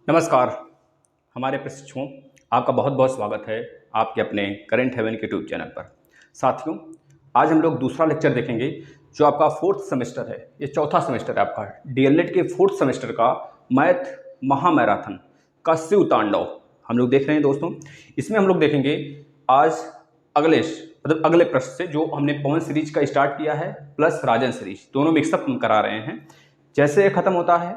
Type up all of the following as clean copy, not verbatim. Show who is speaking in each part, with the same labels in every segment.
Speaker 1: नमस्कार। हमारे प्रशिक्षुओं, आपका बहुत बहुत स्वागत है आपके अपने करेंट हेवन के यूट्यूब चैनल पर। साथियों, आज हम लोग दूसरा लेक्चर देखेंगे जो आपका फोर्थ सेमेस्टर है। ये चौथा सेमेस्टर है आपका डीएलएड के फोर्थ सेमेस्टर का मैथ महामैराथन का शिव तांडव हम लोग देख रहे हैं दोस्तों। इसमें हम लोग देखेंगे आज अगले प्रश्न से जो हमने पवन सीरीज का स्टार्ट किया है प्लस राजन सीरीज, दोनों मिक्सअप हम करा रहे हैं। जैसे ये खत्म होता है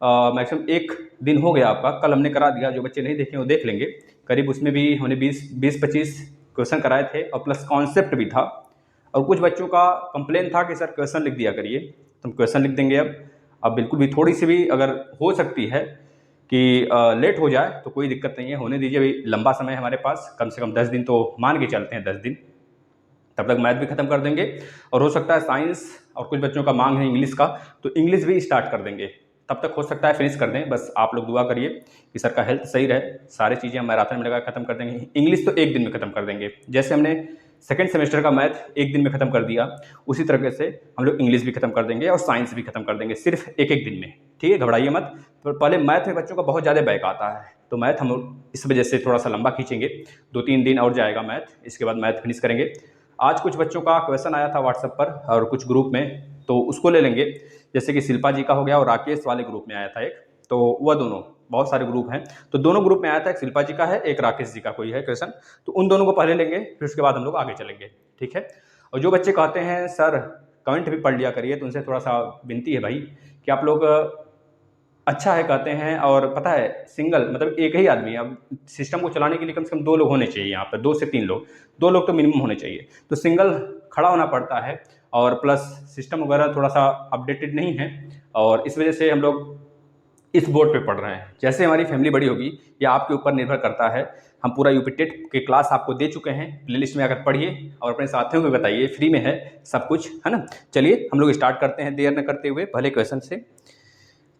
Speaker 1: मैक्सिमम एक दिन हो गया आपका, कल हमने करा दिया, जो बच्चे नहीं देखे वो देख लेंगे। करीब उसमें भी हमने 20-25 क्वेश्चन कराए थे और प्लस कॉन्सेप्ट भी था। और कुछ बच्चों का कंप्लेन था कि सर क्वेश्चन लिख दिया करिए, तो हम क्वेश्चन लिख देंगे। अब बिल्कुल भी थोड़ी सी भी अगर हो सकती है कि लेट हो जाए तो कोई दिक्कत नहीं है, होने दीजिए। अभी लंबा समय है हमारे पास, कम से कम 10 दिन तो मान के चलते हैं। 10 दिन तब तक मैथ भी खत्म कर देंगे और हो सकता है साइंस, और कुछ बच्चों का मांग है इंग्लिश का, तो इंग्लिश भी स्टार्ट कर देंगे। तब तक हो सकता है फिनिश कर दें। बस आप लोग दुआ करिए कि सर का हेल्थ सही रहे। सारी चीज़ें हम मैराथन में लगा खत्म कर देंगे। इंग्लिश तो एक दिन में खत्म कर देंगे, जैसे हमने सेकेंड सेमेस्टर का मैथ एक दिन में खत्म कर दिया, उसी तरीके से हम लोग इंग्लिश भी खत्म कर देंगे और साइंस भी खत्म कर देंगे, सिर्फ एक एक दिन में। ठीक है, घबराइए मत। तो पहले मैथ में बच्चों का बहुत ज़्यादा बैक आता है, तो मैथ हम इस वजह से थोड़ा सा लंबा खींचेंगे। 2-3 दिन और जाएगा मैथ, इसके बाद मैथ फिनिश करेंगे। आज कुछ बच्चों का क्वेश्चन आया था व्हाट्सएप पर और कुछ ग्रुप में, तो उसको ले लेंगे। जैसे कि शिल्पा जी का हो गया और राकेश वाले ग्रुप में आया था एक, तो वह दोनों, बहुत सारे ग्रुप हैं तो दोनों ग्रुप में आया था। एक शिल्पा जी का है, एक राकेश जी का कोई है क्वेश्चन, तो उन दोनों को पहले लेंगे, फिर उसके बाद हम लोग आगे चलेंगे। ठीक है। और जो बच्चे कहते हैं सर कमेंट भी पढ़ लिया करिए, तो उनसे थोड़ा सा विनती है भाई कि आप लोग अच्छा है कहते हैं, और पता है सिंगल मतलब एक ही आदमी, अब सिस्टम को चलाने के लिए कम से कम 2 लोग होने चाहिए यहाँ पर, 2 से 3 लोग, 2 लोग तो मिनिमम होने चाहिए। तो सिंगल खड़ा होना पड़ता है और प्लस सिस्टम वगैरह थोड़ा सा अपडेटेड नहीं है, और इस वजह से हम लोग इस बोर्ड पे पढ़ रहे हैं। जैसे हमारी फैमिली बड़ी होगी या आपके ऊपर निर्भर करता है। हम पूरा यूपी टेट के क्लास आपको दे चुके हैं, प्लेलिस्ट में आकर पढ़िए और अपने साथियों को बताइए, फ्री में है सब कुछ, है ना। चलिए हम लोग स्टार्ट करते हैं देर न करते हुए पहले क्वेश्चन से।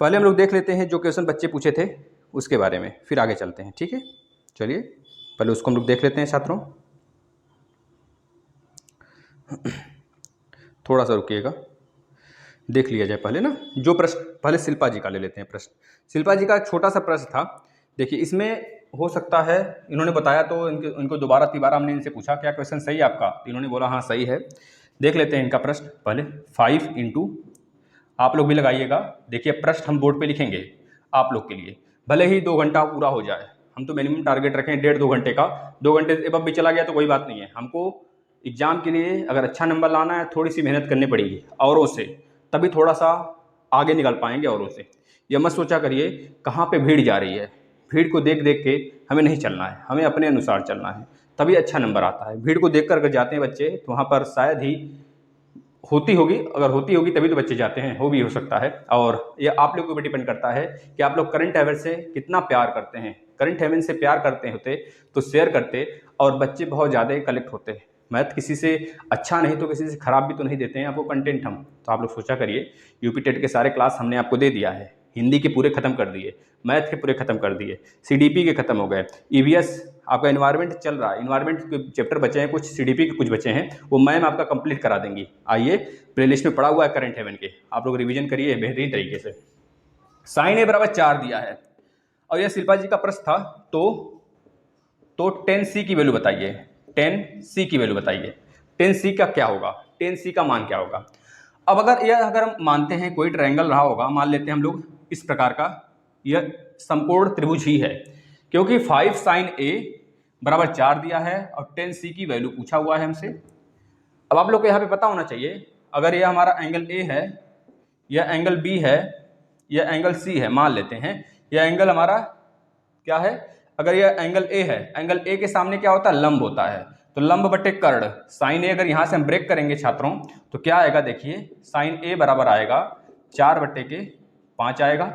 Speaker 1: पहले हम लोग देख लेते हैं जो क्वेश्चन बच्चे पूछे थे उसके बारे में, फिर आगे चलते हैं। ठीक है, चलिए पहले उसको हम लोग देख लेते हैं छात्रों। थोड़ा सा रुकिएगा, देख लिया जाए पहले ना जो प्रश्न। पहले शिल्पा जी का ले लेते हैं प्रश्न। शिल्पा जी का एक छोटा सा प्रश्न था, देखिए इसमें हो सकता है इन्होंने बताया, तो इनको दोबारा तिबारा हमने इनसे पूछा क्या क्वेश्चन सही है आपका, तो इन्होंने बोला हाँ सही है। देख लेते हैं इनका प्रश्न पहले। 5 इंटू, आप लोग भी लगाइएगा, देखिए प्रश्न हम बोर्ड पे लिखेंगे आप लोग के लिए, भले ही 2 घंटा पूरा हो जाए, हम तो मिनिमम टारगेट रखें 1.5-2 घंटे का। 2 घंटे एबव भी चला गया तो कोई बात नहीं है। हमको एग्जाम के लिए अगर अच्छा नंबर लाना है, थोड़ी सी मेहनत करनी पड़ेगी औरों से, तभी थोड़ा सा आगे निकल पाएंगे औरों से। यह मत सोचा करिए कहाँ पे भीड़ जा रही है, भीड़ को देख देख के हमें नहीं चलना है, हमें अपने अनुसार चलना है, तभी अच्छा नंबर आता है। भीड़ को देख कर अगर जाते हैं बच्चे तो वहाँ पर शायद ही होती होगी, अगर होती होगी तभी तो बच्चे जाते हैं, हो भी हो सकता है। और ये आप लोगों पर डिपेंड करता है कि आप लोग करंट अफेयर से कितना प्यार करते हैं। करंट अफेयर से प्यार करते होते तो शेयर करते, और बच्चे बहुत ज़्यादा कलेक्ट होते। मैथ किसी से अच्छा नहीं तो किसी से खराब भी तो नहीं देते हैं आपको कंटेंट हम, तो आप लोग सोचा करिए। यूपी टेट के सारे क्लास हमने आपको दे दिया है, हिंदी के पूरे खत्म कर दिए, मैथ के पूरे खत्म कर दिए, सीडीपी के खत्म हो गए, ईवीएस आपका इन्वायरमेंट चल रहा है, इन्वायरमेंट के चैप्टर बचे हैं, कुछ सीडीपी के कुछ बचे हैं, वो मैम आपका कंप्लीट करा देंगी। आइए प्लेलिस्ट में पड़ा हुआ है करंट हेवन के, आप लोग रिवीजन करिए बेहतरीन तरीके से। साइन ए बराबर 4 दिया है और यह शिल्पा जी का प्रश्न था, तो 10C की वैल्यू बताइए। 10C की वैल्यू बताइए, 10C का क्या होगा, 10C का मान क्या होगा। अब अगर हम मानते हैं कोई ट्रायंगल रहा होगा, मान लेते हैं हम लोग इस प्रकार का, यह समकोण त्रिभुज ही है, क्योंकि 5 sin A बराबर 4 दिया है और 10C की वैल्यू पूछा हुआ है हमसे। अब आप लोग को यहाँ पे पता होना चाहिए, अगर यह हमारा एंगल A है, यह एंगल B है, यह एंगल C है, मान लेते हैं यह एंगल हमारा क्या है। अगर यह एंगल A है, एंगल A के सामने क्या होता है, लंब होता है, तो लंब बटे कर्ण साइन A, अगर यहाँ से हम ब्रेक करेंगे छात्रों तो क्या आएगा, देखिए साइन A बराबर आएगा 4/5 आएगा।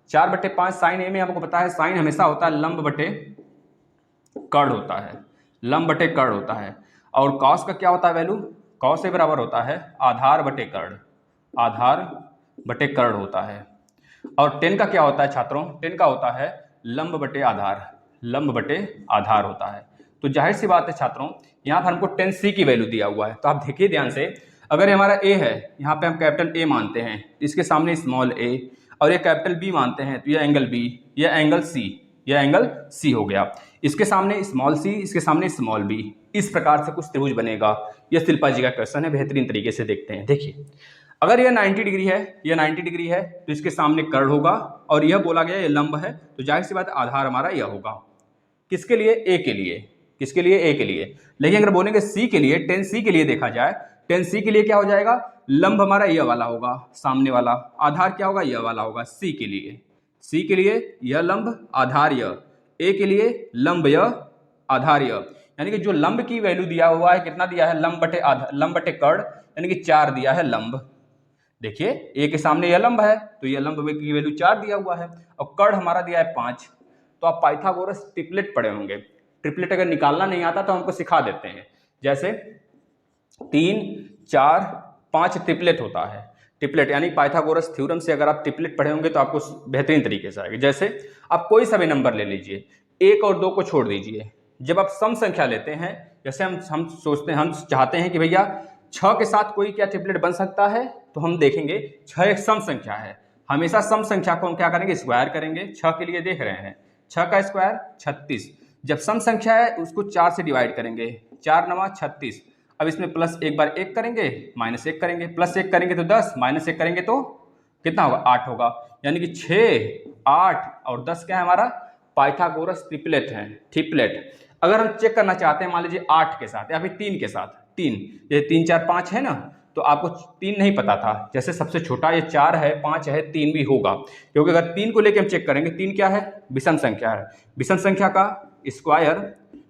Speaker 1: 4/5 साइन A में आपको पता है साइन हमेशा होता है लंब बटे कर्ण होता है, लंब बटे कर्ण होता है। और कॉस का क्या होता है वैल्यू, कॉस A बराबर होता है आधार बटे कर्ण, आधार बटे कर्ण होता है। और 10 का क्या होता है छात्रों, 10 का होता है लंब बटे आधार, लंब बटे आधार होता है। तो जाहिर सी बात है छात्रों, यहाँ पर हमको 10C की वैल्यू दिया हुआ है, तो आप देखिए ध्यान से, अगर ये हमारा A है, यहाँ पे हम कैपिटल A मानते हैं, इसके सामने स्मॉल a, और ये कैपिटल बी मानते हैं, तो ये एंगल बी, ये एंगल सी, ये एंगल सी हो गया। इसके सामने स्मॉल सी, इसके सामने स्मॉल बी, इस प्रकार से कुछ त्रिभुज बनेगा। ये शिल्पा जी का क्वेश्चन है, बेहतरीन तरीके से देखते हैं। देखिए अगर यह 90 डिग्री है, यह 90 डिग्री है, तो इसके सामने कर्ण होगा, और यह बोला गया ये लंब है, तो जाहिर सी बात आधार हमारा यह होगा। किसके लिए? ए के लिए। किसके लिए? ए के लिए। लेकिन अगर बोलेंगे सी के लिए, टेन सी के लिए देखा जाए, टेन सी के लिए क्या हो जाएगा? लंब हमारा यह वाला होगा, सामने वाला। आधार क्या होगा? यह वाला होगा सी के लिए। सी के लिए यह लंब, आधार यह। ए के लिए लंब यह, आधार यह। यानी कि जो लंब की वैल्यू दिया हुआ है, कितना दिया है? लंब बटे कर्ण, यानी कि 4 दिया है लंब। देखिए ए के सामने यह लंब है, तो यह लंब की वैल्यू 4 दिया हुआ है, और कर्ण हमारा दिया है 5। तो आप पाइथागोरस ट्रिपलेट पढ़े होंगे। ट्रिपलेट अगर निकालना नहीं आता तो हमको सिखा देते हैं। जैसे 3, 4, 5 ट्रिपलेट होता है। ट्रिपलेट यानी पाइथागोरस थ्योरम से अगर आप ट्रिपलेट पढ़े होंगे तो आपको बेहतरीन तरीके से आएगा। जैसे आप कोई सा भी नंबर ले लीजिए, 1 और 2 को छोड़ दीजिए। जब आप सम संख्या लेते हैं, जैसे हम सोचते हैं, हम चाहते हैं कि भैया 6 के साथ कोई क्या ट्रिपलेट बन सकता है, तो हम देखेंगे 6 एक सम संख्या है। हमेशा सम संख्या को हम क्या करेंगे? स्क्वायर करेंगे। 6 के लिए देख रहे हैं, 6 का स्क्वायर 36। जब सम संख्या है उसको 4 से डिवाइड करेंगे, 4 9 36। अब इसमें प्लस एक बार 1 करेंगे, माइनस 1 करेंगे, प्लस 1 करेंगे तो 10, माइनस 1 करेंगे तो कितना होगा? 8 होगा। यानी कि 6, 8 और 10 क्या है हमारा? पाइथागोरस ट्रिपलेट है, ट्रिपलेट। अगर हम चेक करना चाहते हैं मान लीजिए 8 के साथ या फिर 3 के साथ, 3, ये 3 4 5 है ना, तो आपको 3 नहीं पता था। जैसे सबसे छोटा ये 4 है, 5 है, 3 भी होगा, क्योंकि अगर 3 को लेके हम चेक करेंगे, 3 क्या है? विषम संख्या है। विषम संख्या का स्क्वायर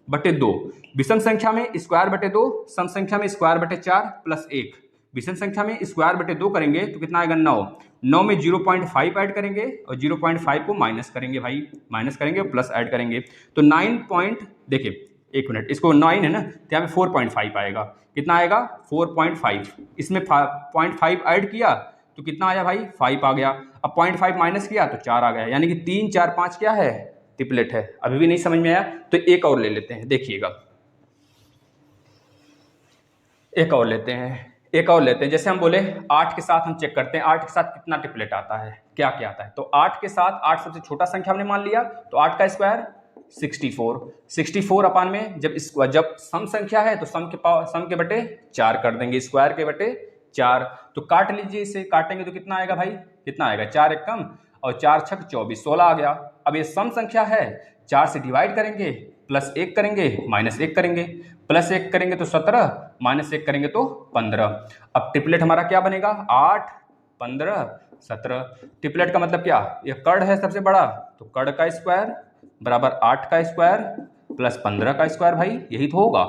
Speaker 1: बटे 2, विषम संख्या में स्क्वायर बटे 2, सम संख्या में स्क्वायर बटे 4 प्लस 1। विषम संख्या में स्क्वायर बटे 2 करेंगे तो कितना आएगा? 9। 9 में 0.5 ऐड करेंगे और 0.5 को माइनस करेंगे भाई, माइनस करेंगे और प्लस ऐड करेंगे, तो 9 पॉइंट, देखिए एक मिनट, इसको 9 है ना, तो यहाँ पे 4.5 आएगा। कितना आएगा? 4.5। इसमें 0.5 ऐड किया तो कितना आया भाई? 5 आ गया। अब 0.5 माइनस किया तो 4 आ गया। यानी कि 3 4 5 क्या है? ट्रिपलेट है। अभी भी नहीं समझ में आया तो एक और ले लेते हैं, देखिएगा एक और लेते हैं, एक और लेते हैं। जैसे हम बोले 8 के साथ हम चेक करते हैं, 8 के साथ कितना ट्रिपलेट आता है, क्या क्या आता है। तो 8 के साथ, 8 सबसे छोटा संख्या हमने मान लिया, तो 8 का स्क्वायर 64। 64 अपान में जब सम संख्या है तो सम के बटे 4 कर देंगे, स्क्वायर के बटे 4। तो काट लीजिए, इसे काटेंगे तो कितना आएगा भाई? कितना आएगा? 4 एक कम और 4 छक 24, 16 आ गया। अब ये सम संख्या है, 4 से डिवाइड करेंगे, प्लस 1 करेंगे, माइनस 1 करेंगे, प्लस 1 करेंगे तो 17, माइनस 1 करेंगे तो 15। अब ट्रिपलेट हमारा क्या बनेगा? 8 15 17। ट्रिपलेट का मतलब क्या? ये कर्ण है सबसे बड़ा, तो कर्ण का स्क्वायर बराबर 8 का स्क्वायर प्लस 15 का स्क्वायर, भाई यही तो होगा।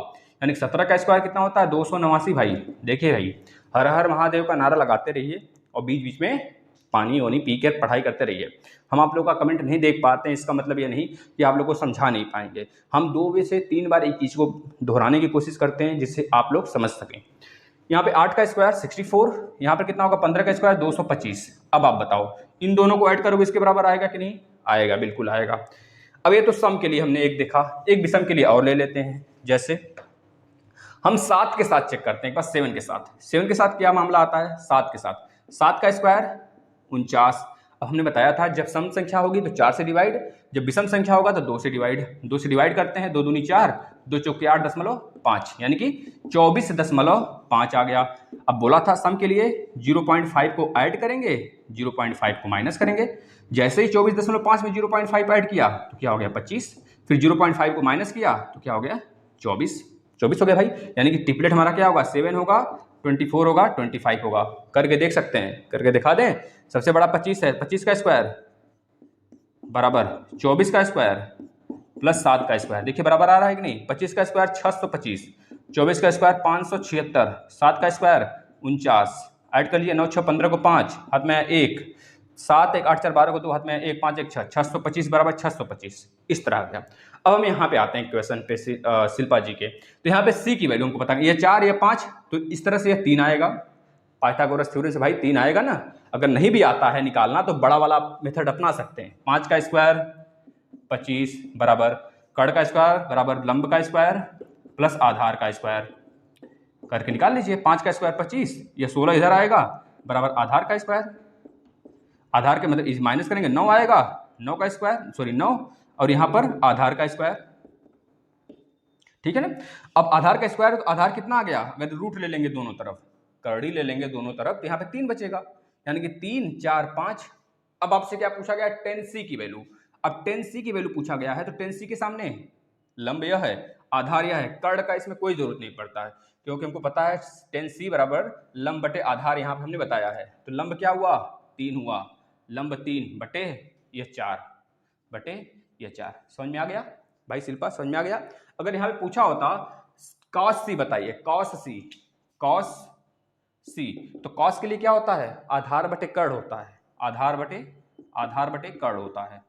Speaker 1: यानी 17 का स्क्वायर कितना होता है? 289 भाई। देखिए भाई, हर हर महादेव का नारा लगाते रहिए और बीच बीच में पानी वानी पी कर पढ़ाई करते रहिए। हम आप लोगों का कमेंट नहीं देख पाते हैं, इसका मतलब ये नहीं कि आप लोग को समझा नहीं पाएंगे। हम 2 से 3 बार एक चीज़ को दोहराने की कोशिश करते हैं जिससे आप लोग समझ सकें। यहाँ पे 8 का स्क्वायर 64, यहाँ पर कितना होगा? 15 का स्क्वायर 225। अब आप बताओ इन दोनों को ऐड करोगे इसके बराबर आएगा कि नहीं आएगा? बिल्कुल आएगा। अब ये तो सम के लिए हमने एक देखा, एक विषम के लिए और ले लेते हैं। जैसे हम 7 के साथ चेक करते हैं, एक बार 7 के साथ। 7 के साथ क्या मामला आता है? 7 के साथ 7 का स्क्वायर 49। अब हमने बताया था जब सम संख्या होगी तो 4 से डिवाइड, जब विषम संख्या होगा तो 2 से डिवाइड। 2 से डिवाइड करते हैं, 2 दूनी 4, 2 चौके 8.5, यानी कि 24.5 आ गया। अब बोला था सम के लिए 0.5 को ऐड करेंगे, 0.5 को माइनस करेंगे। जैसे ही 24.5 में 0.5 ऐड किया तो क्या हो गया? 25। फिर 0.5 को माइनस किया तो क्या हो गया? 24 हो गया भाई। यानी कि ट्रिपलेट हमारा क्या होगा? 7 होगा, 24 होगा, 25 होगा। करके देख सकते हैं, करके दिखा दें। सबसे बड़ा 25 है, 25 का स्क्वायर बराबर 24 का स्क्वायर प्लस 7 का स्क्वायर। देखिए बराबर आ रहा है कि नहीं? 25 का स्क्वायर 625, 24 का स्क्वायर 576, 7 का स्क्वायर 49। ऐड कर लीजिए, 9 6 15 को 5, हाथ में 1, 7 1 8 4 12 को 2, हाथ में 1 5 1 6, 625 बराबर 625। इस तरह का। अब हम यहाँ पे आते हैं क्वेश्चन पे शिल्पा जी के। तो यहाँ पे सी की वैल्यू हमको पता है, ये 4 ये 5, तो इस तरह से ये 3 आएगा। पाइथागोरस थ्योरम से भाई 3 आएगा ना। अगर नहीं भी आता है निकालना तो बड़ा वाला मेथड अपना सकते हैं। 5 का स्क्वायर 25 बराबर कर्ण का स्क्वायर बराबर लंब का स्क्वायर प्लस आधार का स्क्वायर। करके निकाल लीजिए, 5 का स्क्वायर 25, ये 16 इधर आएगा बराबर आधार का स्क्वायर। आधार के मतलब माइनस करेंगे 9 आएगा, 9 का स्क्वायर, सॉरी 9, और यहाँ पर आधार का स्क्वायर, ठीक है ना। अब आधार का स्क्वायर तो आधार कितना आ गया, अगर रूट ले लेंगे दोनों तरफ, करड़ी ले लेंगे दोनों तरफ, तो यहाँ पे 3 बचेगा, यानी कि 3 4 5। अब आपसे क्या पूछा गया, 10c की वैल्यू। अब 10c की वैल्यू पूछा गया है तो 10c के सामने लंब यह है, आधार यह है, कर्ण का इसमें कोई जरूरत नहीं पड़ता है, क्योंकि हमको पता है 10c बराबर लंब बटे आधार, यहाँ पे हमने बताया है। तो लंब क्या हुआ, 3 हुआ, लंब 3 बटे ये 4 बटे ये 4। समझ में आ गया भाई शिल्पा, समझ में आ गया। अगर यहाँ पे पूछा होता cos c बताइए, cos c, cos c, तो cos के लिए क्या होता है, आधार बटे कर्ण होता है, आधार बटे कर्ण होता है,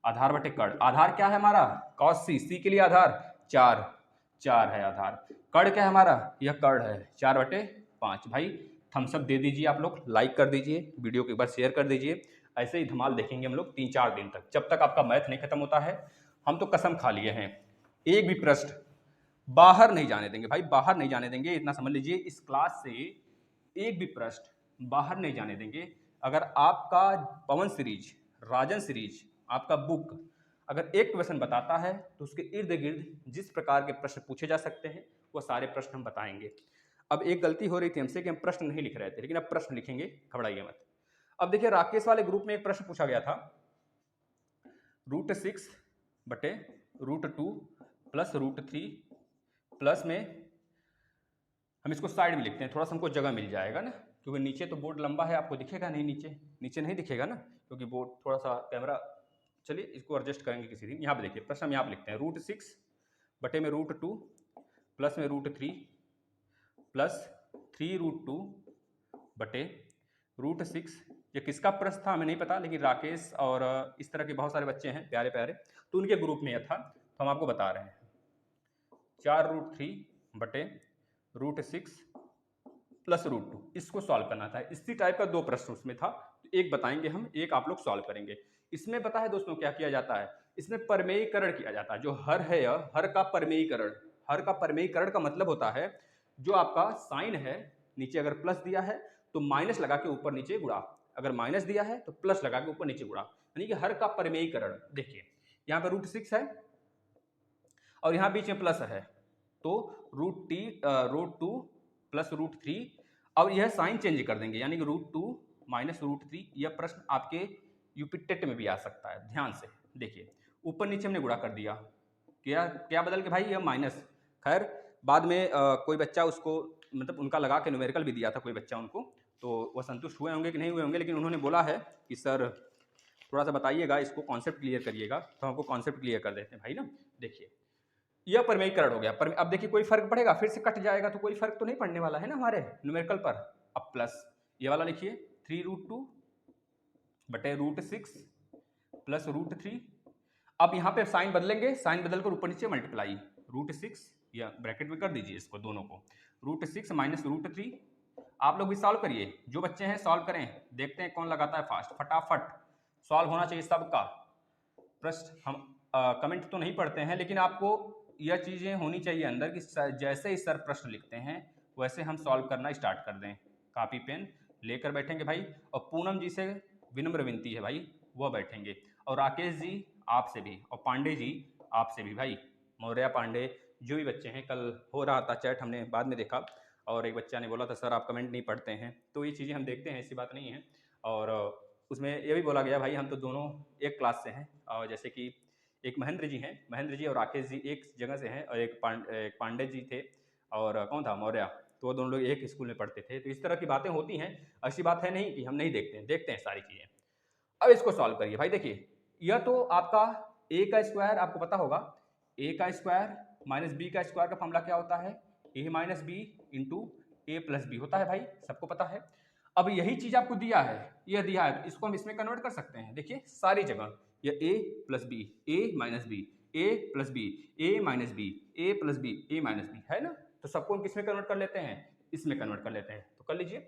Speaker 1: आधार बटे कर्ण। आधार क्या है हमारा, cos c, c के लिए आधार 4 है आधार, कर्ण क्या है हमारा, यह कर्ण है 4/5। भाई थम्सअप दे दीजिए, आप लोग लाइक कर दीजिए, वीडियो को एक बार शेयर कर दीजिए। ऐसे ही धमाल देखेंगे हम लोग 3-4 दिन तक, जब तक आपका मैथ नहीं खत्म होता है। हम तो कसम खा लिए हैं, एक भी प्रश्न बाहर नहीं जाने देंगे भाई, बाहर नहीं जाने देंगे, इतना समझ लीजिए। इस क्लास से एक भी प्रश्न बाहर नहीं जाने देंगे। अगर आपका पवन सीरीज, राजन सीरीज, आपका बुक अगर एक क्वेश्चन बताता है तो उसके इर्द गिर्द जिस प्रकार के प्रश्न पूछे जा सकते हैं वो सारे प्रश्न हम बताएंगे। अब एक गलती हो रही थी हमसे कि हम प्रश्न नहीं लिख रहे थे, लेकिन अब प्रश्न लिखेंगे, घबराइए मत। अब देखिए राकेश वाले ग्रुप में एक प्रश्न पूछा गया था, √6 बटे √2 प्लस √3 प्लस में, हम इसको साइड में लिखते हैं, थोड़ा सा हमको जगह मिल जाएगा ना, क्योंकि नीचे तो बोर्ड लंबा है, आपको दिखेगा नहीं, नीचे नहीं दिखेगा ना, क्योंकि बोर्ड थोड़ा सा कैमरा, चलिए इसको एडजस्ट करेंगे किसी दिन। यहाँ पे देखिए प्रश्न हम यहाँ पे लिखते हैं, √6 बटे में √2 प्लस में √3 प्लस 3√2 बटे √6। ये किसका प्रश्न था हमें नहीं पता, लेकिन राकेश और इस तरह के बहुत सारे बच्चे हैं प्यारे प्यारे, तो उनके ग्रुप में यह था, तो हम आपको बता रहे हैं। 4√3 बटे √6 प्लस √2, इसको सॉल्व करना था। इसी टाइप का 2 प्रश्न उसमें था, एक बताएंगे हम, एक आप लोग सॉल्व करेंगे। इसमें पता है दोस्तों क्या किया जाता है, इसमें परमेयीकरण किया जाता है। जो हर है, यह हर का परमेयीकरण, हर का परमेयीकरण का मतलब होता है जो आपका साइन है, नीचे अगर प्लस दिया है तो माइनस लगा के ऊपर नीचे गुणा, अगर माइनस दिया है तो प्लस लगा के ऊपर नीचे गुणा, यानी कि हर का परमेयीकरण। देखिए यहाँ पे √6 है और यहाँ बीच में प्लस है, तो √2 प्लस √3, अब यह साइन चेंज कर देंगे, यानी कि √2 माइनस √3। यह प्रश्न आपके यूपी टेट में भी आ सकता है, ध्यान से देखिए, ऊपर नीचे हमने गुणा कर दिया, क्या बदल के भाई, यह माइनस। खैर बाद में कोई बच्चा उसको, मतलब उनका लगा के न्यूमेरिकल भी दिया था कोई बच्चा उनको, तो वह संतुष्ट हुए होंगे कि नहीं हुए होंगे, लेकिन उन्होंने बोला है कि सर थोड़ा सा बताइएगा, इसको कॉन्सेप्ट क्लियर करिएगा, तो हमको कॉन्सेप्ट क्लियर कर देते हैं भाई ना। देखिए यह परमेयीकरण हो गया, अब देखिए कोई फर्क पड़ेगा, फिर से कट जाएगा तो कोई फर्क तो नहीं पड़ने वाला है ना हमारे न्यूमेरिकल पर। अब प्लस ये वाला लिखिए, 3√2 बटे √6 प्लस √3। अब यहाँ पे साइन बदलेंगे, साइन बदलकर ऊपर नीचे मल्टीप्लाई, √6 या ब्रैकेट में कर दीजिए इसको दोनों को, √6 माइनस √3। आप लोग भी सॉल्व करिए, जो बच्चे हैं सॉल्व करें, देखते हैं कौन लगाता है फास्ट, फटाफट सॉल्व होना चाहिए सबका प्रश्न। हम कमेंट तो नहीं पढ़ते हैं, लेकिन आपको यह चीज़ें होनी चाहिए अंदर कि जैसे ही सर प्रश्न लिखते हैं वैसे हम सॉल्व करना स्टार्ट कर दें, कापी पेन लेकर बैठेंगे भाई। और पूनम जी से विनम्र विनती है भाई, वह बैठेंगे, और राकेश जी आपसे भी, और पांडे जी आपसे भी भाई, मौर्या पांडे, जो भी बच्चे हैं, कल हो रहा था चैट, हमने बाद में देखा, और एक बच्चा ने बोला था सर आप कमेंट नहीं पढ़ते हैं, तो ये चीज़ें हम देखते हैं, ऐसी बात नहीं है। और उसमें ये भी बोला गया भाई हम तो दोनों एक क्लास से हैं, और जैसे कि एक महेंद्र जी हैं, महेंद्र जी और राकेश जी एक जगह से हैं, और एक पांडे जी थे, और कौन था, मौर्या, तो वो दोनों लोग एक स्कूल में पढ़ते थे। तो इस तरह की बातें होती हैं, ऐसी बात है नहीं कि हम नहीं देखते हैं सारी चीज़ें। अब इसको सॉल्व करिए भाई। देखिए यह तो आपका a का स्क्वायर, आपको पता होगा a का स्क्वायर माइनस b का स्क्वायर का फॉर्मूला क्या होता है, a minus B into a plus B होता है भाई, सबको पता है। अब यही चीज आपको दिया है, यह दिया है, तो इसको हम इसमें कन्वर्ट कर सकते हैं। देखिए सारी जगह यह a plus B, a minus B, a plus B, a minus B, a plus B, a minus B, है ना। तो सबको हम किसमें कन्वर्ट कर लेते हैं, इसमें कन्वर्ट कर लेते हैं। तो कर लीजिए,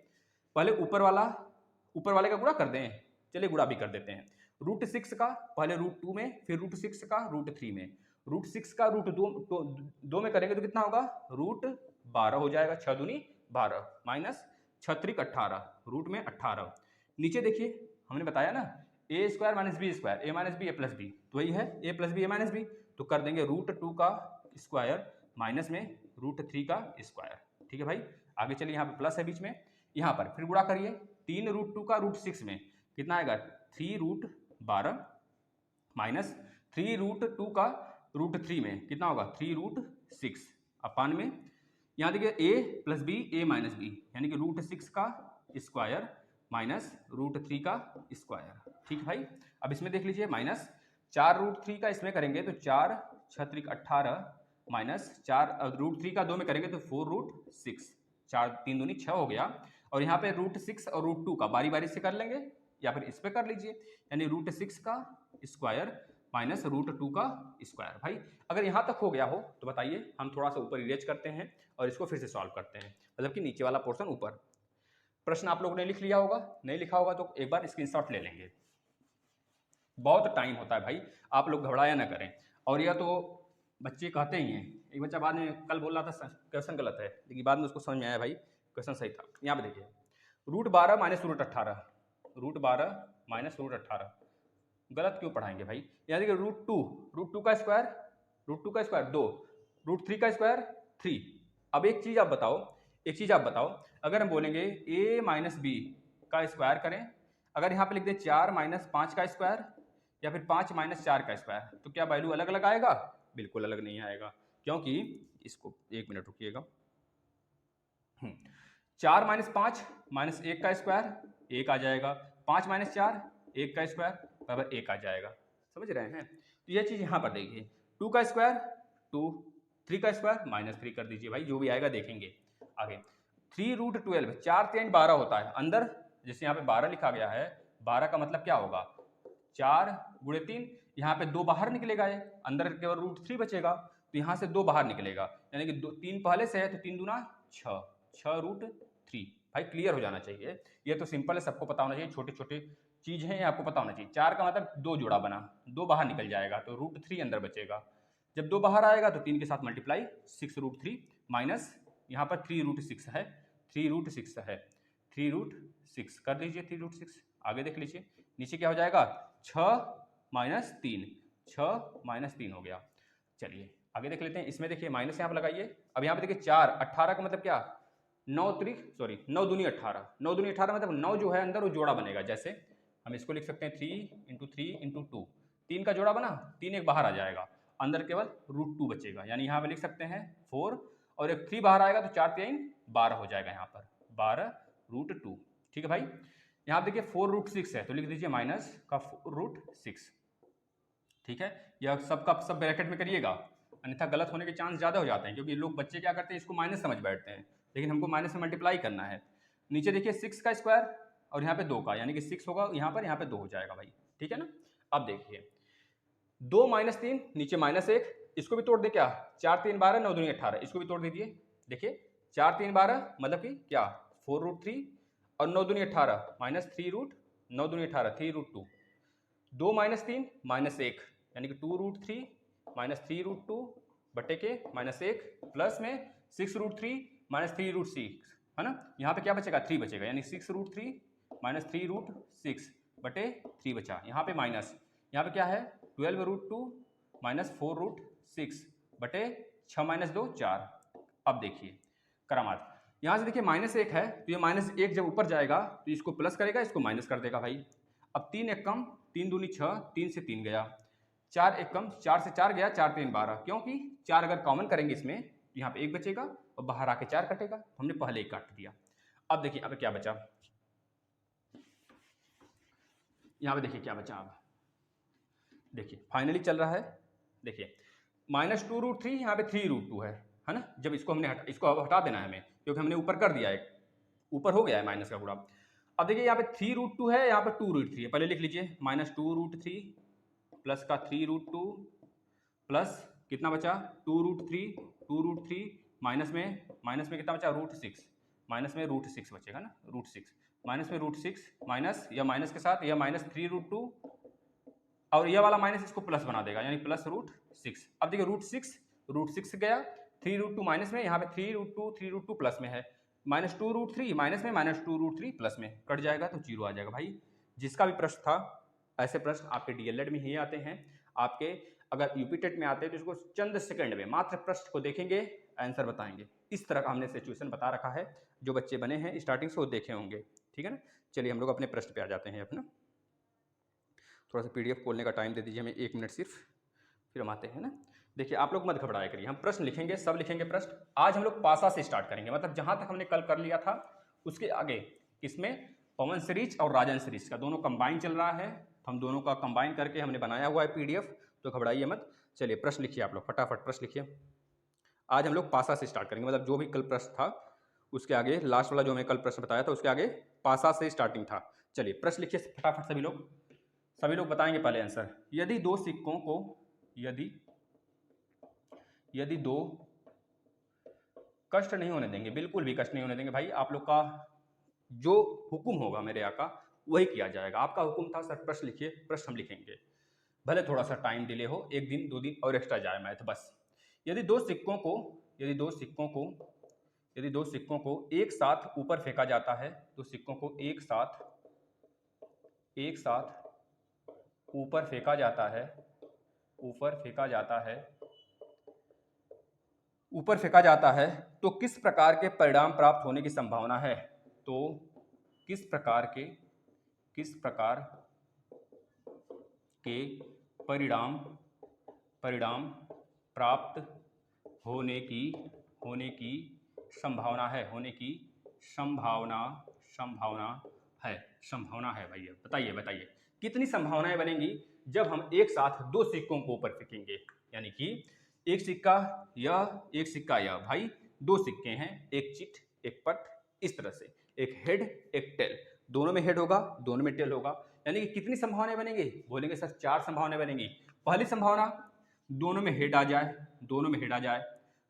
Speaker 1: पहले ऊपर वाले का गुणा कर दें, चलिए गुणा भी कर देते हैं। √6 का पहले √2 में, फिर √6 का √3 में, √6 का √2 में करेंगे तो कितना होगा, √12 हो जाएगा, 6 दूनी 12 माइनस 6 3 18, रूट में 18। नीचे देखिए हमने बताया ना ए स्क्वायर माइनस बी स्क्वायर, ए माइनस बी ए प्लस बी, तो वही है ए plus B A minus B. तो कर देंगे √2 का स्क्वायर माइनस में √3 का स्क्वायर। ठीक है भाई, आगे चलिए, यहाँ पे प्लस है बीच में, यहाँ पर फिर गुणा करिए 3√2 का √6 में कितना आएगा 3√12 माइनस 3√2 का √3 में कितना होगा 3√6 अपान में यहाँ देखिए a plus B A minus B यानी कि √6 का स्क्वायर माइनस √3 का स्क्वायर। ठीक है भाई, अब इसमें देख लीजिए माइनस 4√3 का इसमें करेंगे तो 4 6 18 माइनस 4 √3 का 2 में करेंगे तो 4√6, 4 3 दूनी 6 हो गया। और यहाँ पे √6 और √2 का बारी बारी से कर लेंगे या फिर इस पे कर लीजिए, यानी √6 का स्क्वायर माइनस √2 का स्क्वायर। भाई अगर यहाँ तक हो गया हो तो बताइए, हम थोड़ा सा ऊपर इरेज करते हैं और इसको फिर से सॉल्व करते हैं, मतलब कि नीचे वाला पोर्शन ऊपर। प्रश्न आप लोगों ने लिख लिया होगा, नहीं लिखा होगा तो एक बार स्क्रीनशॉट ले लेंगे। बहुत टाइम होता है भाई, आप लोग घबराया ना करें। और यह तो बच्चे कहते ही हैं, एक बच्चा बाद में कल बोल रहा था क्वेश्चन गलत है, लेकिन बाद में उसको समझ में आया भाई क्वेश्चन सही था। यहाँ पे देखिए √12 माइनस √18, √12 माइनस √18 गलत क्यों पढ़ाएंगे भाई। यहाँ देखिए √2 का स्क्वायर, √2 का स्क्वायर 2, √3 का स्क्वायर 3। अब एक चीज आप बताओ, अगर हम बोलेंगे a माइनस बी का स्क्वायर करें, अगर यहाँ पे लिख दें 4 माइनस 5 का स्क्वायर या फिर 5 माइनस 4 का स्क्वायर, तो क्या वैल्यू अलग अलग आएगा? बिल्कुल अलग नहीं आएगा, क्योंकि इसको एक मिनट रुकिएगा। 4 माइनस 5 माइनस 1 का स्क्वायर 1 आ जाएगा, 5 माइनस 4 1 का स्क्वायर बराबर 1 आ जाएगा। समझ रहे हैं? तो यह चीज यहाँ पर देखिए, 2 का स्क्वायर 2, 3 का स्क्वायर माइनस 3 कर दीजिए भाई, जो भी आएगा देखेंगे आगे। 3√12 4 3 12 होता है अंदर, जैसे यहाँ पे 12 लिखा गया है, 12 का मतलब क्या होगा 4 गुणे 3, यहाँ पे 2 बाहर निकलेगा, ये अंदर केवल √3 बचेगा, तो यहाँ से 2 बाहर निकलेगा, यानी कि 3 पहले से है तो 3 दूना 6, 6√3। भाई क्लियर हो जाना चाहिए, ये तो सिंपल है, सबको पता होना चाहिए, छोटे छोटे चीज है, आपको पता होना चाहिए। 4 का मतलब 2 जोड़ा बना, 2 बाहर निकल जाएगा तो √3 अंदर बचेगा, जब 2 बाहर आएगा तो 3 के साथ मल्टीप्लाई 6√3 माइनस यहाँ पर 3√6 है, 3√6 है, 3√6 कर दीजिए, 3√6 आगे देख लीजिए, नीचे क्या हो जाएगा 6 माइनस 3, 6 माइनस 3 हो गया। चलिए आगे देख लेते हैं, इसमें देखिए माइनस यहाँ पर लगाइए। अब यहाँ पे देखिए 4 18 का मतलब क्या 9 दूनी 18, 9 दूनी 18 मतलब 9 जो है अंदर वो जोड़ा बनेगा, जैसे हम इसको लिख सकते हैं 3 × 3 × 2, 3 का जोड़ा बना, 3 एक बाहर आ जाएगा, अंदर केवल √2 बचेगा, यानी यहाँ पे लिख सकते हैं 4 और एक 3 बाहर आएगा तो 4 3 12 हो जाएगा, यहाँ पर 12√2। ठीक है भाई, यहाँ पे देखिए 4√6 है तो लिख दीजिए माइनस का 4√6। ठीक है, यह सब का सब ब्रैकेट में करिएगा, अन्यथा गलत होने के चांस ज़्यादा हो जाते हैं, क्योंकि लोग बच्चे क्या करते हैं इसको माइनस समझ बैठते हैं, लेकिन हमको माइनस में मल्टीप्लाई करना है। नीचे देखिए 6 का स्क्वायर और यहाँ पे 2 का, यानी कि 6 होगा यहाँ पे 2 हो जाएगा भाई। ठीक है ना, अब देखिए 2 माइनस 3 नीचे माइनस 1, इसको भी तोड़ दे क्या, 4 3 12 9 दूनी 18, इसको भी तोड़ दीजिए। देखिए 4 3 12 मतलब कि क्या 4√3 और 9 दूनी 18 माइनस 3√9 दूनी 18 3√2, 2 माइनस 3 माइनस 1 यानी कि 2√3 माइनस 3√2 बटे के माइनस 1 प्लस में 6√3 माइनस 3√6 है ना, यहाँ पे क्या बचेगा 3 बचेगा, यानी 6√3 माइनस 3√6 बटे 3 बचा, यहाँ पे माइनस, यहाँ पे क्या है 12√2 माइनस 4√6 बटे 6 माइनस 2 4। अब देखिए करामात, यहाँ से देखिए माइनस 1 है तो ये माइनस 1 जब ऊपर जाएगा तो इसको प्लस करेगा, इसको माइनस कर देगा भाई। अब 3 एक कम 3 दूनी 6, 3 से 3 गया, 4 एक कम 4 से 4 गया, 4 3 12, क्योंकि 4 अगर कॉमन करेंगे इसमें तो यहाँ पे 1 बचेगा और बाहर आके 4 कटेगा, तो हमने पहले 1 काट दिया। अब देखिए अब क्या बचा, यहाँ पे देखिए क्या बचा, अब देखिए फाइनली चल रहा है, देखिए माइनस 2√3 यहाँ पे 3√2 है ना, जब इसको हमने इसको हटा देना है हमें, क्योंकि हमने ऊपर कर दिया है, ऊपर हो गया है माइनस का गुणा। अब देखिए यहाँ पे 3√2 है, यहाँ पे 2√3 है, पहले लिख लीजिए माइनस 2√3 प्लस का 3√2 प्लस कितना बचा 2√3 माइनस में कितना बचा √6, माइनस में √6 बचेगा ना, √6 माइनस में √6 माइनस या माइनस के साथ या माइनस 3√2 और यह वाला माइनस इसको प्लस बना देगा, यानी प्लस √6। अब देखिए √6 गया, 3√2 माइनस में, यहाँ पे 3√2 प्लस में है, माइनस 2√3 माइनस में, माइनस 2√3 प्लस में, कट जाएगा तो 0 आ जाएगा भाई। जिसका भी प्रश्न था, ऐसे प्रश्न आपके डीएलएड में ही आते हैं। आपके अगर यूपी टेट में आते हैं तो इसको चंद सेकंड में मात्र प्रश्न को देखेंगे, आंसर बताएंगे। इस तरह का हमने सिचुएशन बता रखा है। जो बच्चे बने हैं स्टार्टिंग से वो देखे होंगे, ठीक है ना। चलिए हम लोग अपने प्रश्न पे आ जाते हैं अपना। थोड़ा सा पीडीएफ खोलने का टाइम दे दीजिए हमें 1 मिनट सिर्फ, फिर हम आते हैं ना। देखिए आप लोग मत घबराया करिए, हम प्रश्न लिखेंगे, सब लिखेंगे प्रश्न। आज हम लोग पासा से स्टार्ट करेंगे, मतलब जहां तक हमने कल कर लिया था उसके आगे। इसमें पवन सीरीज और राजन सीरीज का दोनों कंबाइन चल रहा है, तो हम दोनों का कंबाइन करके हमने बनाया हुआ है पीडीएफ, तो घबराइए मत। चलिए प्रश्न लिखिए आप लोग, फटाफट प्रश्न लिखिए। आज हम लोग पासा से स्टार्ट करेंगे, मतलब जो भी कल प्रश्न था उसके आगे, लास्ट वाला जो हमें कल प्रश्न बताया था उसके आगे पासा से स्टार्टिंग था। चलिए प्रश्न लिखिए फटाफट सभी लोग बताएंगे पहले आंसर। यदि दो सिक्कों को, यदि दो, कष्ट नहीं होने देंगे, बिल्कुल भी कष्ट नहीं होने देंगे भाई। आप लोग का जो हुक्म होगा मेरे आका वही किया जाएगा। आपका हुक्म था सर प्रश्न लिखिए, प्रश्न हम लिखेंगे, भले थोड़ा सा टाइम डिले हो, 1 दिन 2 दिन और एक्स्ट्रा जाए मैथ बस। यदि दो सिक्कों को एक साथ ऊपर फेंका जाता है, तो सिक्कों को एक साथ ऊपर फेंका जाता है, तो किस प्रकार के परिणाम प्राप्त होने की संभावना है? तो किस प्रकार के परिणाम प्राप्त होने की संभावना है, संभावना है भैया। बताइए कितनी संभावनाएं बनेंगी जब हम एक साथ दो सिक्कों को ऊपर फेंकेंगे। यानी कि एक सिक्का यह भाई, दो सिक्के हैं, एक चिट एक पट, इस तरह से एक हेड एक टेल, दोनों में हेड होगा दोनों में टेल होगा। यानी कि कितनी संभावनाएं बनेंगी? बोलेंगे सर 4 संभावनाएं बनेंगी। पहली संभावना दोनों में हेड आ जाए,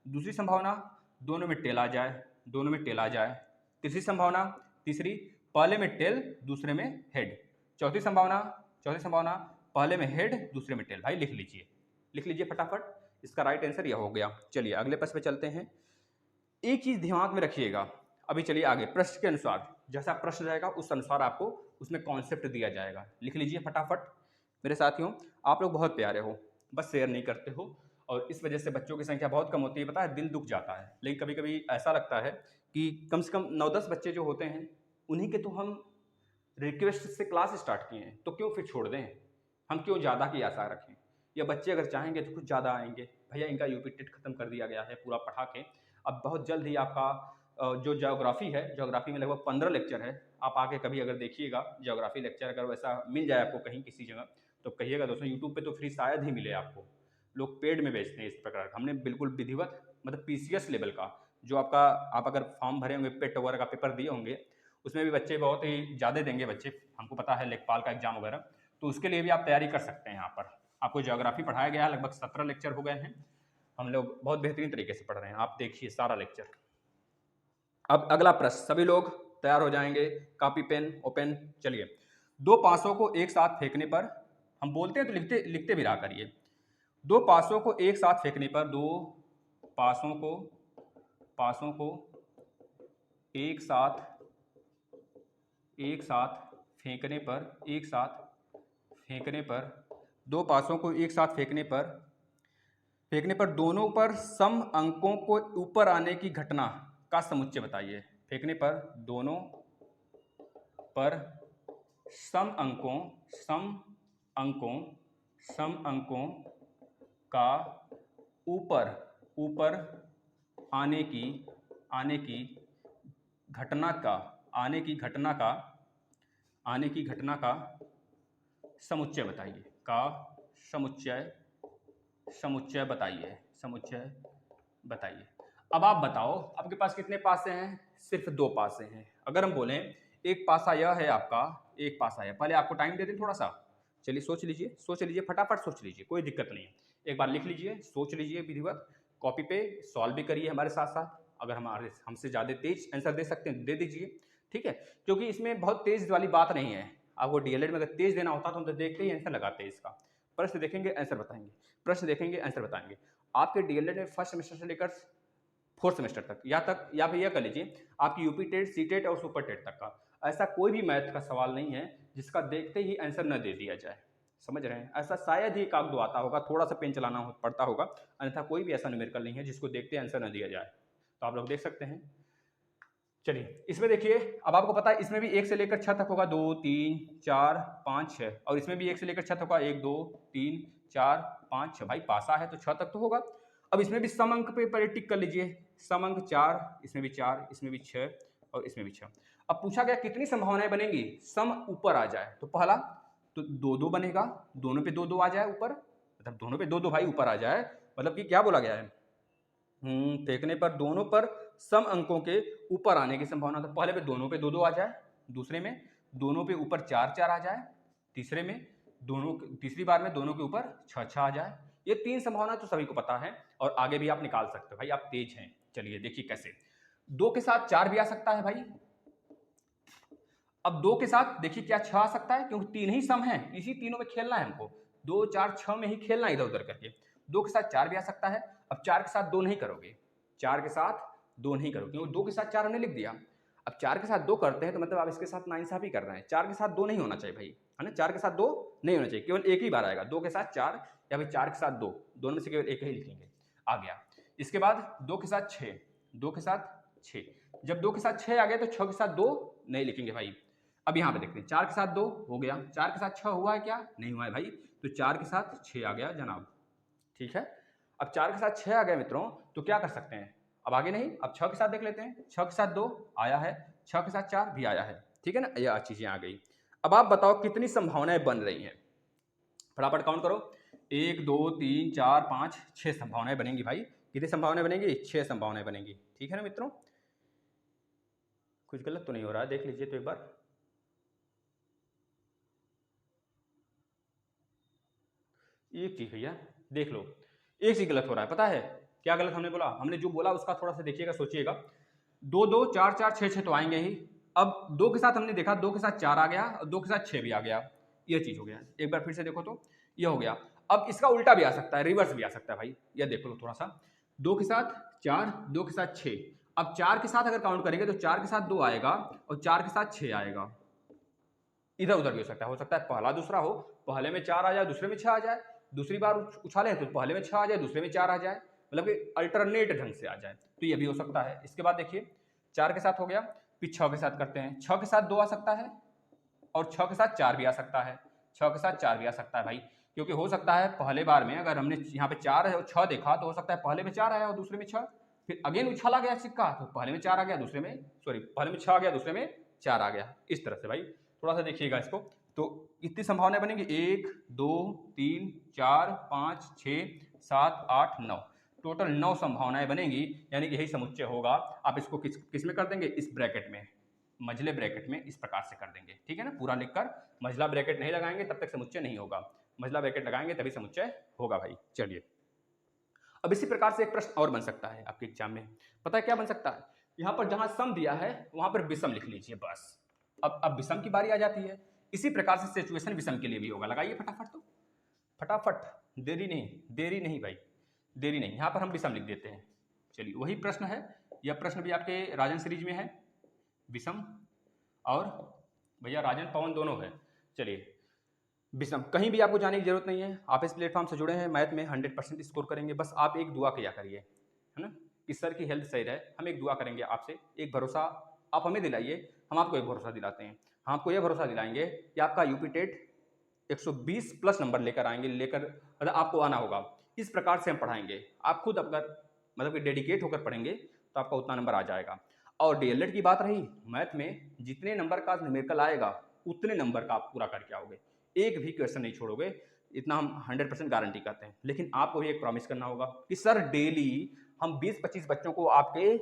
Speaker 1: दूसरी संभावना दोनों में टेल आ जाए, तीसरी संभावना पहले में टेल दूसरे में हेड, चौथी संभावना पहले में हेड दूसरे में टेल। भाई लिख लीजिए फटाफट, इसका राइट आंसर यह हो गया। चलिए अगले प्रश्न पे चलते हैं। एक चीज दिमाग में रखिएगा, अभी चलिए आगे प्रश्न के अनुसार, जैसा प्रश्न रहेगा उस अनुसार आपको उसमें कॉन्सेप्ट दिया जाएगा। लिख लीजिए फटाफट। मेरे साथियों आप लोग बहुत प्यारे हो, बस शेयर नहीं करते हो, और इस वजह से बच्चों की संख्या बहुत कम होती है, पता है, दिल दुख जाता है। लेकिन कभी कभी ऐसा लगता है कि कम से कम 9-10 बच्चे जो होते हैं उन्हीं के तो हम रिक्वेस्ट से क्लास स्टार्ट किए हैं, तो क्यों फिर छोड़ दें? हम क्यों ज़्यादा की आशा रखें? या बच्चे अगर चाहेंगे तो कुछ ज़्यादा आएंगे। भैया इनका यूपी टेट खत्म कर दिया गया है पूरा पढ़ा के, अब बहुत जल्द ही आपका जो ज्योग्राफी है, ज्योग्राफी में लगभग 15 लेक्चर है। आप आके कभी अगर देखिएगा ज्योग्राफी लेक्चर, अगर वैसा मिल जाए आपको कहीं किसी जगह तो कहिएगा। दोस्तों यूट्यूब पे तो फ्री शायद ही मिले आपको, लोग पेड में बेचते हैं इस प्रकार। हमने बिल्कुल विधिवत, मतलब पीसीएस लेवल का, जो आपका, आप अगर फॉर्म भरे होंगे, पेट वगैरह का पेपर दिए होंगे, उसमें भी बच्चे बहुत ही ज़्यादा देंगे बच्चे, हमको पता है, लेखपाल का एग्जाम वगैरह, तो उसके लिए भी आप तैयारी कर सकते हैं। यहाँ पर आपको ज्योग्राफी पढ़ाया गया है, लगभग 17 लेक्चर हो गए हैं, हम लोग बहुत बेहतरीन तरीके से पढ़ रहे हैं। आप देखिए सारा लेक्चर। अब अगला प्रश्न, सभी लोग तैयार हो जाएंगे, कॉपी पेन ओपन। चलिए, दो पासों को एक साथ फेंकने पर, हम बोलते हैं तो लिखते भी रहा करिए। दो पासों को एक साथ फेंकने पर, दो पासों को एक साथ फेंकने पर, दो पासों को एक साथ फेंकने पर दोनों पर सम अंकों को ऊपर आने की घटना का समुच्चय बताइए। फेंकने पर दोनों पर सम अंकों का ऊपर आने की घटना का समुच्चय बताइए। समुच्चय बताइए। अब आप बताओ आपके पास कितने पासे हैं? सिर्फ 2 पासे हैं। अगर हम बोलें एक पासा यह है आपका, एक पासा यह, पहले आपको टाइम दे दें थोड़ा सा। चलिए सोच लीजिए फटाफट सोच लीजिए, कोई दिक्कत नहीं है। एक बार लिख लीजिए, सोच लीजिए विधिवत, कॉपी पे सॉल्व भी करिए हमारे साथ साथ। अगर हमसे ज़्यादा तेज आंसर दे सकते हैं दे दीजिए, ठीक है, क्योंकि इसमें बहुत तेज वाली बात नहीं है। आपको डीएलएड में अगर तेज देना होता तो हम तो देखते ही आंसर लगाते हैं इसका। प्रश्न देखेंगे आंसर बताएंगे, आपके डीएलएड में फर्स्ट सेमेस्टर से लेकर 4th सेमेस्टर तक, या फिर यह कर लीजिए आपकी यूपी टेट, सी टेट और सुपर टेट तक का ऐसा कोई भी मैथ का सवाल नहीं है जिसका देखते ही आंसर न दे दिया जाए, समझ रहे हैं। ऐसा शायद ही एक आध दो आता होगा, थोड़ा सा पेन चलाना पड़ता होगा, अन्यथा कोई भी ऐसा न्यूमेरिकल नहीं है जिसको देखते आंसर न दिया जाए। तो आप लोग देख सकते हैं। चलिए इसमें देखिए, अब आपको पता है इसमें भी 1 से लेकर 6 तक होगा, 2 3 4 5 6, और इसमें भी 1 से लेकर 6 तक होगा, 1 2 3 4 5 6। भाई पासा है तो 6 तक तो होगा। अब इसमें भी सम अंक पे टिक कर लीजिए, सम अंक 4, इसमें भी 4, इसमें भी 6 और इसमें भी 6। अब पूछा गया कितनी संभावनाएं बनेंगी सम ऊपर आ जाए। तो पहला तो 2 2 बनेगा, दोनों पे 2 2 आ जाए ऊपर, मतलब दोनों पे 2 2 भाई ऊपर आ जाए, मतलब कि क्या बोला गया है, फेंकने पर दोनों पर सम अंकों के ऊपर आने की संभावना। तो पहले पे दोनों पे 2 2 आ जाए, दूसरे में दोनों पे ऊपर 4 4 आ जाए, तीसरे में तीसरी बार में दोनों के ऊपर 6 6 आ जाए। ये 3 संभावना तो सभी को पता है और आगे भी आप निकाल सकते हो भाई, आप तेज हैं। चलिए देखिए कैसे, 2 के साथ 4 भी आ सकता है भाई। अब 2 के साथ देखिए क्या 6 आ सकता है, क्योंकि 3 ही सम है, इसी तीनों में खेलना है हमको, 2 4 6 में ही खेलना है इधर उधर करके। 2 के साथ 4 भी आ सकता है। अब 4 के साथ 2 नहीं करोगे, 4 के साथ 2 नहीं करोगे, क्योंकि 2 के साथ 4 हमने लिख दिया। अब 4 के साथ 2 करते हैं तो मतलब आप इसके साथ नाइंसाफी कर रहे हैं। 4 के साथ 2 नहीं होना चाहिए भाई, है ना, 4 के साथ 2 नहीं होना चाहिए, केवल एक ही बार आएगा। 2 के साथ 4 या भाई 4 के साथ 2, दोनों में से केवल एक ही लिखेंगे, आ गया। इसके बाद 2 के साथ 6, 2 के साथ 6, जब 2 के साथ 6 आ गया तो 6 के साथ 2 नहीं लिखेंगे भाई। अब यहाँ पे देखते हैं, 4 के साथ 2 हो गया, 4 के साथ 6 हुआ है क्या, नहीं हुआ है भाई, तो 4 के साथ 6 आ गया जनाब, ठीक है। अब 4 के साथ 6 आ गया मित्रों, तो क्या कर सकते हैं, अब आगे नहीं, अब 6 के साथ देख लेते हैं। 6 के साथ 2 आया है, 6 के साथ 4 भी आया है, ठीक है ना, यह चीजें आ गई। अब आप बताओ कितनी संभावनाएं बन रही हैं, फटाफट काउंट करो, 1 2 3 4 5 6 संभावनाएं बनेंगी भाई। कितनी संभावनाएं बनेंगी, 6 संभावनाएं बनेंगी, ठीक है ना मित्रों। कुछ गलत तो नहीं हो रहा है, देख लीजिए तो एक बार। एक चीज भैया देख लो, एक चीज गलत हो रहा है, पता है क्या गलत हमने बोला, हमने जो बोला उसका थोड़ा सा देखिएगा, सोचिएगा। 2 2 4 4 6 6 तो आएंगे ही। अब 2 के साथ हमने देखा, 2 के साथ 4 आ गया और 2 के साथ 6 भी आ गया, ये चीज हो गया। एक बार फिर से देखो तो ये हो गया। अब इसका उल्टा भी आ सकता है, रिवर्स भी आ सकता है भाई, ये देख लो थोड़ा सा। 2 के साथ 4, 2 के साथ 6, अब 4 के साथ अगर काउंट करेंगे तो 4 के साथ 2 आएगा और 4 के साथ 6 आएगा। इधर उधर भी हो सकता है पहला दूसरा हो, पहले में 4 आ जाए दूसरे में 6 आ जाए, दूसरी बार उछाले तो पहले में 6 आ जाए दूसरे में 4 आ जाए, मतलब कि अल्टरनेट ढंग से आ जाए, तो ये भी हो सकता है। इसके बाद देखिए 4 के साथ हो गया, फिर 6 के साथ करते हैं। 6 के साथ 2 आ सकता है और 6 के साथ 4 भी आ सकता है, 6 के साथ 4 भी आ सकता है भाई, क्योंकि हो सकता है पहले बार में अगर हमने यहाँ पे 4 और 6 देखा तो हो सकता है पहले में 4 आया और दूसरे में 6, फिर अगेन उछाला गया सिक्का तो पहले में 4 आ गया दूसरे में, सॉरी पहले में 6 आ गया दूसरे में 4 आ गया, इस तरह से भाई थोड़ा सा देखिएगा इसको। तो कितनी संभावनाएं बनेंगी, 1 2 3 4 5 6 7 8 9, टोटल 9 संभावनाएं बनेंगी, यानी कि यही समुच्चय होगा। आप इसको किस में कर देंगे, इस ब्रैकेट में, मझले ब्रैकेट में इस प्रकार से कर देंगे, ठीक है ना। पूरा लिखकर मझला ब्रैकेट नहीं लगाएंगे तब तक समुच्चय नहीं होगा, मझला ब्रैकेट लगाएंगे तभी समुच्चय होगा भाई। चलिए अब इसी प्रकार से एक प्रश्न और बन सकता है आपके एग्जाम में, पता है क्या बन सकता है, यहाँ पर जहां सम दिया है वहां पर विषम लिख लीजिए बस। अब विषम की बारी आ जाती है, इसी प्रकार से सिचुएशन विषम के लिए भी होगा, लगाइए फटाफट, तो फटाफट, देरी नहीं भाई, देरी नहीं, यहाँ पर हम विषम लिख देते हैं। चलिए वही प्रश्न है, यह प्रश्न भी आपके राजन सीरीज में है, विषम और भैया राजन पवन दोनों है। चलिए विषम, कहीं भी आपको जाने की जरूरत नहीं है, आप इस प्लेटफॉर्म से जुड़े हैं, मैथ में 100% स्कोर करेंगे, बस आप एक दुआ किया करिए, है ना, कि सर की हेल्थ सही रहे। हम एक दुआ करेंगे आपसे, एक भरोसा आप हमें दिलाइए, हम आपको एक भरोसा दिलाते हैं। हम आपको यह भरोसा दिलाएंगे कि आपका यूपी टेट 120 प्लस नंबर लेकर आएंगे, मतलब आपको आना होगा, इस प्रकार से हम पढ़ाएंगे। आप खुद अगर मतलब कि डेडिकेट होकर पढ़ेंगे तो आपका उतना नंबर आ जाएगा। और डीएलएड की बात रही, मैथ में जितने नंबर का न्यूमेरिकल आएगा उतने नंबर का आप पूरा करके आओगे, एक भी क्वेश्चन नहीं छोड़ोगे, इतना हम 100% गारंटी करते हैं। लेकिन आपको भी एक प्रॉमिस करना होगा कि सर डेली हम 20-25 बच्चों को आपके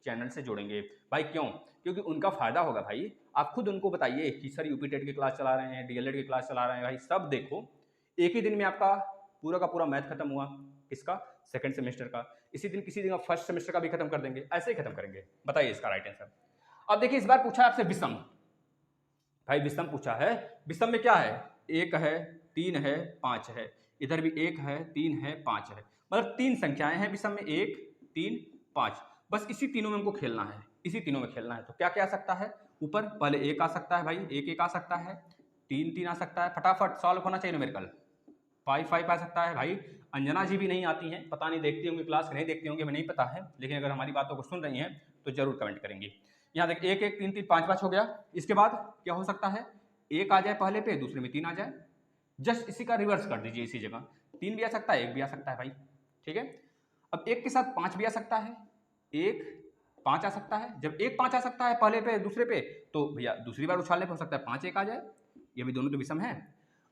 Speaker 1: चैनल से जोड़ेंगे भाई। क्यों, क्योंकि उनका फायदा होगा भाई। आप खुद उनको बताइए कि सर यूपी टेट की क्लास चला रहे हैं, डीएलएड की क्लास चला रहे हैं भाई, सब देखो, एक ही दिन में आपका पूरा का पूरा मैथ खत्म हुआ, किसका, सेकंड सेमेस्टर का, इसी दिन किसी दिन फर्स्ट सेमेस्टर का भी खत्म कर देंगे, ऐसे ही खत्म करेंगे। बताइए इसका राइट आंसर। अब देखिए इस बार पूछा है आपसे विषम, भाई विषम पूछा है, विषम में क्या है, 1 है 3 है 5 है, इधर भी 1 है 3 है 5 है, मतलब 3 संख्याएं हैं विषम में, 1 3 5, बस इसी तीनों में हमको खेलना है, इसी तीनों में खेलना है। तो क्या क्या आ सकता है, ऊपर पहले एक आ सकता है भाई, एक आ सकता है, 3 आ सकता है, फटाफट सॉल्व होना चाहिए न्यूमेरिकल। 5 आ सकता है भाई। अंजना जी भी नहीं आती हैं, पता नहीं देखती होंगी क्लास नहीं देखती होंगी, हमें नहीं पता है, लेकिन अगर हमारी बातों को सुन रही हैं तो जरूर कमेंट करेंगी। यहाँ देख 1 3 5 हो गया। इसके बाद क्या हो सकता है, 1 आ जाए पहले पे, दूसरे में 3 आ जाए, जस्ट इसी का रिवर्स कर दीजिए, इसी जगह 3 भी आ सकता है, 1 भी आ सकता है भाई, ठीक है। अब 1 के साथ 5 भी आ सकता है, 1 5 आ सकता है। जब 1 5 आ सकता है पहले पे दूसरे पे, तो भैया दूसरी बार उछालने पे हो सकता है 5 1 आ जाए, ये भी दोनों तो विषम है।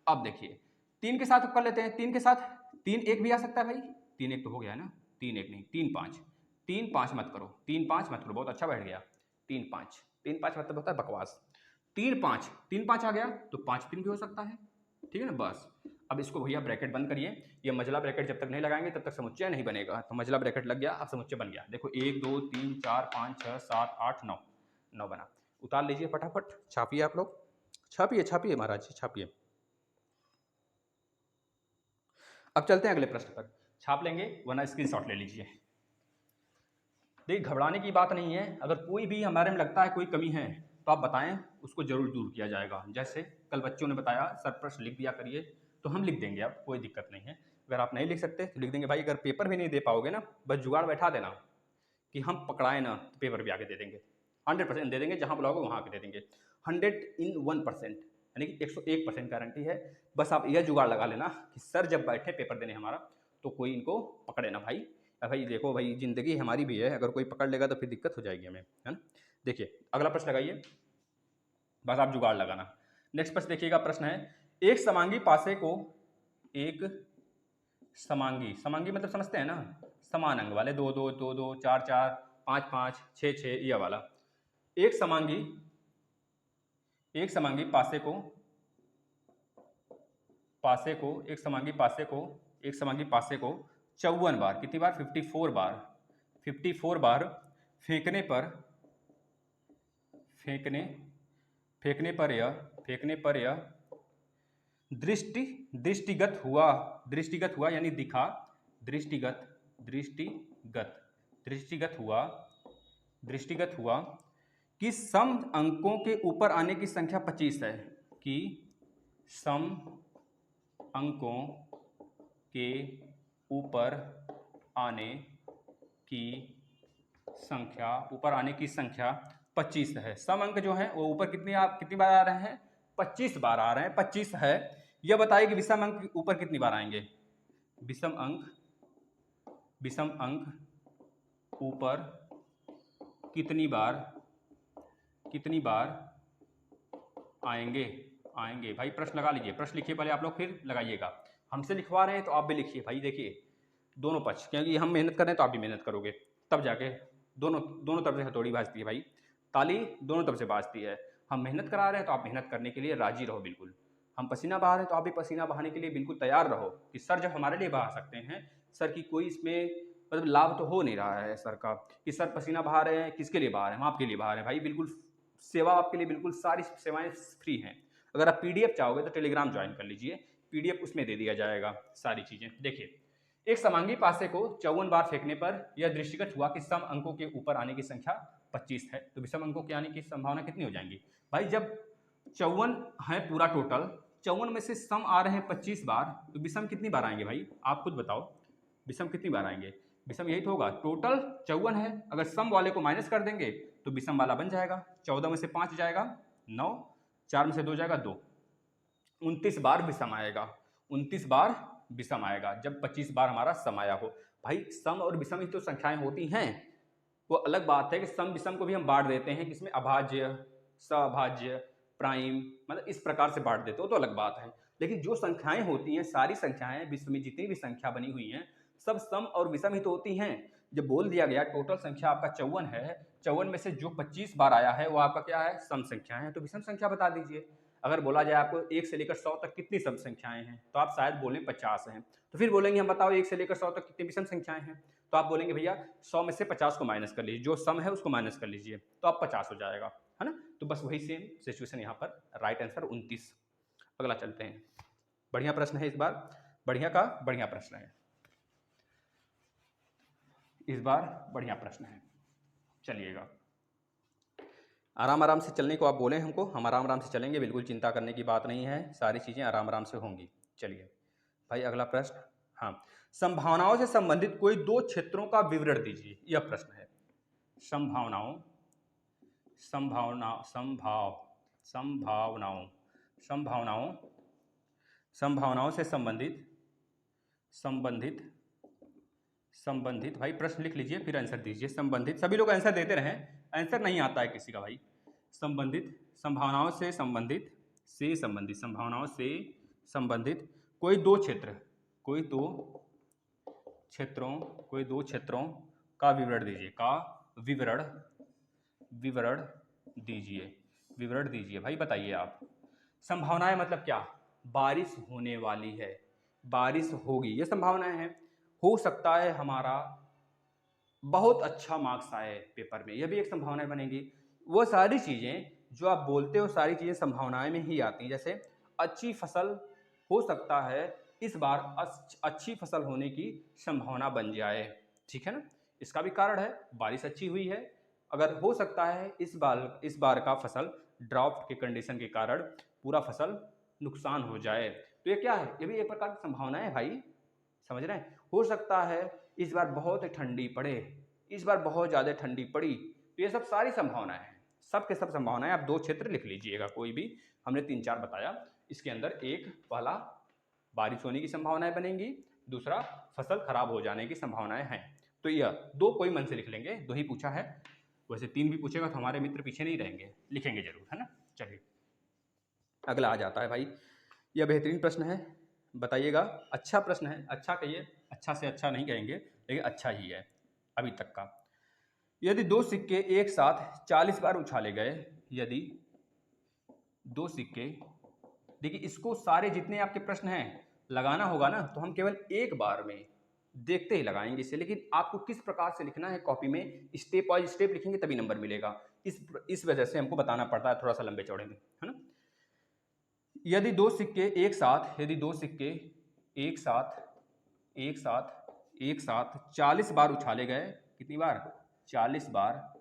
Speaker 1: अब देखिए 3 के साथ कर लेते हैं, 3 के साथ 3 1 भी आ सकता है भाई, 3 1 तो हो गया है ना, 3 1 नहीं 3 5, 3 5 मत करो, 3 5 मत करो, बहुत अच्छा बैठ गया, 3 5 मतलब होता है बकवास। 3 5 आ गया तो 5 3 भी हो सकता है, ठीक है ना। बस अब इसको भैया ब्रैकेट बंद करिए, ये मजला ब्रैकेट जब तक नहीं लगाएंगे तब तक समुच्चय नहीं बनेगा, तो मजला ब्रैकेट लग गया, अब समुच्चय बन गया। देखो 1 2 3 4 5 6 7 8 9, 9 बना। उतार लीजिए फटाफट, छापिए आप लोग, छापिए छापिए महाराज जी छापिए। अब चलते हैं अगले प्रश्न पर, छाप लेंगे वरना स्क्रीनशॉट ले लीजिए। देखिए घबराने की बात नहीं है, अगर कोई भी हमारे में लगता है कोई कमी है तो आप बताएं, उसको जरूर दूर किया जाएगा। जैसे कल बच्चों ने बताया सर प्रश्न लिख दिया करिए, तो हम लिख देंगे, अब कोई दिक्कत नहीं है। अगर आप नहीं लिख सकते तो लिख देंगे भाई, अगर पेपर भी नहीं दे पाओगे ना, बस जुगाड़ बैठा देना कि हम पकड़ाए ना, तो पेपर भी आगे दे देंगे, 100% दे देंगे, जहाँ बुलाओगे वहाँ आके दे देंगे। 100 in 1%, यानी कि 101% गारंटी है। बस आप यह जुगाड़ लगा लेना कि सर जब बैठे पेपर देने हमारा, तो कोई इनको पकड़े ना भाई। भाई देखो भाई, जिंदगी हमारी भी है, अगर कोई पकड़ लेगा तो फिर दिक्कत हो जाएगी हमें, है ना। देखिए अगला प्रश्न लगाइए, बस आप जुगाड़ लगाना। नेक्स्ट प्रश्न देखिएगा, प्रश्न है एक समांगी पासे को, एक समांगी, समांगी मतलब समझते हैं ना, समान अंग वाले, 2 2 2 2 4 4 5 5 6 6, यह वाला एक समांगी, एक समांगी पासे को, पासे को, एक समांगी पासे को, एक समांगी पासे को 54 बार, कितनी बार, 54 बार, 54 बार फेंकने पर, फेंकने फेंकने पर यह, फेंकने पर यह दृष्टिगत हुआ, दृष्टिगत हुआ यानी दिखा, दृष्टिगत दृष्टिगत दृष्टिगत हुआ, दृष्टिगत हुआ कि सम अंकों के ऊपर आने की संख्या 25 है, कि सम अंकों के ऊपर आने की संख्या, ऊपर आने की संख्या 25 है। सम अंक जो है वो ऊपर कितनी बार आ रहे हैं, 25 बार आ रहे हैं, 25 है। यह बताइए कि विषम अंक ऊपर कितनी बार आएंगे, विषम अंक, विषम अंक ऊपर कितनी बार, कितनी बार आएंगे, आएंगे। भाई प्रश्न लगा लीजिए, प्रश्न लिखिए पहले आप लोग, फिर लगाइएगा। हमसे लिखवा रहे हैं तो आप भी लिखिए भाई, देखिए दोनों पक्ष, क्योंकि हम मेहनत कर रहे हैं तो आप भी मेहनत करोगे, तब जाके दोनों दोनों तरफ से हथौड़ी बाजती है भाई, ताली दोनों तरफ से बाजती है। हम मेहनत करा रहे हैं तो आप मेहनत करने के लिए राजी रहो बिल्कुल, हम पसीना बहा रहे हैं तो आप भी पसीना बहाने के लिए बिल्कुल तैयार रहो, कि सर जब हमारे लिए बहा सकते हैं, सर की कोई इसमें मतलब लाभ तो हो नहीं रहा है सर का, कि सर पसीना बहा रहे हैं, किसके लिए बहा रहे हैं, हम आपके लिए बहा रहे हैं भाई, बिल्कुल सेवा आपके लिए, बिल्कुल सारी सेवाएं फ्री हैं। अगर आप पीडीएफ चाहोगे तो टेलीग्राम ज्वाइन कर लीजिए, पीडीएफ उसमें दे दिया जाएगा सारी चीजें। देखिए एक समांगी पासे को 54 बार फेंकने पर यह दृष्टिगत हुआ कि सम अंकों के ऊपर आने की संख्या 25 है, तो विषम अंकों के आने की संभावना कितनी हो जाएंगी भाई, जब 54 है पूरा टोटल, 54 में से सम आ रहे हैं 25 बार, तो विषम कितनी बार आएंगे भाई, आप खुद बताओ, विषम कितनी बार आएंगे। विषम यही तो होगा, टोटल 54 है, अगर सम वाले को माइनस कर देंगे तो विषम वाला बन जाएगा, 14 में से 5 जाएगा 9, 4 में से 2 जाएगा 2, 29 बार विषम आएगा, 29 बार विषम आएगा जब 25 बार हमारा सम आया हो। भाई सम और विषम ही तो संख्याएं होती हैं, वो अलग बात है कि सम विषम को भी हम बांट देते हैं, किसमें, अभाज्य, सभाज्य, प्राइम, मतलब इस प्रकार से बांट देते हो तो अलग बात है। लेकिन जो संख्याएं होती हैं, सारी संख्याएं विश्व में जितनी भी संख्या बनी हुई हैं, सब सम और विषम ही तो होती हैं। जब बोल दिया गया टोटल संख्या आपका 54 है, 54 में से जो 25 बार आया है वो आपका क्या है, सम संख्या है, तो विषम संख्या बता दीजिए। अगर बोला जाए आपको 1 से लेकर 100 तक कितनी सम संख्याएं हैं, तो आप शायद बोलें 50 हैं, तो फिर बोलेंगे हम बताओ 1 से लेकर 100 तक कितनी विषम संख्याएं हैं, तो आप बोलेंगे भैया 100 में से 50 को माइनस कर लीजिए, जो सम है उसको माइनस कर लीजिए, तो आप 50 हो जाएगा, है ना। तो बस वही सेम सिचुएशन यहाँ पर, राइट आंसर 29। अगला चलते हैं, बढ़िया प्रश्न है इस बार, बढ़िया का बढ़िया प्रश्न है इस बार, बढ़िया प्रश्न है, चलिएगा। आराम आराम से चलने को आप बोले हमको, हम आराम आराम से चलेंगे, बिल्कुल चिंता करने की बात नहीं है, सारी चीज़ें आराम आराम से होंगी। चलिए भाई अगला प्रश्न। हाँ, संभावनाओं से संबंधित कोई दो क्षेत्रों का विवरण दीजिए, यह प्रश्न है। संभावनाओं संभावना संभाव संभावनाओं संभावनाओं संभावनाओं से संबंधित संबंधित संबंधित भाई प्रश्न लिख लीजिए फिर आंसर दीजिए। संबंधित, सभी लोग आंसर देते रहें, आंसर नहीं आता है किसी का भाई। संबंधित, संभावनाओं से संबंधित संभावनाओं से संबंधित कोई दो क्षेत्र, कोई दो क्षेत्रों का विवरण दीजिए, का विवरण विवरण दीजिए भाई। बताइए आप। संभावनाएं मतलब क्या? बारिश होने वाली है, बारिश होगी, ये संभावनाएं हैं। हो सकता है हमारा बहुत अच्छा मार्क्स आए पेपर में, यह भी एक संभावनाएं बनेगी। वो सारी चीज़ें जो आप बोलते हो, सारी चीज़ें संभावनाएं में ही आती हैं। जैसे अच्छी फसल हो सकता है इस बार अच्छी फसल होने की संभावना बन जाए, ठीक है ना, इसका भी कारण है, बारिश अच्छी हुई है। अगर हो सकता है इस बार का फसल ड्राफ्ट के कंडीशन के कारण पूरा फसल नुकसान हो जाए, तो ये क्या है? ये भी एक प्रकार की संभावना है भाई, समझ रहे हैं। हो सकता है इस बार बहुत ठंडी पड़े, इस बार बहुत ज़्यादा ठंडी पड़ी, तो ये सब सारी संभावनाएं हैं, सब के सब संभावनाएं। आप दो क्षेत्र लिख लीजिएगा कोई भी, हमने 3-4 बताया। इसके अंदर एक पहला बारिश होने की संभावनाएं बनेंगी, दूसरा फसल खराब हो जाने की संभावनाएं हैं। तो यह दो कोई मन से लिख लेंगे, दो ही पूछा है, वैसे 3 भी पूछेगा तो हमारे मित्र पीछे नहीं रहेंगे, लिखेंगे जरूर, है ना। चलिए अगला आ जाता है भाई, यह बेहतरीन प्रश्न है, बताइएगा। अच्छा प्रश्न है, अच्छा कहिए, अच्छा से अच्छा नहीं कहेंगे लेकिन अच्छा ही है अभी तक का। यदि दो सिक्के एक साथ 40 बार उछाले गए, यदि दो सिक्के, देखिए इसको सारे जितने आपके प्रश्न हैं लगाना होगा ना, तो हम केवल एक बार में देखते ही लगाएंगे इसे, लेकिन आपको किस प्रकार से लिखना है कॉपी में, स्टेप बाय स्टेप लिखेंगे तभी नंबर मिलेगा। इस वजह से हमको बताना पड़ता है थोड़ा सा लंबे चौड़े में, है ना। यदि दो सिक्के एक साथ, यदि दो सिक्के एक साथ एक साथ एक साथ 40 बार उछाले गए, कितनी बार? 40 बार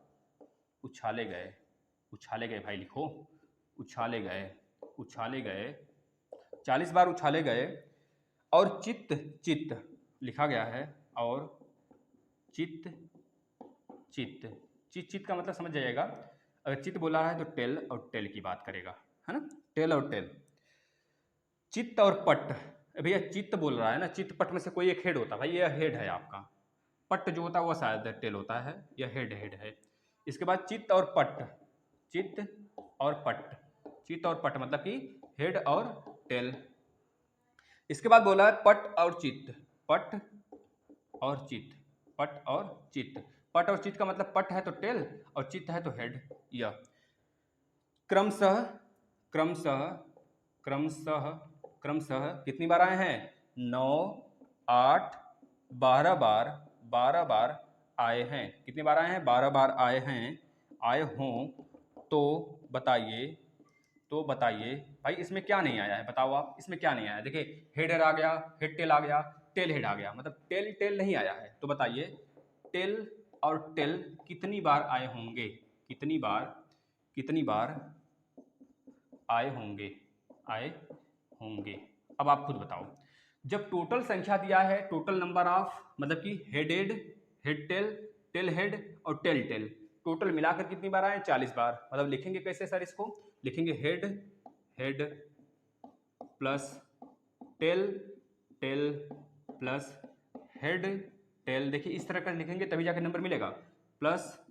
Speaker 1: उछाले गए भाई लिखो, उछाले गए 40 बार उछाले गए, और चित्त लिखा गया है, और चित्त चित्त का मतलब समझ जाइएगा। अगर चित्त बोला है तो टेल और टेल की बात करेगा, है ना, टेल और टेल। चित्त और पट, भैया चित्त बोल रहा है ना, चित्त पट में से कोई एक हेड होता है भाई, ये हेड है आपका। पट जो होता है वो शायद टेल होता है, यह हेड है। इसके बाद चित्त और पट, चित्त और पट मतलब कि हेड और टेल। इसके बाद बोला है पट और चित्त, पट और चित्त, पट और चित्त। पट और चित्त का मतलब पट है तो टेल और चित्त है तो हेड। यह क्रमशः क्रमशः क्रमशः क्रमशः कितनी बार आए हैं? 9, 8, 12 बार, 12 बार आए हैं। कितनी बार आए हैं? 12 बार आए हैं, आए हों तो बताइए, भाई इसमें क्या नहीं आया है, बताओ आप, इसमें क्या नहीं आया? देखिए हेडर आ गया, हेड टेल आ गया, टेल हेड आ गया, मतलब टेल टेल नहीं आया है, तो बताइए टेल और टेल कितनी बार आए होंगे, कितनी बार आए होंगे। अब आप खुद बताओ। जब टोटल संख्या दिया है, टोटल नंबर ऑफ, मतलब कि headed, head tail, tail head और टेल टेल, टोटल मिलाकर कितनी बार आए? 40 बार। मतलब लिखेंगे कैसे सर इसको? लिखेंगे head plus tail, tail plus head tail. देखिए इस तरह का लिखेंगे तभी जाकर नंबर मिलेगा, प्लस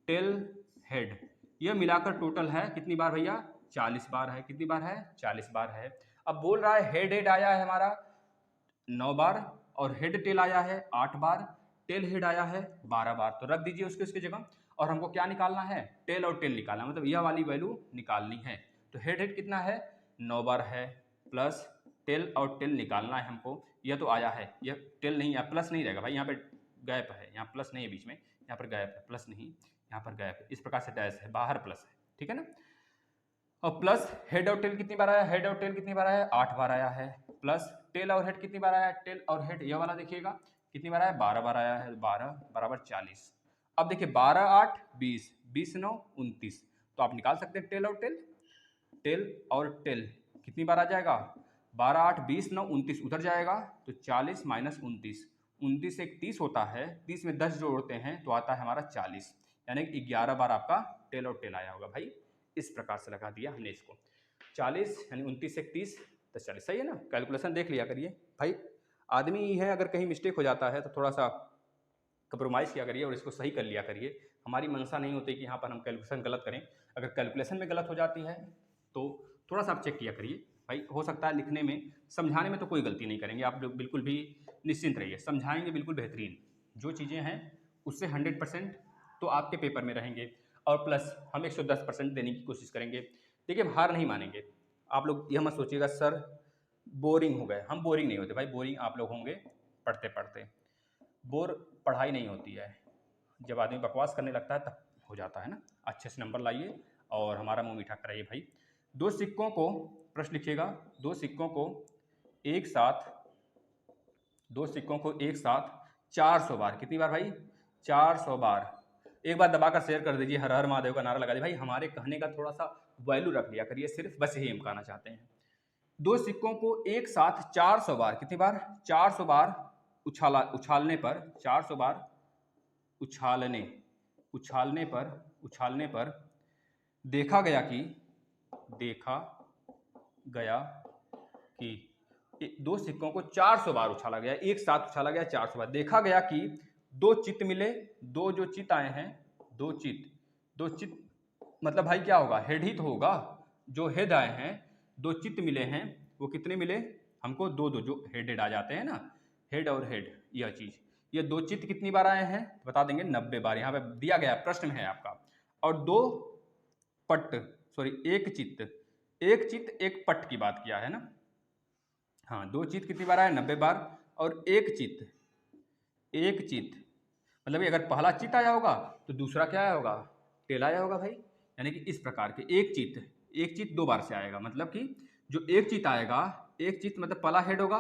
Speaker 1: टेल हेड। यह मिलाकर टोटल है कितनी बार भैया? 40 बार है। कितनी बार है? 40 बार है। अब बोल रहा है हेड आया है हमारा 9 बार, और हेड टेल आया है 8 बार, टेल हेड आया है 12 बार, तो रख दीजिए उसकी जगह। और हमको क्या निकालना है? टेल और टेल निकालना, मतलब यह वाली वैल्यू निकालनी है। तो हेड कितना है? 9 बार है, प्लस टेल और टेल निकालना है हमको। यह तो आया है, यह टेल नहीं, प्लस नहीं रहेगा भाई, यहाँ पे गैप है, यहाँ प्लस नहीं है बीच में, यहाँ पर गैप है, प्लस नहीं, यहाँ पर गैप है, इस प्रकार से डैश है, बाहर प्लस है, ठीक है ना। और प्लस हेड और टेल कितनी बार आया? हेड और टेल कितनी बार आया? 8 बार आया है। प्लस टेल और हेड कितनी बार आया? टेल और हेड यह वाला देखिएगा कितनी बार आया? 12 बार आया है। 12 बराबर 40। अब देखिए 12 8 20, 20 9 29, तो आप निकाल सकते हैं टेल और टेल। टेल और टेल कितनी बार आ जाएगा, 12 8 20 9 29 उधर जाएगा, तो 40 माइनस 29, 29 एक 30 होता है, 30 में 10 जोड़ते हैं तो आता है हमारा 40, यानी कि 11 बार आपका टेल और टेल आया होगा भाई। इस प्रकार से लगा दिया हमने इसको, 40 यानी 29 एक 30 10 40, सही है ना। कैलकुलेशन देख लिया करिए भाई, आदमी ही है, अगर कहीं मिस्टेक हो जाता है तो थोड़ा सा कंप्रोमाइज़ किया करिए और इसको सही कर लिया करिए। हमारी मंशा नहीं होती कि यहाँ पर हम कैलकुलेशन गलत करें, अगर कैलकुलेशन में गलत हो जाती है तो थोड़ा सा आप चेक किया करिए भाई। हो सकता है लिखने में, समझाने में तो कोई गलती नहीं करेंगे आप लोग, बिल्कुल भी निश्चिंत रहिए, समझाएंगे बिल्कुल बेहतरीन, जो चीज़ें हैं उससे 100% तो आपके पेपर में रहेंगे, और प्लस हम 110% देने की कोशिश करेंगे। देखिए हार नहीं मानेंगे, आप लोग यह मत सोचिएगा सर बोरिंग हो गए, हम बोरिंग नहीं होते भाई, बोरिंग आप लोग होंगे पढ़ते पढ़ते, बोर पढ़ाई नहीं होती है, जब आदमी बकवास करने लगता है तब हो जाता है ना। अच्छे से नंबर लाइए और हमारा मुंह मीठा कराइए भाई। दो सिक्कों को, प्रश्न लिखिएगा, दो सिक्कों को एक साथ, दो सिक्कों को एक साथ 400 बार, कितनी बार भाई, 400 बार, एक बार दबाकर शेयर कर दीजिए, हर हर महादेव का नारा लगा दीजिए भाई। हमारे कहने का थोड़ा सा वैल्यू रख लिया करिए, सिर्फ बस यही हम कहना चाहते हैं। दो सिक्कों को एक साथ 400 बार, कितनी बार, 400 बार उछालने पर, 400 बार उछालने उछालने पर, उछालने पर देखा गया कि, देखा गया कि दो सिक्कों को 400 बार उछाला गया, एक साथ उछाला गया 400 बार, देखा गया कि दो चित्त मिले, दो जो चित्त आए हैं, दो चित्त, दो चित्त मतलब भाई क्या होगा, हेड ही तो होगा, जो हेड आए हैं, दो चित्त मिले हैं, वो कितने मिले हमको, दो दो, जो हेड आ जाते हैं ना, हेड और हेड, यह चीज, ये दो चित्त कितनी बार आए हैं बता देंगे, 90 बार, यहाँ पे दिया गया प्रश्न में है आपका। और दो पट, सॉरी एक चित्त, एक चित्त एक पट की बात किया है ना, हाँ, दो चित्त कितनी बार आया, 90 बार, और एक चित्त, एक चित्त मतलब अगर पहला चित्त आया होगा तो दूसरा क्या आया होगा, टेल आया होगा भाई, यानी कि इस प्रकार के एक चित्त, एक चित्त दो बार से आएगा, मतलब कि जो एक चित्त आएगा, एक चित्त मतलब पहला हेड होगा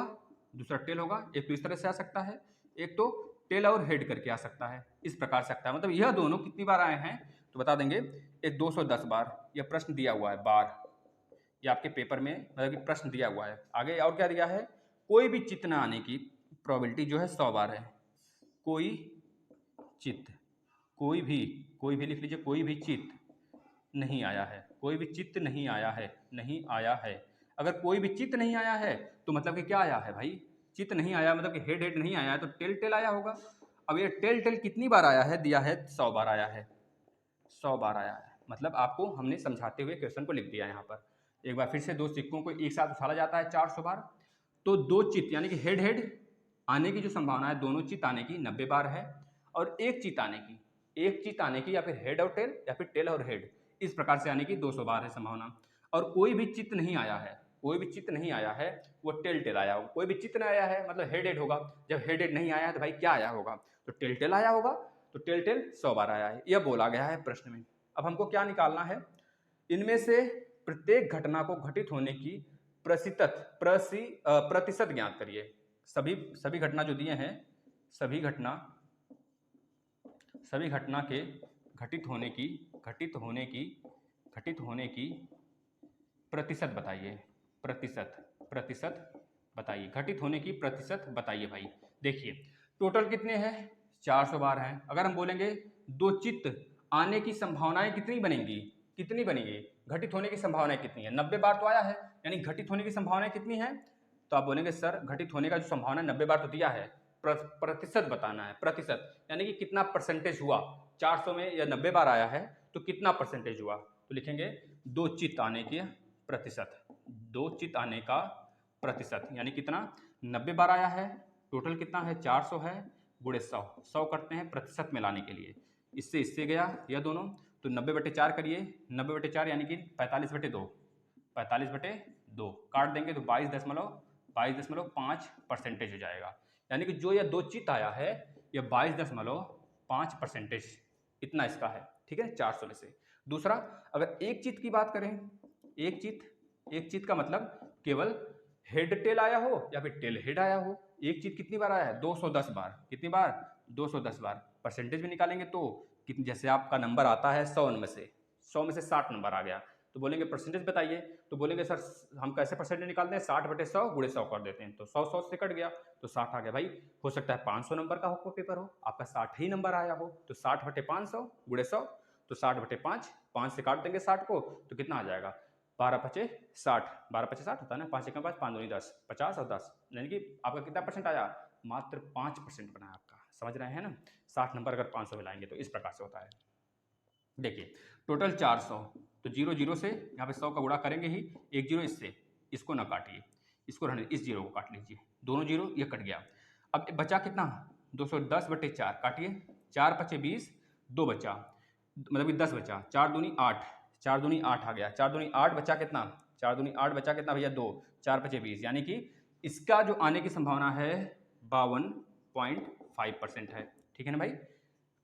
Speaker 1: दूसरा टेल होगा, एक तो इस तरह से आ सकता है, एक तो टेल और हेड करके आ सकता है, इस प्रकार से सकता है, मतलब यह दोनों कितनी बार आए हैं तो बता देंगे, एक 210 बार, यह प्रश्न दिया हुआ है बार, ये आपके पेपर में मतलब कि प्रश्न दिया हुआ है। आगे और क्या दिया है, कोई भी चित्त ना आने की प्रोबेबिलिटी जो है 100 बार है, कोई चित्त, कोई भी लिख लीजिए, कोई भी चित्त नहीं आया है, कोई भी चित्त नहीं आया है, नहीं आया है। अगर कोई भी चित्त नहीं आया है तो मतलब कि क्या आया है भाई, चित्त नहीं आया मतलब कि हेड हेड नहीं आया है, तो टेल टेल आया होगा। अब ये टेल टेल कितनी बार आया है, दिया है 100 बार आया है, 100 बार आया है, मतलब आपको हमने समझाते हुए क्वेश्चन को लिख दिया यहाँ पर। एक बार फिर से, दो सिक्कों को एक साथ उछाला जाता है 400 बार, तो दो चित्त यानी कि हेड हेड आने की जो संभावना है, दोनों चित्त आने की 90 बार है, और एक चित्त आने की, एक चित्त आने की या फिर हेड और टेल या फिर टेल और हेड, इस प्रकार से आने की 200 बार है संभावना। और कोई भी चित्त नहीं आया है, कोई भी चित्त नहीं आया है, वो टेल टेल आया होगा, कोई भी चित्त नहीं आया है मतलब हेड हेड होगा, जब हेड हेड नहीं आया है तो भाई क्या आया होगा, तो टेल टेल आया होगा, तो टेल टेल 100 बार आया है, यह बोला गया है प्रश्न में। अब हमको क्या निकालना है, इनमें से प्रत्येक घटना को घटित होने की प्रतिशत ज्ञात करिए। सभी सभी घटना जो दिए हैं, सभी घटना के घटित होने की प्रतिशत बताइए, प्रतिशत बताइए, घटित होने की प्रतिशत बताइए भाई। देखिए टोटल कितने हैं, 400 बार हैं। अगर हम बोलेंगे दो चित्त आने की संभावनाएं कितनी बनेंगी, कितनी बनेंगी, घटित होने की संभावनाएं कितनी है, 90 बार तो आया है, यानी घटित होने की संभावनाएं कितनी है, तो आप बोलेंगे सर घटित होने का जो संभावना 90 बार तो दिया है, प्रतिशत बताना है, प्रतिशत यानी कि कितना परसेंटेज हुआ, 400 में या 90 बार आया है तो कितना परसेंटेज हुआ, तो लिखेंगे दो चित्त आने के प्रतिशत, दो चित्त आने का प्रतिशत, यानी कितना 90 बार आया है, टोटल कितना है 400 है, गुणे 100, 100 करते हैं प्रतिशत में लाने के लिए, इससे इससे गया यह दोनों, तो 90/4 करिए, 90/4 यानी कि 45/2, 45/2 काट देंगे तो 22.5% हो जाएगा, यानी कि जो यह दो चित्त आया है यह 22.5% इतना इसका है, ठीक है 400 में से। दूसरा, अगर एक चित्त की बात करें, एक चित्त का मतलब केवल हेड टेल आया हो या फिर टेल हेड आया हो, एक चित्त कितनी बार आया है, 210 बार, कितनी बार 210 बार, परसेंटेज में निकालेंगे तो कितनी, जैसे आपका नंबर आता है 100 में से 100 में से 60 नंबर आ गया, तो बोलेंगे परसेंटेज बताइए, तो बोलेंगे सर हम कैसे परसेंटेज निकालते हैं, 60/100 गुणे 100 कर देते हैं, तो 100 से कट गया तो 60 आ गया। भाई हो सकता है 500 नंबर का हो पेपर हो, आपका 60 ही नंबर आया हो, तो 60/500 गुणे 100, तो 60/5, 5 से काट देंगे 60 को, तो कितना आ जाएगा 12×5=60, 12×5=60 होता है ना, 5 × 5 5 दूनी 10, 50 और 10, यानी कि आपका कितना परसेंट आया, मात्र 5% बना आपका, समझ रहे हैं ना। 60 नंबर अगर 500 में लाएंगे तो इस प्रकार से होता है। देखिए टोटल 400, तो 0 0 से यहाँ पे 100 का गुणा करेंगे ही, 1 0 इससे, इसको ना काटिए, इसको रहने, इस 0 को काट लीजिए, दोनों 0 ये कट गया। अब बचा कितना 210/4, काटिए, 4×5=20, 2 बचा, मतलब कि 10 बचा, 4 दूनी 8, 4 दूनी 8 आ गया, 4 दूनी 8 बचा कितना, 4 दूनी 8 बचा कितना भैया 2, 4×5=20, यानी कि इसका जो आने की संभावना है 52.5% है। ठीक है ना भाई,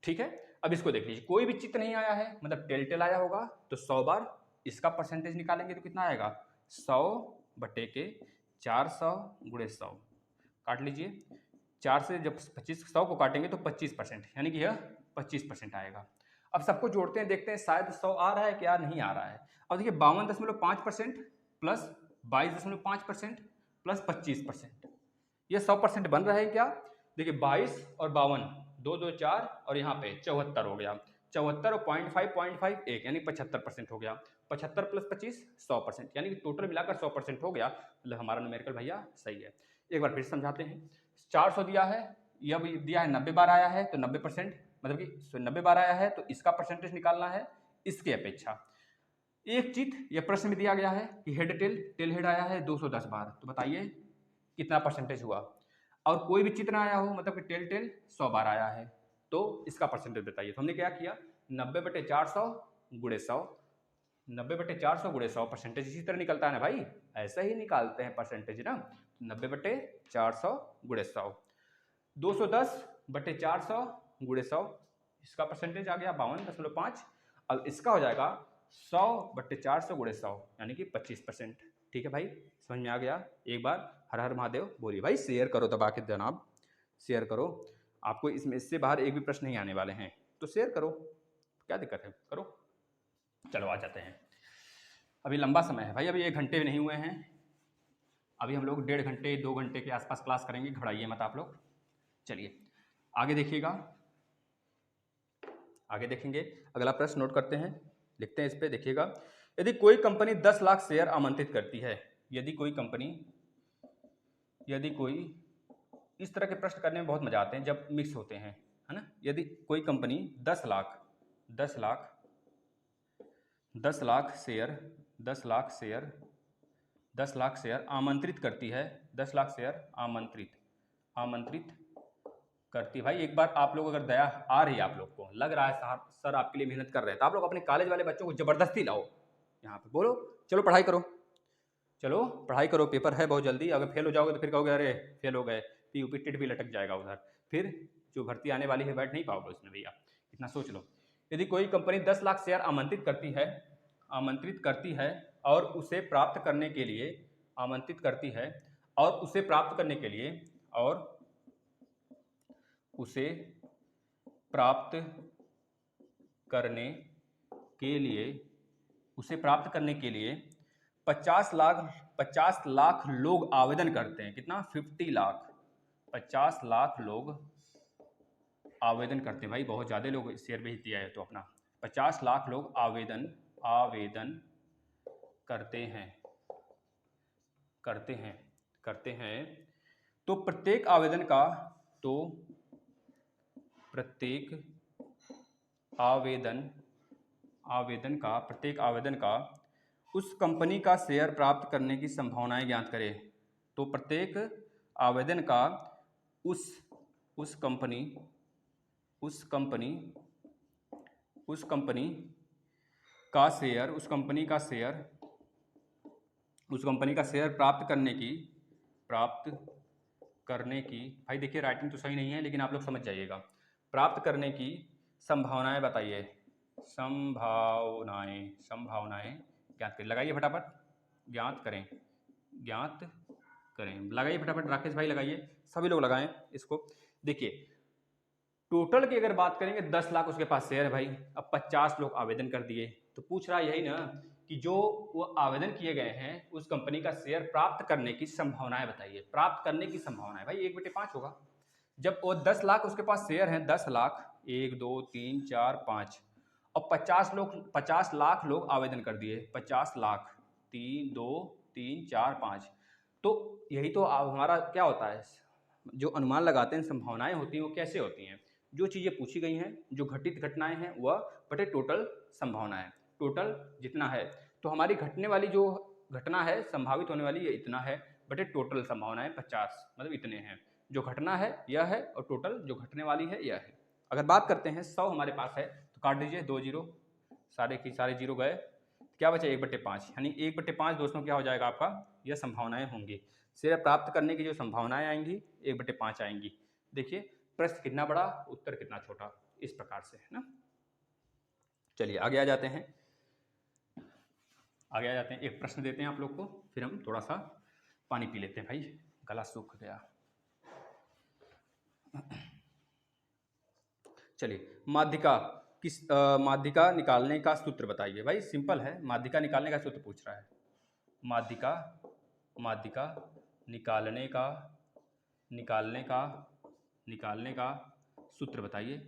Speaker 1: ठीक है। अब इसको देख लीजिए, कोई भी चित्र नहीं आया है, मतलब टेल आया होगा, तो 100 बार इसका परसेंटेज निकालेंगे तो कितना आएगा 100/400 गुणे 100, काट लीजिए, 4 से जब 100 को काटेंगे तो 25%, यानी कि यह 25% आएगा। अब सबको जोड़ते हैं, देखते हैं शायद 100 आ रहा है क्या, नहीं आ रहा है। अब देखिए 52.5% प्लस 22.5% प्लस 25%, ये 100% बन रहा है क्या। देखिए 22 और 52, 2 2 4 और यहाँ पे 74 हो गया, 74 और 0.5 1, यानी 75% हो गया, 75 + 25 100%, यानी कि टोटल मिलाकर 100% हो गया, मतलब हमारा न्यूमेरिकल भैया सही है। एक बार फिर समझाते हैं, 400 दिया है, यह भी दिया है 90 बार आया है, तो 90%, मतलब कि 90 बार आया है तो इसका परसेंटेज निकालना है इसके अपेक्षा। एक चीज यह प्रश्न में दिया गया है कि हेड टेल हेड आया है 210 बार, तो बताइए कितना परसेंटेज हुआ। और कोई भी चित्र आया हो, मतलब कि टेल 100 बार आया है, तो इसका परसेंटेज बताइए। तो हमने क्या किया, 90/400 गुणे 100, 90/400 गुणे 100 परसेंटेज इसी तरह निकलता है ना भाई, ऐसा ही निकालते हैं परसेंटेज ना, 90/400 गुणे 100, 210/400 गुणे 100, इसका परसेंटेज आ गया 52.5। अब इसका हो जाएगा 100/400 गुणे 100, यानी कि 25%। ठीक है भाई, समझ में आ गया। एक बार हर हर महादेव बोलिए भाई, शेयर करो दबा के जनाब, शेयर करो, आपको इसमें इससे बाहर एक भी प्रश्न नहीं आने वाले हैं, तो शेयर करो, क्या दिक्कत है, करो। चलो आ जाते हैं, अभी लंबा समय है भाई, अभी 1 घंटे नहीं हुए हैं, अभी हम लोग 1.5 घंटे 2 घंटे के आसपास क्लास करेंगे, घबराइए मत आप लोग। चलिए आगे देखिएगा, आगे देखेंगे, अगला प्रश्न नोट करते हैं, लिखते हैं इस पे, देखिएगा। यदि कोई कंपनी 10 लाख शेयर आमंत्रित करती है, यदि कोई कंपनी, यदि कोई, इस तरह के प्रश्न करने में बहुत मजा आते हैं जब मिक्स होते हैं, है ना। यदि कोई company 10 lakh share 10 lakh share आमंत्रित करती है, 10 लाख शेयर आमंत्रित करती है। भाई एक बार आप लोग अगर दया आ रही है, आप लोग को लग रहा है साहब सर आपके लिए मेहनत कर रहे हैं, तो आप लोग अपने कॉलेज वाले बच्चों को जबरदस्ती लाओ यहाँ पे, बोलो चलो पढ़ाई करो, चलो पढ़ाई करो, पेपर है बहुत जल्दी, अगर फेल हो जाओगे तो फिर कहोगे अरे फेल हो गए, पीयूपी टिट भी लटक जाएगा उधर, फिर जो भर्ती आने वाली है बैठ नहीं पाओगे उसमें भैया, इतना सोच लो। यदि कोई कंपनी 10 लाख शेयर आमंत्रित करती है और उसे प्राप्त करने के लिए, आमंत्रित करती है और उसे प्राप्त करने के लिए, और उसे प्राप्त करने के लिए, उसे प्राप्त करने के लिए 50 लाख लोग आवेदन करते हैं, कितना 50 लाख, 50 लाख लोग आवेदन करते हैं। भाई बहुत ज़्यादा लोग शेयर भेज दिया है, तो अपना 50 लाख लोग आवेदन करते हैं, तो प्रत्येक आवेदन का उस कंपनी का शेयर प्राप्त करने की संभावनाएं ज्ञात करें। तो प्रत्येक आवेदन का उस कंपनी का शेयर प्राप्त करने की, भाई देखिए राइटिंग तो सही नहीं है लेकिन आप लोग समझ जाइएगा, प्राप्त करने की संभावनाएं बताइए, संभावनाएं ज्ञात करें, लगाइए फटाफट, ज्ञात करें, लगाइए फटाफट, राकेश भाई लगाइए, सभी लोग लगाएं इसको। देखिए टोटल की अगर बात करेंगे 10 लाख उसके पास शेयर है भाई, अब 50 लोग आवेदन कर दिए, तो पूछ रहा यही ना कि जो वो आवेदन किए गए हैं उस कंपनी का शेयर प्राप्त करने की संभावनाएं बताइए। प्राप्त करने की संभावनाएं भाई 1/5 होगा। जब वो 10 लाख उसके पास शेयर हैं, 10 लाख, 1 2 3 4 5 और 50 लाख लोग आवेदन कर दिए। 50 लाख, 3 2 3 4 5। तो यही तो हमारा क्या होता है, जो अनुमान लगाते हैं, संभावनाएं होती हैं, वो कैसे होती हैं? जो चीज़ें पूछी गई हैं, जो घटित घटनाएं हैं, वह बटे टोटल संभावनाएं। टोटल जितना है, तो हमारी घटने वाली जो घटना है, संभावित होने वाली, ये इतना है, बटे टोटल संभावनाएं 50, मतलब इतने हैं। जो घटना है यह है और टोटल जो घटने वाली है यह है। अगर बात करते हैं 100 हमारे पास है तो काट दीजिए, 2 जीरो, सारे की सारे जीरो गए, क्या बचा 1/5, यानी 1/5 दोस्तों क्या हो जाएगा आपका, यह संभावनाएं होंगी। शेयर प्राप्त करने की जो संभावनाएं आएंगी 1/5 आएंगी। देखिए प्रश्न कितना बड़ा, उत्तर कितना छोटा, इस प्रकार से है ना। चलिए आगे आ जाते हैं, एक प्रश्न देते हैं आप लोग को, फिर हम थोड़ा सा पानी पी लेते हैं भाई, गला सूख गया। चलिए माध्यिका निकालने का सूत्र बताइए। भाई सिंपल है, माध्यिका निकालने का सूत्र पूछ रहा है। माध्यिका निकालने का सूत्र बताइए।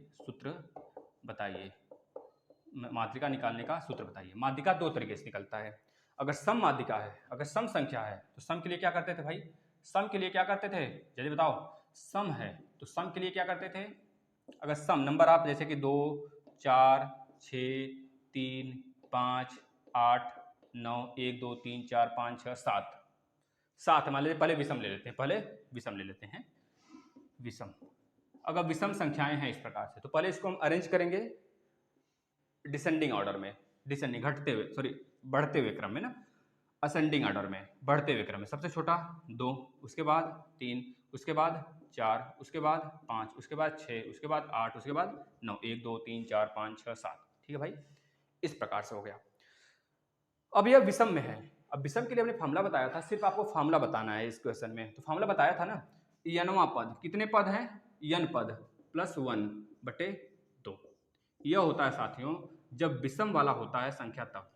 Speaker 1: माध्यिका निकालने का सूत्र बताइए। माध्यिका दो तरीके से निकलता है। अगर सम माध्यिका है, अगर सम संख्या है, तो सम के लिए क्या करते थे भाई, सम के लिए क्या करते थे, जल्दी बताओ। सम है तो सम के लिए क्या करते थे, अगर सम नंबर आप जैसे कि 2 4 6 3 5 8 9 1 2 3 4 5 6 7 मान लीजिए, पहले विषम ले लेते हैं। विषम, अगर विषम संख्याएं हैं इस प्रकार से, तो पहले इसको हम अरेंज करेंगे डिसेंडिंग ऑर्डर में, बढ़ते हुए क्रम में ना, असेंडिंग ऑर्डर में, बढ़ते हुए क्रम में। सबसे छोटा 2, उसके बाद 3, उसके बाद 4, उसके बाद 5, उसके बाद 6, उसके बाद 8, उसके बाद 9, 1 2 3 4 5 6 7। ठीक है भाई, इस प्रकार से हो गया। अब यह विषम में है। अब विषम के लिए हमने फार्मूला बताया था, सिर्फ आपको फार्मूला बताना है इस क्वेश्चन में। तो फार्मूला बताया था ना, यनवा पद, कितने पद हैं, यन पद प्लस 1/2। यह होता है साथियों जब विषम वाला होता है संख्या, तब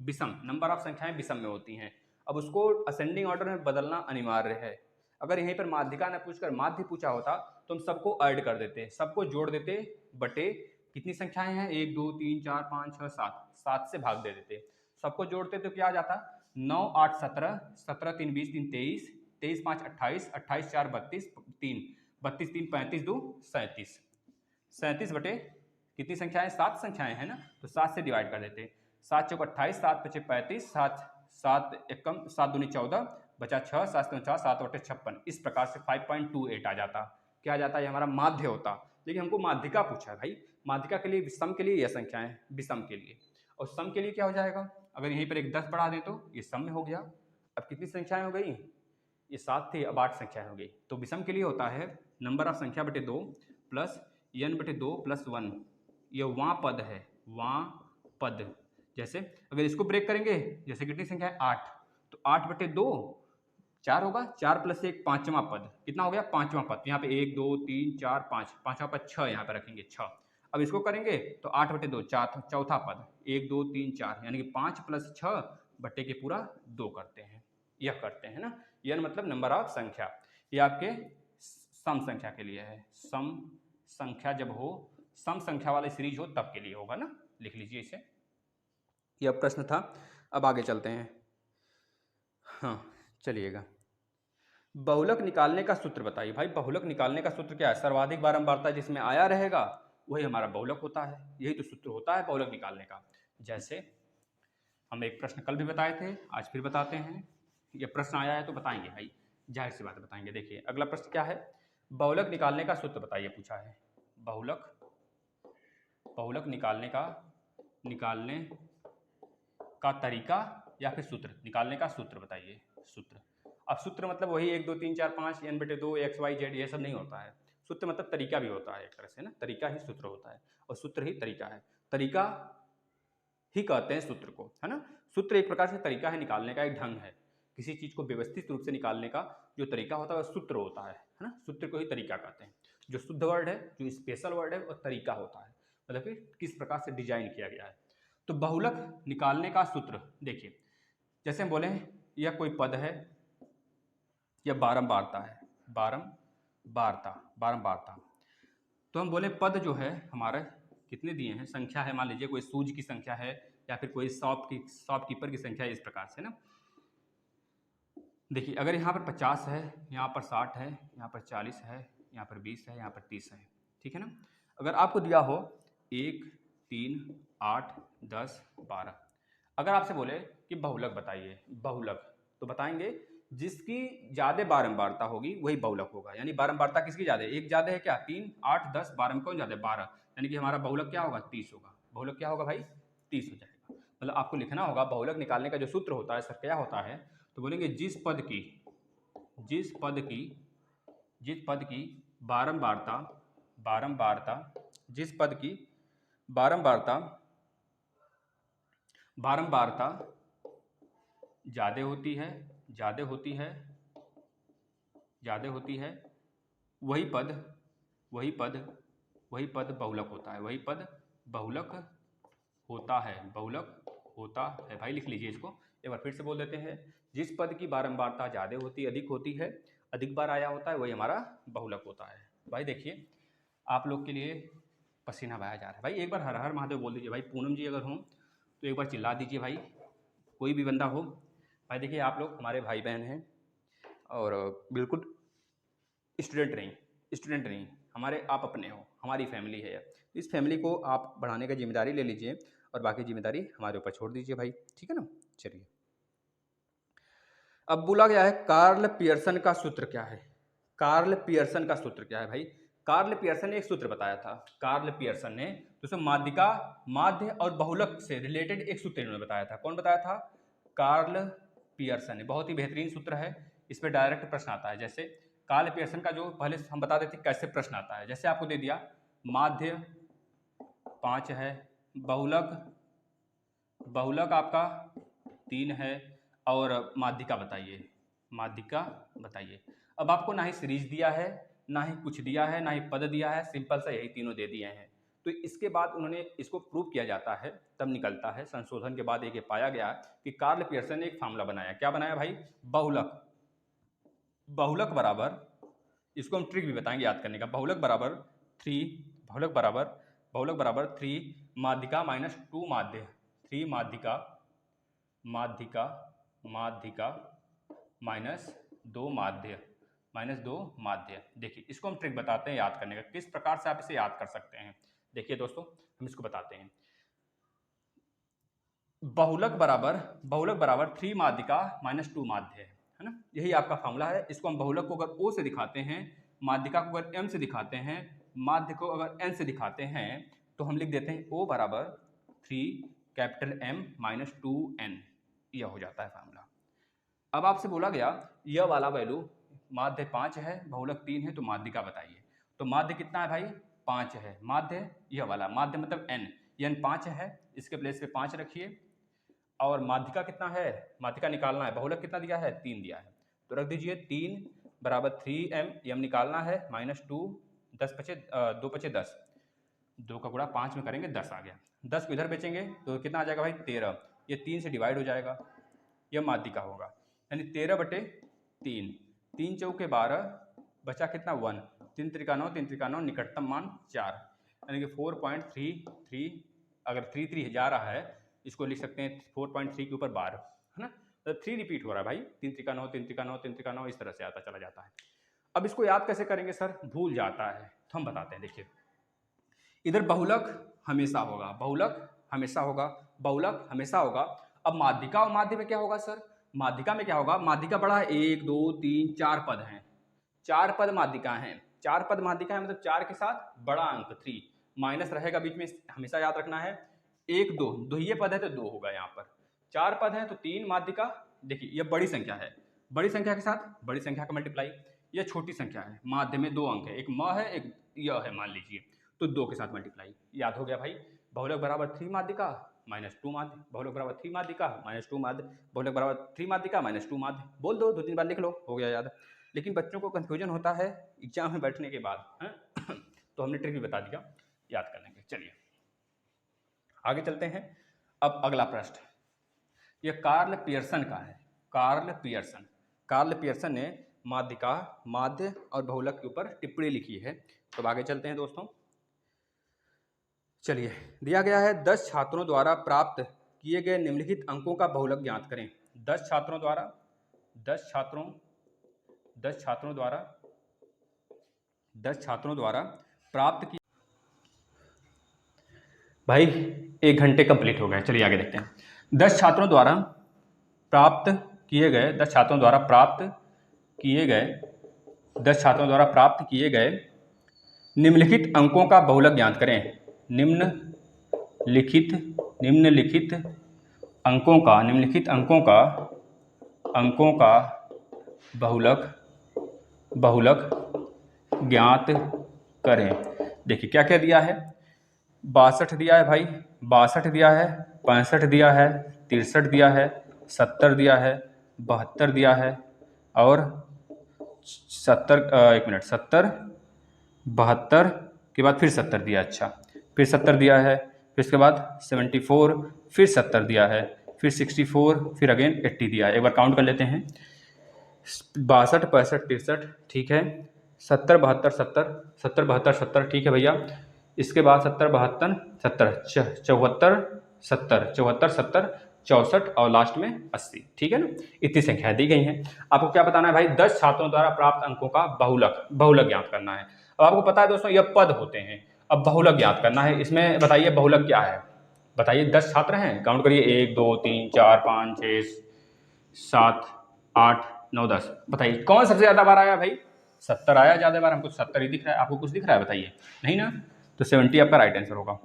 Speaker 1: विषम नंबर ऑफ संख्याएं विषम में होती हैं। अब उसको असेंडिंग ऑर्डर में बदलना अनिवार्य है। अगर यहीं पर माध्यिका न पूछकर माध्य पूछा होता तो हम सबको ऐड कर देते, सबको जोड़ देते, बटे कितनी संख्याएं हैं, 1 2 3 4 5 6 7, 7 से भाग दे देते, सबको जोड़ते तो क्या आ जाता, 9 8 17, 17 3 20 3 23, 23 5 28, 28 4 32, 3 32 3 35 2 37, 37 बटे कितनी संख्याएं, 7 संख्याएं हैं ना, तो 7 से डिवाइड कर देते, 7 चौक 28, 7 पचे 35, 7 एकम 7 दूनी 14, बचा 6, 7 49, 7 बटे 56। इस प्रकार से 5.28 आ जाता। क्या आ जाता है, ये हमारा माध्य होता। लेकिन हमको माध्यिका पूछा है भाई, माध्यिका के लिए, विषम के लिए यह संख्याएं, विषम के लिए। और सम के लिए क्या हो जाएगा, अगर यहीं पर एक 10 बढ़ा दें तो ये सम में हो गया। अब कितनी संख्याएं हो गई, ये 7 थी, अब 8 संख्याएं हो गई। तो विषम के लिए होता है नंबर ऑफ संख्या बटे 2 प्लस n बटे 2 प्लस 1। ये वहाँ पद है, वहाँ पद। जैसे अगर इसको ब्रेक करेंगे, जैसे कितनी संख्या है, 8, तो 8/2 4 होगा, 4 प्लस 1 5वां पद, कितना हो गया, 5वां पद। यहाँ पे 1 2 3 4 5, 5वां पद 6, यहाँ पे रखेंगे 6। अब इसको करेंगे तो 8/2 चौथा पद, 1 2 3 4, यानी कि 5 प्लस 6 बट्टे के पूरा 2 करते हैं, यह करते हैं ना। यह मतलब नंबर ऑफ संख्या, ये आपके सम संख्या के लिए है। सम संख्या जब हो, सम संख्या वाली सीरीज हो तब के लिए होगा ना, लिख लीजिए इसे। यह प्रश्न था। अब आगे चलते हैं। हाँ चलिएगा, बहुलक निकालने का सूत्र बताइए। भाई बहुलक निकालने का सूत्र क्या है, सर्वाधिक बारंबारता जिसमें आया रहेगा वही हमारा बहुलक होता है। यही तो सूत्र होता है बहुलक निकालने का। जैसे हम एक प्रश्न कल भी बताए थे, आज फिर बताते हैं। ये प्रश्न आया है तो बताएंगे भाई, जाहिर सी बात है बताएंगे। देखिए अगला प्रश्न क्या है, बहुलक निकालने का सूत्र बताइए पूछा है। बहुलक निकालने का तरीका या फिर सूत्र, निकालने का सूत्र बताइए। सूत्र, अब सूत्र मतलब वही 1 2 3 4 5 n/2 x y z, ये सब नहीं होता है। सूत्र मतलब तरीका भी होता है एक तरह से ना, तरीका ही सूत्र होता है और सूत्र ही तरीका है। तरीका ही कहते हैं सूत्र को, है ना। सूत्र एक प्रकार से तरीका है, निकालने का एक ढंग है। किसी चीज को व्यवस्थित रूप से निकालने का जो तरीका होता है वह सूत्र होता है ना। सूत्र को ही तरीका कहते हैं। जो शुद्ध वर्ड है, जो स्पेशल वर्ड है, वह तरीका होता है, मतलब कि किस प्रकार से डिजाइन किया गया है। तो बहुलक निकालने का सूत्र देखिए, जैसे हम बोले यह कोई पद है, यह बारंबारता है, बारंबारता। तो हम बोले पद जो है हमारा कितने दिए हैं, संख्या है, मान लीजिए कोई सूज की संख्या है या फिर कोई शॉपकीपर की संख्या है, इस प्रकार से ना। देखिए अगर यहाँ पर 50 है, यहाँ पर 60 है, यहाँ पर 40 है, यहाँ पर 20 है, यहाँ पर 30 है, ठीक है ना। अगर आपको दिया हो 1, 3, 8, 10, 12, अगर आपसे बोले कि बहुलक बताइए, बहुलक, तो बताएंगे जिसकी ज़्यादा बारंबारता होगी वही बहुलक होगा। यानी बारंबारता किसकी ज़्यादा है, एक ज़्यादा है क्या, 3, 8, 10, 12 में कौन ज़्यादा है, 12, यानी कि हमारा बहुलक क्या होगा, 30 होगा। बहुलक क्या होगा भाई, 30 हो जाएगा। मतलब आपको लिखना होगा बहुलक निकालने का जो सूत्र होता है सर क्या होता है, तो बोलेंगे जिस पद की बारंबारता जिस पद की बारंबारता ज़्यादा होती है वही पद बहुलक होता है, बहुलक होता है भाई। लिख लीजिए इसको, एक बार फिर से बोल देते हैं, जिस पद की बारंबारता ज़्यादा होती है, अधिक होती है, अधिक बार आया होता है, वही हमारा बहुलक होता है। भाई देखिए आप लोग के लिए पसीना बहाया जा रहा है भाई, एक बार हर हर महादेव बोल दीजिए भाई। पूनम जी अगर हों तो एक बार चिल्ला दीजिए भाई, कोई भी बंदा हो भाई। देखिए आप लोग हमारे भाई बहन हैं और बिल्कुल स्टूडेंट नहीं, हमारे आप अपने हो, हमारी फैमिली है। इस फैमिली को आप बढ़ाने का जिम्मेदारी ले लीजिए और बाकी जिम्मेदारी हमारे ऊपर छोड़ दीजिए भाई, ठीक है ना। चलिए अब बोला गया है कार्ल पियर्सन का सूत्र क्या है, कार्ल पियर्सन का सूत्र क्या है भाई। कार्ल पियर्सन ने एक सूत्र बताया था, कार्ल पियर्सन ने, तो उसमें माध्य और बहुलक से रिलेटेड एक सूत्र इन्होंने बताया था। कौन बताया था, कार्ल पियर्सन ने। बहुत ही बेहतरीन सूत्र है, इस पर डायरेक्ट प्रश्न आता है। जैसे कार्ल पियर्सन का जो पहले हम बता देते कैसे प्रश्न आता है, जैसे आपको दे दिया माध्य 5 है, बहुलक आपका 3 है और माध्यिका बताइए। अब आपको ना ही सीरीज दिया है, ना ही कुछ दिया है, ना ही पद दिया है, सिंपल सा यही तीनों दे दिए हैं। तो इसके बाद उन्होंने इसको प्रूव किया जाता है, तब निकलता है संशोधन के बाद एक ये पाया गया कि कार्ल पियर्सन ने एक फार्मूला बनाया। क्या बनाया भाई, बहुलक बराबर, इसको हम ट्रिक भी बताएंगे याद करने का, बहुलक बराबर 3 माध्यिका माइनस 2 माध्य, 3 माध्यिका माइनस 2 माध्य। देखिए इसको हम ट्रिक बताते हैं याद करने का, किस प्रकार से आप इसे याद कर सकते हैं। देखिए दोस्तों हम इसको बताते हैं, बहुलक बराबर 3 माध्यिका माइनस 2 माध्य है ना, यही आपका फॉर्मूला है। इसको हम बहुलक को अगर O से दिखाते हैं, माध्यिका को अगर M से दिखाते हैं, माध्य को अगर N से दिखाते हैं, तो हम लिख देते हैं O बराबर 3M माइनस 2N, यह हो जाता है फॉर्मूला। अब आपसे बोला गया यह वाला वैल्यू माध्य 5 है, बहुलक 3 है, तो माध्यिका बताइए। तो माध्य कितना है भाई, 5 है। माध्य यह वाला, माध्य मतलब n 5 है, इसके प्लेस पे 5 रखिए। और माध्यिका कितना है, माध्यिका निकालना है, बहुलक कितना दिया है, 3 दिया है, तो रख दीजिए 3 बराबर 3m निकालना है माइनस 2, 2 पचे 10, 2 का गुणा 5 में करेंगे 10 आ गया। 10 को इधर बेचेंगे तो कितना आ जाएगा भाई, 13। ये 3 से डिवाइड हो जाएगा, यह माध्यिका होगा, यानी 13/3, 3 चौके 12, बचा कितना 1, 3 त्रिका 9, 3 त्रिका 9, निकटतम मान 4, यानी कि 4.33। अगर 3 जा रहा है, इसको लिख सकते हैं 4.3 के ऊपर 12, है ना। तो 3 रिपीट हो रहा है भाई, 3 त्रिका 9, 3 त्रिका 9, 3 त्रिका 9, इस तरह से आता चला जाता है। अब इसको याद कैसे करेंगे सर, भूल जाता है, तो हम बताते हैं। देखिए इधर बहुलक हमेशा होगा, अब माध्यिका और माध्य में क्या होगा सर, माध्यिका में क्या होगा, माध्यिका बड़ा है, 1 2 3 4 पद हैं, 4 पद माध्यिका हैं, 4 पद माध्यिका है, मतलब 4 के साथ बड़ा अंक 3 माइनस रहेगा बीच में, हमेशा याद रखना है। 1 2 दो ये पद है तो 2 होगा, यहाँ पर 4 पद है तो 3 माध्यिका। देखिए यह बड़ी संख्या है, बड़ी संख्या के साथ बड़ी संख्या का मल्टीप्लाई, यह छोटी संख्या है, माध्य में 2 अंक है, एक म है एक य है मान लीजिए, तो 2 के साथ मल्टीप्लाई। याद हो गया भाई, बहुलक बराबर 3 माध्यिका माइनस 2 माध्य, बहुलक बराबर 3 माध्यिका माइनस 2 माध्य, बहुलक बराबर 3 माध्यिका माइनस 2 माध्य, बोल दो, 2-3 बार लिख लो, हो गया याद। लेकिन बच्चों को कंफ्यूजन होता है एग्जाम में बैठने के बाद, है तो हमने ट्रिक भी बता दिया, याद कर लेंगे। चलिए आगे चलते हैं। अब अगला प्रश्न, ये कार्ल पियर्सन का है। कार्ल पियर्सन ने माध्यिका, माध्य और बहुलक के ऊपर टिप्पणी लिखी है। तो आगे चलते हैं दोस्तों। चलिए, दिया गया है 10 छात्रों द्वारा प्राप्त किए गए निम्नलिखित अंकों का बहुलक ज्ञात करें। 10 छात्रों द्वारा प्राप्त की। भाई 1 घंटे कंप्लीट हो गए। चलिए आगे देखते हैं। 10 छात्रों द्वारा प्राप्त किए गए निम्नलिखित अंकों का बहुलक ज्ञात करें। निम्नलिखित अंकों का बहुलक ज्ञात करें। देखिए क्या क्या दिया है। 62 दिया है भाई, 62 दिया है, 65 दिया है, 63 दिया है, 70 दिया है, 72 दिया है और 70 72 के बाद फिर 70 दिया। अच्छा, फिर 70 दिया है, फिर इसके बाद 74, फिर 70 दिया है, फिर 64, फिर अगेन 80 दिया है। एक बार काउंट कर लेते हैं। 62 65 63, ठीक है। 70 72 70, 70 72 70, ठीक है भैया। इसके बाद 70 72 70, 74 70, 74 70, 64 और लास्ट में 80, ठीक है ना। इतनी संख्या दी गई हैं। आपको क्या बताना है भाई? 10 छात्रों द्वारा प्राप्त अंकों का बहुलक ज्ञात करना है। अब आपको पता है दोस्तों, यह पद होते हैं। अब बहुलक ज्ञात करना है। इसमें बताइए बहुलक क्या है? बताइए, 10 छात्र हैं, काउंट करिए, 1 2 3 4 5 6 7 8 9 10। बताइए कौन सबसे ज़्यादा बार आया भाई? 70 आया ज़्यादा बार। हमको 70 ही दिख रहा है। आपको कुछ दिख रहा है? बताइए, नहीं ना। तो 70 आपका राइट आंसर होगा,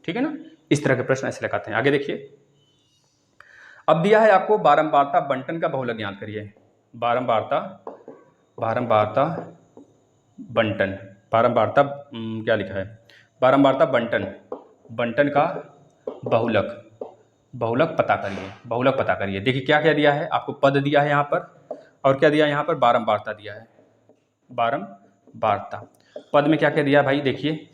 Speaker 1: ठीक है ना। इस तरह के प्रश्न ऐसे लगाते हैं। आगे देखिए। अब दिया है आपको बारंबारता बंटन का बहुलक ज्ञात करिए। बारंबारता बंटन, क्या लिखा है? बारंबारता बंटन का बहुलक पता करिए। देखिए क्या क्या दिया है आपको। पद दिया है यहाँ पर, और क्या दिया है यहाँ पर? बारंबारता दिया है। बारंबारता पद में क्या क्या दिया है भाई? देखिए,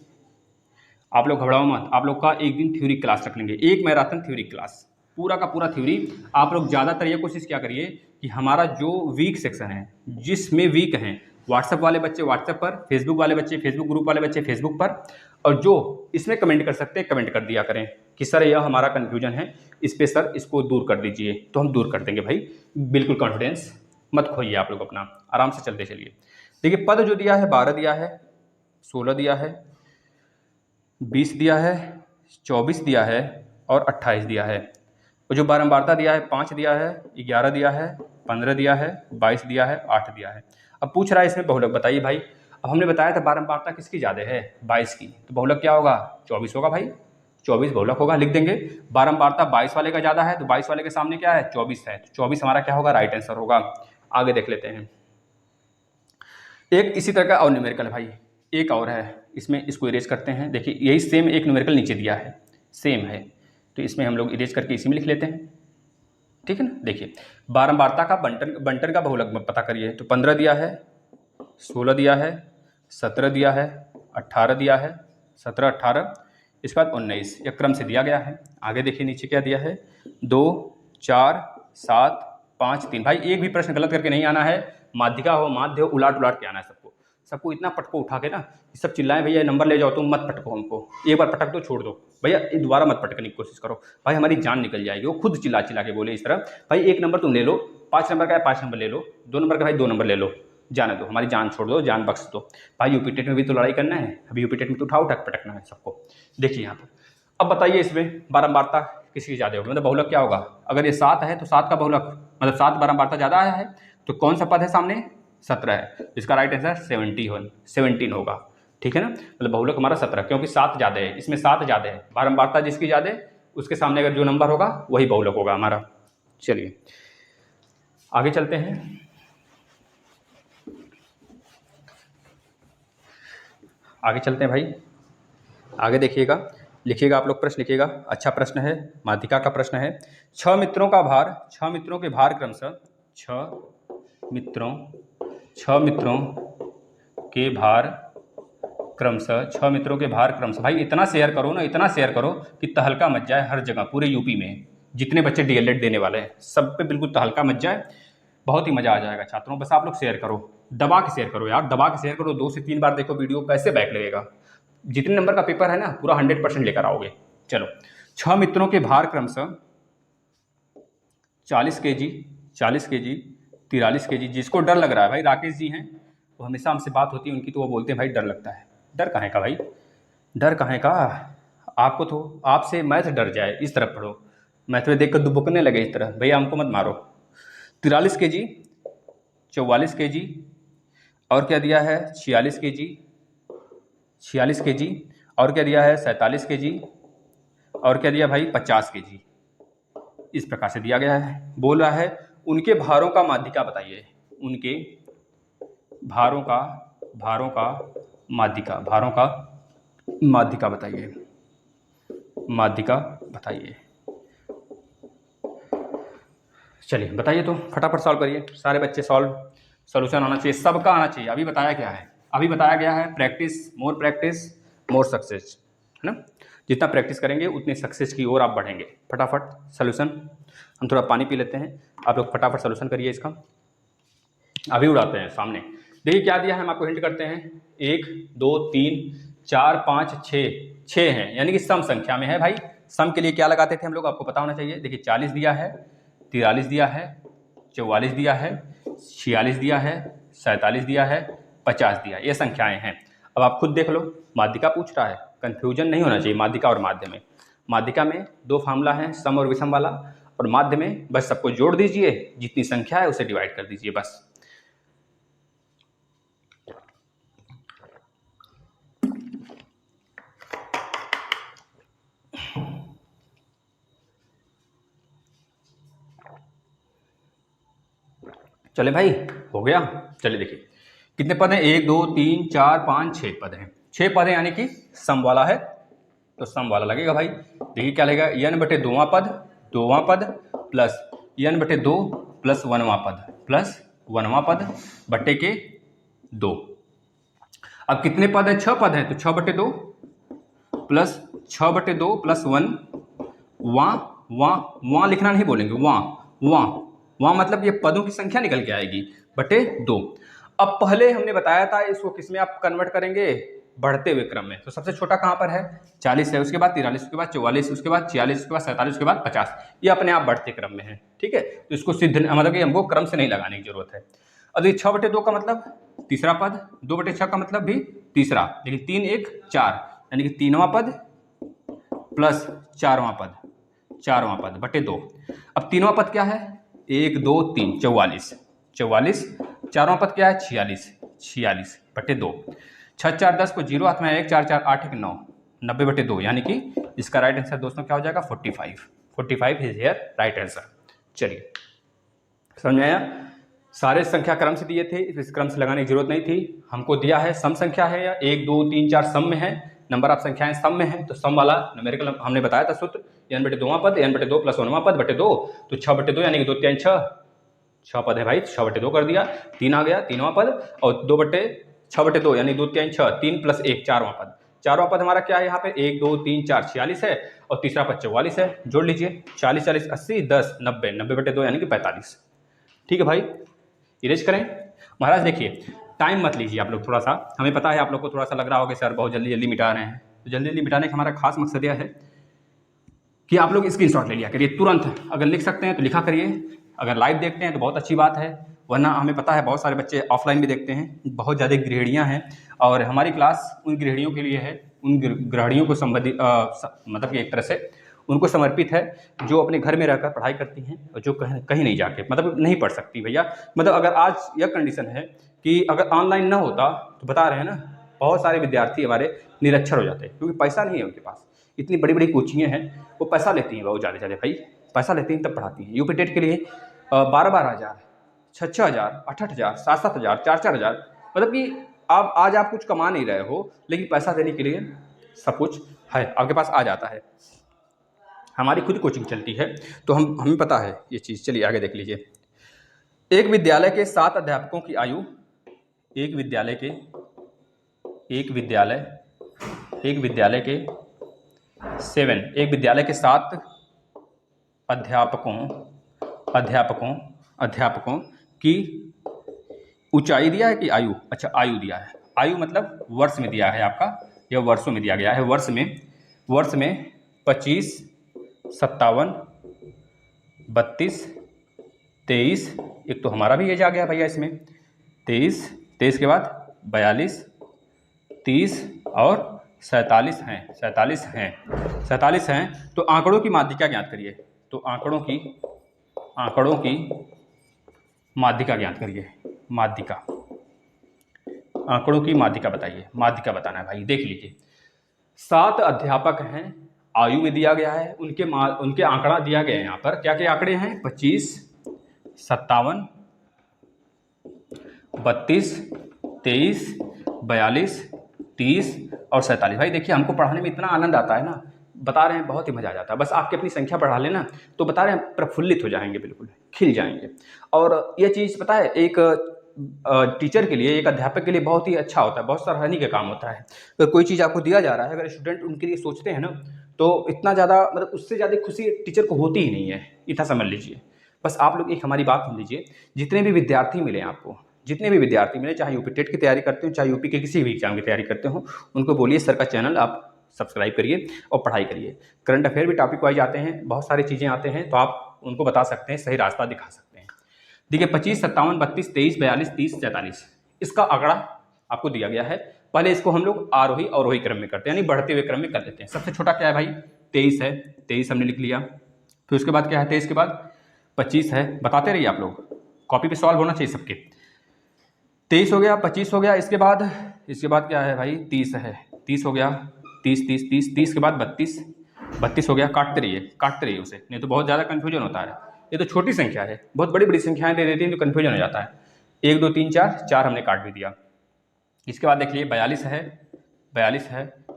Speaker 1: आप लोग घबराओ मत। आप लोग का एक दिन थ्योरी क्लास रख लेंगे, एक मैराथन थ्योरी क्लास, पूरा का पूरा थ्योरी। आप लोग ज़्यादातर ये कोशिश क्या करिए कि हमारा जो वीक सेक्शन है, जिसमें वीक हैं, व्हाट्सएप वाले बच्चे व्हाट्सएप पर, फेसबुक वाले बच्चे फेसबुक, ग्रुप वाले बच्चे फेसबुक पर, और जो इसमें कमेंट कर सकते हैं कमेंट कर दिया करें कि सर यह हमारा कन्फ्यूजन है, इस पर सर इसको दूर कर दीजिए। तो हम दूर कर देंगे भाई, बिल्कुल कॉन्फिडेंस मत खोइए। आप लोग अपना आराम से चलते चलिए। देखिए पद जो दिया है 12 दिया है, 16 दिया है, 20 दिया है, 24 दिया है और 28 दिया है। और जो बारंबारता दिया है 5 दिया है, 11 दिया है, 15 दिया है, 22 दिया है, 8 दिया है। अब पूछ रहा है इसमें बहुलक बताइए भाई। अब हमने बताया था बारंबारता किसकी ज़्यादा है? 22 की। तो बहुलक क्या होगा? 24 होगा भाई। 24 बहुलक होगा, लिख देंगे। बारंबारता 22 वाले का ज़्यादा है, तो 22 वाले के सामने क्या है? 24 है। तो 24 हमारा क्या होगा? राइट आंसर होगा। आगे देख लेते हैं। एक इसी तरह का और न्यूमेरिकल है भाई, एक और है, इसमें इसको इरेज करते हैं। देखिए यही सेम एक न्यूमेरिकल नीचे दिया है, सेम है, तो इसमें हम लोग इरेज करके इसी में लिख लेते हैं, ठीक है ना। देखिए बारंबारता का बंटन का बहुलक पता करिए। तो 15 दिया है, 16 दिया है, 17 दिया है, 18 दिया है, 17 18, इसके बाद 19, यह क्रम से दिया गया है। आगे देखिए नीचे क्या दिया है? 2 4 7 5 3। भाई एक भी प्रश्न गलत करके नहीं आना है। माध्यिका हो माध्य हो, उलाट के आना है सबको इतना पटको उठा के ना, सब चिल्लाएं भैया नंबर ले जाओ, तुम मत पटको हमको। एक बार पटक दो छोड़ दो भैया, दोबारा मत पटकने की कोशिश करो भाई, हमारी जान निकल जाएगी। वो खुद चिल्ला के बोले इस तरह, भाई 1 नंबर तुम ले लो, 5 नंबर का है 5 नंबर ले लो, 2 नंबर का भाई 2 नंबर ले लो, जाने दो, हमारी जान छोड़ दो, जान बख्श दो भाई। यूपी टेट में भी तो लड़ाई करना है, अभी यूपी टेट में तो उठा पटकना है सबको। देखिए यहाँ पर अब बताइए इसमें बारंबारता किसकी ज़्यादा होगी? मतलब बहुलक क्या होगा? अगर ये 7 है तो 7 का बहुलक, मतलब 7 बारंबारता ज़्यादा आया है, तो कौन सा पद है सामने? 17 है। इसका राइट आंसर 17 होगा, ठीक है ना। मतलब बहुलक हमारा 17, क्योंकि 7 ज़्यादा है, इसमें 7 ज़्यादा है। बारंबारता जिसकी ज़्यादा है उसके सामने अगर जो नंबर होगा वही बहुलक होगा हमारा। चलिए आगे चलते हैं। भाई आगे देखिएगा, लिखिएगा आप लोग, प्रश्न लिखिएगा। अच्छा प्रश्न है, माध्यिका का प्रश्न है। 6 मित्रों के भार क्रमशः 6 मित्रों के भार क्रमशः, 6 मित्रों के भार क्रमशः। भाई इतना शेयर करो ना, इतना शेयर करो कि तहलका मच जाए हर जगह, पूरे यूपी में जितने बच्चे डीएलएड देने वाले हैं सब पे बिल्कुल तहलका मच जाए। बहुत ही मजा आ जाएगा छात्रों। बस आप लोग शेयर करो, दबा के शेयर करो यार, दबा के शेयर करो। 2 से 3 बार देखो वीडियो, कैसे बैक लगेगा। जितने नंबर का पेपर है ना, पूरा 100% लेकर आओगे। चलो, 6 मित्रों के भार क्रमशः 40 kg, 40 kg, 43 kg। जिसको डर लग रहा है, भाई राकेश जी हैं, वो हमेशा हमसे बात होती है उनकी, तो वो बोलते हैं भाई डर लगता है। डर कहाँ का भाई, डर कहाँ का। आपको तो आपसे मैथ डर जाए, इस तरफ पढ़ो। मैथ में देख कर दुबकने लगे इस तरह, भैया हमको मत मारो। 43 kg, 44 kg, और क्या दिया है 46 kg, 46 kg, और क्या दिया है 47 kg, और क्या दिया भाई 50 kg। इस प्रकार से दिया गया है। बोल रहा है उनके भारों का माध्यिका बताइए, उनके भारों का माध्यिका, भारों का माध्यिका बताइए, माध्यिका बताइए। चलिए बताइए, तो फटाफट सॉल्व करिए। सारे बच्चे सॉल्यूशन आना चाहिए, सबका आना चाहिए। अभी बताया क्या है, अभी बताया गया है प्रैक्टिस मोर सक्सेस, है ना। जितना प्रैक्टिस करेंगे उतनी सक्सेस की ओर आप बढ़ेंगे। फटाफट सॉल्यूशन, हम थोड़ा पानी पी लेते हैं, आप लोग फटाफट सॉल्यूशन करिए इसका। अभी उड़ाते हैं सामने। देखिए क्या दिया है, हम आपको हिंट करते हैं। 1 2 3 4 5 6 हैं, यानी कि सम संख्या में है। भाई सम के लिए क्या लगाते थे हम लोग, आपको पता होना चाहिए। देखिए 40 दिया है, 43 दिया है, 44 दिया है, 46 दिया है, 47 दिया है, 50 दिया है। ये संख्याएं हैं। अब आप खुद देख लो, माध्यिका पूछ रहा है, कंफ्यूजन नहीं होना चाहिए माध्यिका और माध्य में। माध्यिका में 2 फार्मूला है, सम और विषम वाला, और माध्य में बस सबको जोड़ दीजिए, जितनी संख्या है उसे डिवाइड कर दीजिए बस। चले भाई, हो गया। चलिए देखिए कितने पद हैं, 1 2 3 4 5 6 पद हैं। 6 पद हैं, यानी कि सम वाला है, तो सम वाला लगेगा भाई। देखिए क्या लगेगा, n बटे 2वां पद प्लस n बटे 2 प्लस 1वां पद प्लस 1वां पद बटे के 2। अब कितने पद हैं, 6 पद हैं, तो 6 बटे 2 प्लस 6 बटे 2 प्लस 1। वहाँ लिखना नहीं बोलेंगे, वहाँ मतलब ये पदों की संख्या निकल के आएगी बटे 2। अब पहले हमने बताया था इसको किस में आप कन्वर्ट करेंगे, बढ़ते हुए क्रम में। तो सबसे छोटा कहाँ पर है, 40 है, उसके बाद 43, उसके बाद 44, उसके बाद 46, उसके बाद 47, उसके बाद 50। ये अपने आप बढ़ते क्रम में है, ठीक है। तो इसको सिद्ध मतलब कि हमको क्रम से नहीं लगाने की जरूरत है। अब देखिए 6 बटे 2 का मतलब तीसरा पद, 2 बटे 6 का मतलब भी तीसरा, लेकिन 3 1 4, यानी कि 3वां पद प्लस 4वां पद बटे 2। अब 3वां पद क्या है, 1 2 3 44, 4वां पद क्या है 46 बटे 2। 6 4 10 को 0 हाथ में 1 4 4 8 1 9, 90 बटे 2, यानी कि इसका राइट आंसर दोस्तों क्या हो जाएगा 45 इज हियर राइट आंसर। चलिए समझ में आया। सारे संख्या क्रम से दिए थे, इस क्रम से लगाने की जरूरत नहीं थी। हमको दिया है सम संख्या है, या 1 2 3 4 सम में है, नंबर ऑफ संख्याएं सम में है, तो सम वाला न्यूमेरिकल हमने बताया था सूत्र, n बटे 2वां पद, n बटे 2 प्लस 1वां पद बटे 2, तो 6 बटे 2 यानी कि 2 3 6 पद है भाई, 6 बटे 2 कर दिया, 3 आ गया 3वां पद, और 6 बटे 2 यानी 2 3 6, 3 प्लस 1 4वां पद हमारा क्या है यहाँ पे 1 2 3 4 46 है, और तीसरा पद 44 है। जोड़ लीजिए 40 40 80 10 90 बटे 2 यानी कि 45। ठीक है भाई, इरेज करें। महाराज देखिए टाइम मत लीजिए आप लोग थोड़ा सा, हमें पता है आप लोग को थोड़ा सा लग रहा होगा सर बहुत जल्दी जल्दी मिटा रहे हैं, तो जल्दी जल्दी मिटाने का हमारा खास मकसद यह है कि आप लोग स्क्रीनशॉट ले लिया करिए तुरंत। अगर लिख सकते हैं तो लिखा करिए, अगर लाइव देखते हैं तो बहुत अच्छी बात है, वरना हमें पता है बहुत सारे बच्चे ऑफलाइन भी देखते हैं, बहुत ज़्यादा गृहिणियाँ हैं, और हमारी क्लास उन गृहिणियों के लिए है, उन गृहिणियों को संबंधित मतलब कि एक तरह से उनको समर्पित है जो अपने घर में रहकर पढ़ाई करती हैं और जो कहीं नहीं जाके मतलब नहीं पढ़ सकती भैया। मतलब अगर आज यह कंडीशन है कि अगर ऑनलाइन ना होता तो बता रहे हैं ना, बहुत सारे विद्यार्थी हमारे निरक्षर हो जाते हैं, क्योंकि पैसा नहीं है उनके पास। इतनी बड़ी बड़ी कोचिंगें हैं, वो पैसा लेती हैं, बहुत ज़्यादा भाई पैसा लेती हैं तब पढ़ाती हैं। यूपी टेट के लिए 12-12 हज़ार, 6-6 हज़ार, 8-8 हज़ार, 7-7 हज़ार, 4-4 हज़ार, मतलब कि आप आज आप कुछ कमा नहीं रहे हो, लेकिन पैसा देने के लिए सब कुछ है, आपके पास आ जाता है। हमारी खुद कोचिंग चलती है तो हमें पता है ये चीज़। चलिए आगे देख लीजिए। एक विद्यालय के 7 अध्यापकों की आयु, एक विद्यालय के एक विद्यालय के 7 अध्यापकों की ऊंचाई दिया है कि आयु, अच्छा आयु दिया है, आयु मतलब वर्ष में दिया है आपका, यह वर्षों में दिया गया है, वर्ष में 25, 57, 32, 23, एक तो हमारा भी एज आ गया भैया इसमें, 23 के बाद 42, 30 और 47 हैं। तो आंकड़ों की माध्यिका ज्ञात करिए। तो आंकड़ों की माध्यिका ज्ञात करिए। आंकड़ों की माध्यिका बताइए, माध्यिका बताना है भाई। देख लीजिए 7 अध्यापक हैं, आयु में दिया गया है, उनके आंकड़ा दिया गया है यहाँ पर। क्या क्या आंकड़े हैं? 25, 57, 32, 23, 42, 30 और 47। भाई देखिए हमको पढ़ाने में इतना आनंद आता है ना, बता रहे हैं, बहुत ही मजा आ जाता है। बस आपकी अपनी संख्या बढ़ा लेना तो बता रहे हैं प्रफुल्लित हो जाएंगे, बिल्कुल खिल जाएंगे। और ये चीज़ पता है एक टीचर के लिए, एक अध्यापक के लिए बहुत ही अच्छा होता है, बहुत सराहनीय का काम होता है। अगर कोई चीज़ आपको दिया जा रहा है, अगर स्टूडेंट उनके लिए सोचते हैं ना, तो इतना ज़्यादा मतलब उससे ज़्यादा खुशी टीचर को होती ही नहीं है, इतना समझ लीजिए। बस आप लोग एक हमारी बात सुन लीजिए, जितने भी विद्यार्थी मिले आपको, चाहे यूपी टेट की तैयारी करते हो, चाहे यूपी के किसी भी एग्जाम की तैयारी करते हो, उनको बोलिए सर का चैनल आप सब्सक्राइब करिए और पढ़ाई करिए। करंट अफेयर भी टॉपिक वाइज आते हैं, बहुत सारी चीज़ें आते हैं, तो आप उनको बता सकते हैं, सही रास्ता दिखा सकते हैं। देखिए 25, 57, 32, 23, 42, 30, 43 इसका आंकड़ा आपको दिया गया है। पहले इसको हम लोग आरोही अवरोही क्रम में करते हैं, यानी बढ़ते हुए क्रम में कर लेते हैं। सबसे छोटा क्या है भाई? 23 है, 23 हमने लिख लिया। फिर उसके बाद क्या है? 23 के बाद 25 है, बताते रहिए आप लोग, कॉपी पे सॉल्व होना चाहिए सबके। 23 हो गया, 25 हो गया, इसके बाद क्या है भाई? 30 है, 30 हो गया, 30 के बाद 32 हो गया। काटते रहिए उसे, नहीं तो बहुत ज़्यादा कन्फ्यूजन होता है। ये तो छोटी संख्या है, बहुत बड़ी बड़ी संख्याएं दे देती हैं तो कन्फ्यूजन हो जाता है। 1, 2, 3, 4 हमने काट भी दिया। इसके बाद देखिए 42 है,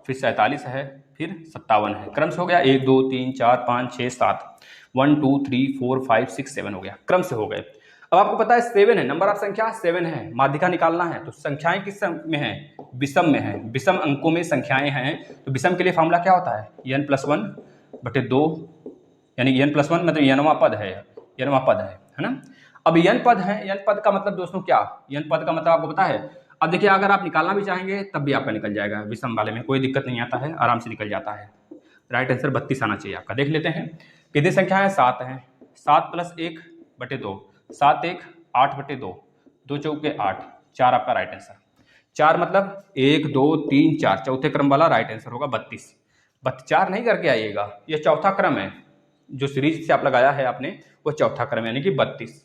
Speaker 1: फिर 47 है, फिर 57 है। क्रम से हो गया 1, 2, 3, 4, 5, 6, 7, 1, 2, 3, 4, 5, 6, 7 हो गया, क्रम से हो गए। अब आपको पता है 7 है, नंबर ऑफ संख्या 7 है, माध्यिका निकालना है। तो संख्याएं किस में है? विषम में है, विषम अंकों में संख्याएं हैं। तो विषम के लिए फॉर्मूला क्या होता है? n+1/2, यानी n+1 मतलब n वां पद है ना। अब n पद है, n पद का मतलब दोस्तों क्या? n पद का मतलब आपको पता है? अब देखिए अगर आप निकालना भी चाहेंगे तब भी आपका निकल जाएगा, विषम वाले में कोई दिक्कत नहीं आता है, आराम से निकल जाता है। राइट आंसर 32 आना चाहिए आपका। देख लेते हैं कितनी संख्या है? 7 है। 7 + 1/2, 7 1 8/2, 2 चौके 8, 4 आपका राइट आंसर। 4 मतलब 1, 2, 3, 4, चौथे क्रम वाला राइट आंसर होगा 32। 4 नहीं करके आइएगा, ये चौथा क्रम है, जो सीरीज से आप लगाया है आपने वो चौथा क्रम यानी कि 32।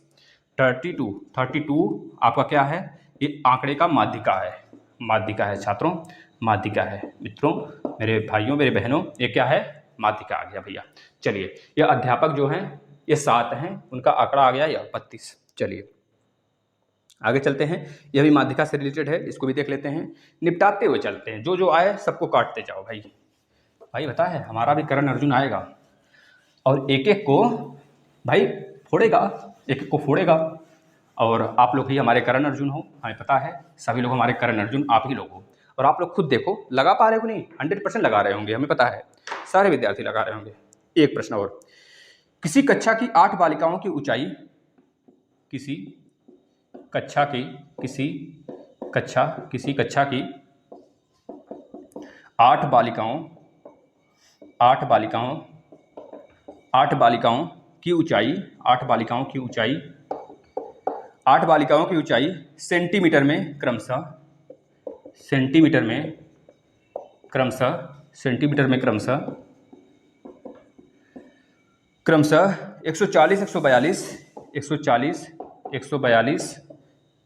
Speaker 1: 32 आपका क्या है? ये आंकड़े का माध्यिका है छात्रों, माध्यिका है मित्रों, मेरे भाइयों मेरे बहनों, ये क्या है? माध्यिका आ गया भैया। चलिए ये अध्यापक जो हैं ये 7 हैं, उनका आंकड़ा आ गया या 32। चलिए आगे चलते हैं, यह भी माध्यिका से रिलेटेड है, इसको भी देख लेते हैं, निपटाते हुए चलते हैं। जो आए सबको काटते जाओ भाई बता है हमारा भी करण अर्जुन आएगा और एक एक को भाई फोड़ेगा, और आप लोग ही हमारे करण अर्जुन हो, हमें पता है सभी लोग हमारे करण अर्जुन आप ही लोग हो। और आप लोग खुद देखो, लगा पा रहे हो नहीं? 100% लगा रहे होंगे, हमें पता है सारे विद्यार्थी लगा रहे होंगे। एक प्रश्न और, किसी कक्षा की 8 बालिकाओं की ऊंचाई, किसी कक्षा की 8 बालिकाओं की ऊंचाई सेंटीमीटर में क्रमशः 140, 142, 135,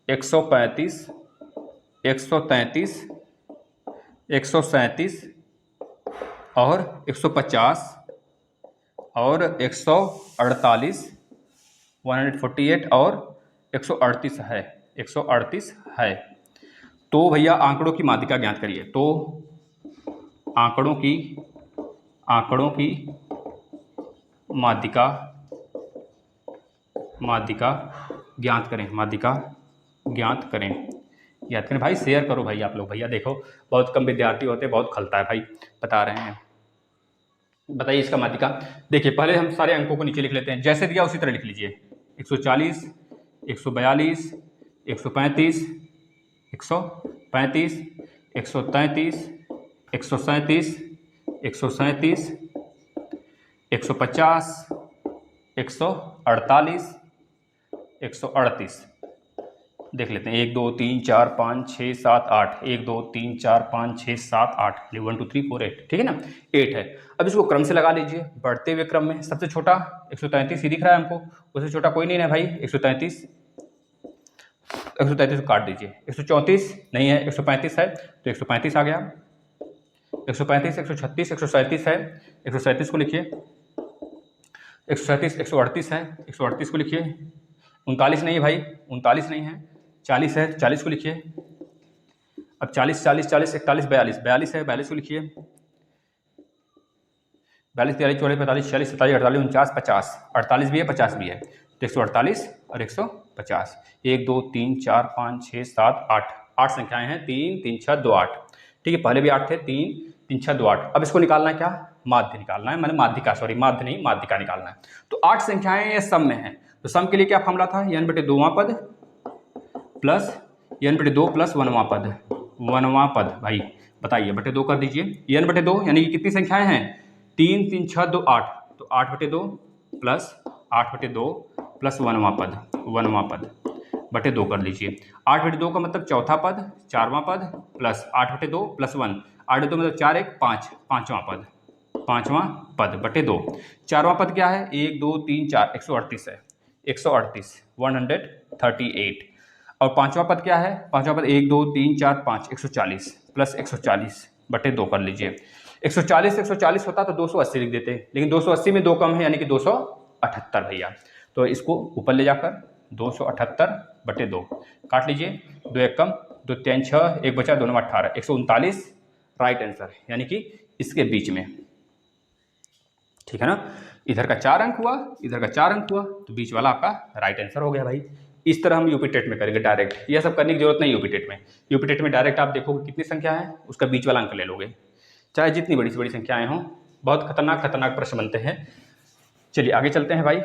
Speaker 1: 133, 137 और 150 और 148, 148 और 138 है। तो भैया आंकड़ों की माध्यिका ज्ञात करिए। तो आंकड़ों की माध्यिका ज्ञात करें, याद करें भाई, शेयर करो भाई आप लोग, भैया देखो बहुत कम विद्यार्थी होते, बहुत खलता है भाई, बता रहे हैं। बताइए इसका माध्यिका। देखिए पहले हम सारे अंकों को नीचे लिख लेते हैं, जैसे दिया उसी तरह लिख लीजिए। 140, 142, 135, 135, 133, 137, 137, 150, 148, 138। देख लेते हैं, 1 2 3 4 5 6 7 8, 1 2 3 4 5 6 7 8, 1 2 3 4 8, ठीक है ना, 8 है। अब इसको क्रम से लगा लीजिए, बढ़ते हुए क्रम में। सबसे छोटा 133 ही दिख रहा है हमको, उससे छोटा कोई नहीं है भाई। 133, 133 को काट दीजिए। 134 नहीं है, 135 है तो 135 आ गया। 135, 136, 137 है, 137 को लिखिए। 137, 138 है, 138 को लिखिए। 39 नहीं है भाई, 39 नहीं है। 40 है, 40 को लिखिए। अब 40, 40, 40, 41, 42, 42 है, 42 को लिखिए। 42, 43, 44, 45, 46, 47, 48, 49, 50, 48 भी है, 50 भी है, तो 148 और 150। 1 2 3 4 5 6 7 8, 8 संख्याएं हैं। 3 3 6 2 8, ठीक है, पहले भी 8 थे। 3 3 6 2 8। अब इसको निकालना है, क्या माध्य निकालना है, मतलब माध्यिका, सॉरी माध्य नहीं, माध्यिका निकालना है। तो 8 संख्याएं ये सम में है, तो सम के लिए क्या फॉर्मूला था, n/2वां पद प्लस n/2 प्लस 1वां पद, 1वां पद भाई बताइए, बटे 2 कर दीजिए। n/2 यानी कि कितनी संख्याएं हैं, 3 3 6 2 8, तो 8/2 प्लस 8/2 प्लस 1वां पद, 1वां पद बटे 2 कर लीजिए। 8/2 का मतलब चौथा पद, 4वां पद, प्लस 8/2 प्लस 1, 8/2 मतलब 4 1 5, 5वां पद, 5वां पद बटे 2। 4वां पद क्या है, 1 2 3 4, 138 है, 138, 138। और 5वां पद क्या है, 5वां पद 1 2 3 4 5, 140 प्लस 140 बटे 2 कर लीजिए। 140 140 होता तो 280 लिख देते, लेकिन 280 में 2 कम है, यानी कि 278 भैया। तो इसको ऊपर ले जाकर 278 बटे 2 काट लीजिए। 2 1 कम, 2 3 6, 1 बचा, 2 9 18, 139 राइट आंसर, यानी कि इसके बीच में, ठीक है ना। इधर का 4 अंक हुआ, इधर का 4 अंक हुआ, तो बीच वाला आपका राइट आंसर हो गया भाई। इस तरह हम यूपी टेट में करेंगे डायरेक्ट, यह सब करने की जरूरत नहीं यूपी टेट में। यूपी टेट में डायरेक्ट आप देखोगे कितनी संख्या है, उसका बीच वाला अंक ले लोगे, चाहे जितनी बड़ी से बड़ी संख्याएं हों। बहुत खतरनाक खतरनाक प्रश्न बनते हैं। चलिए आगे चलते हैं भाई।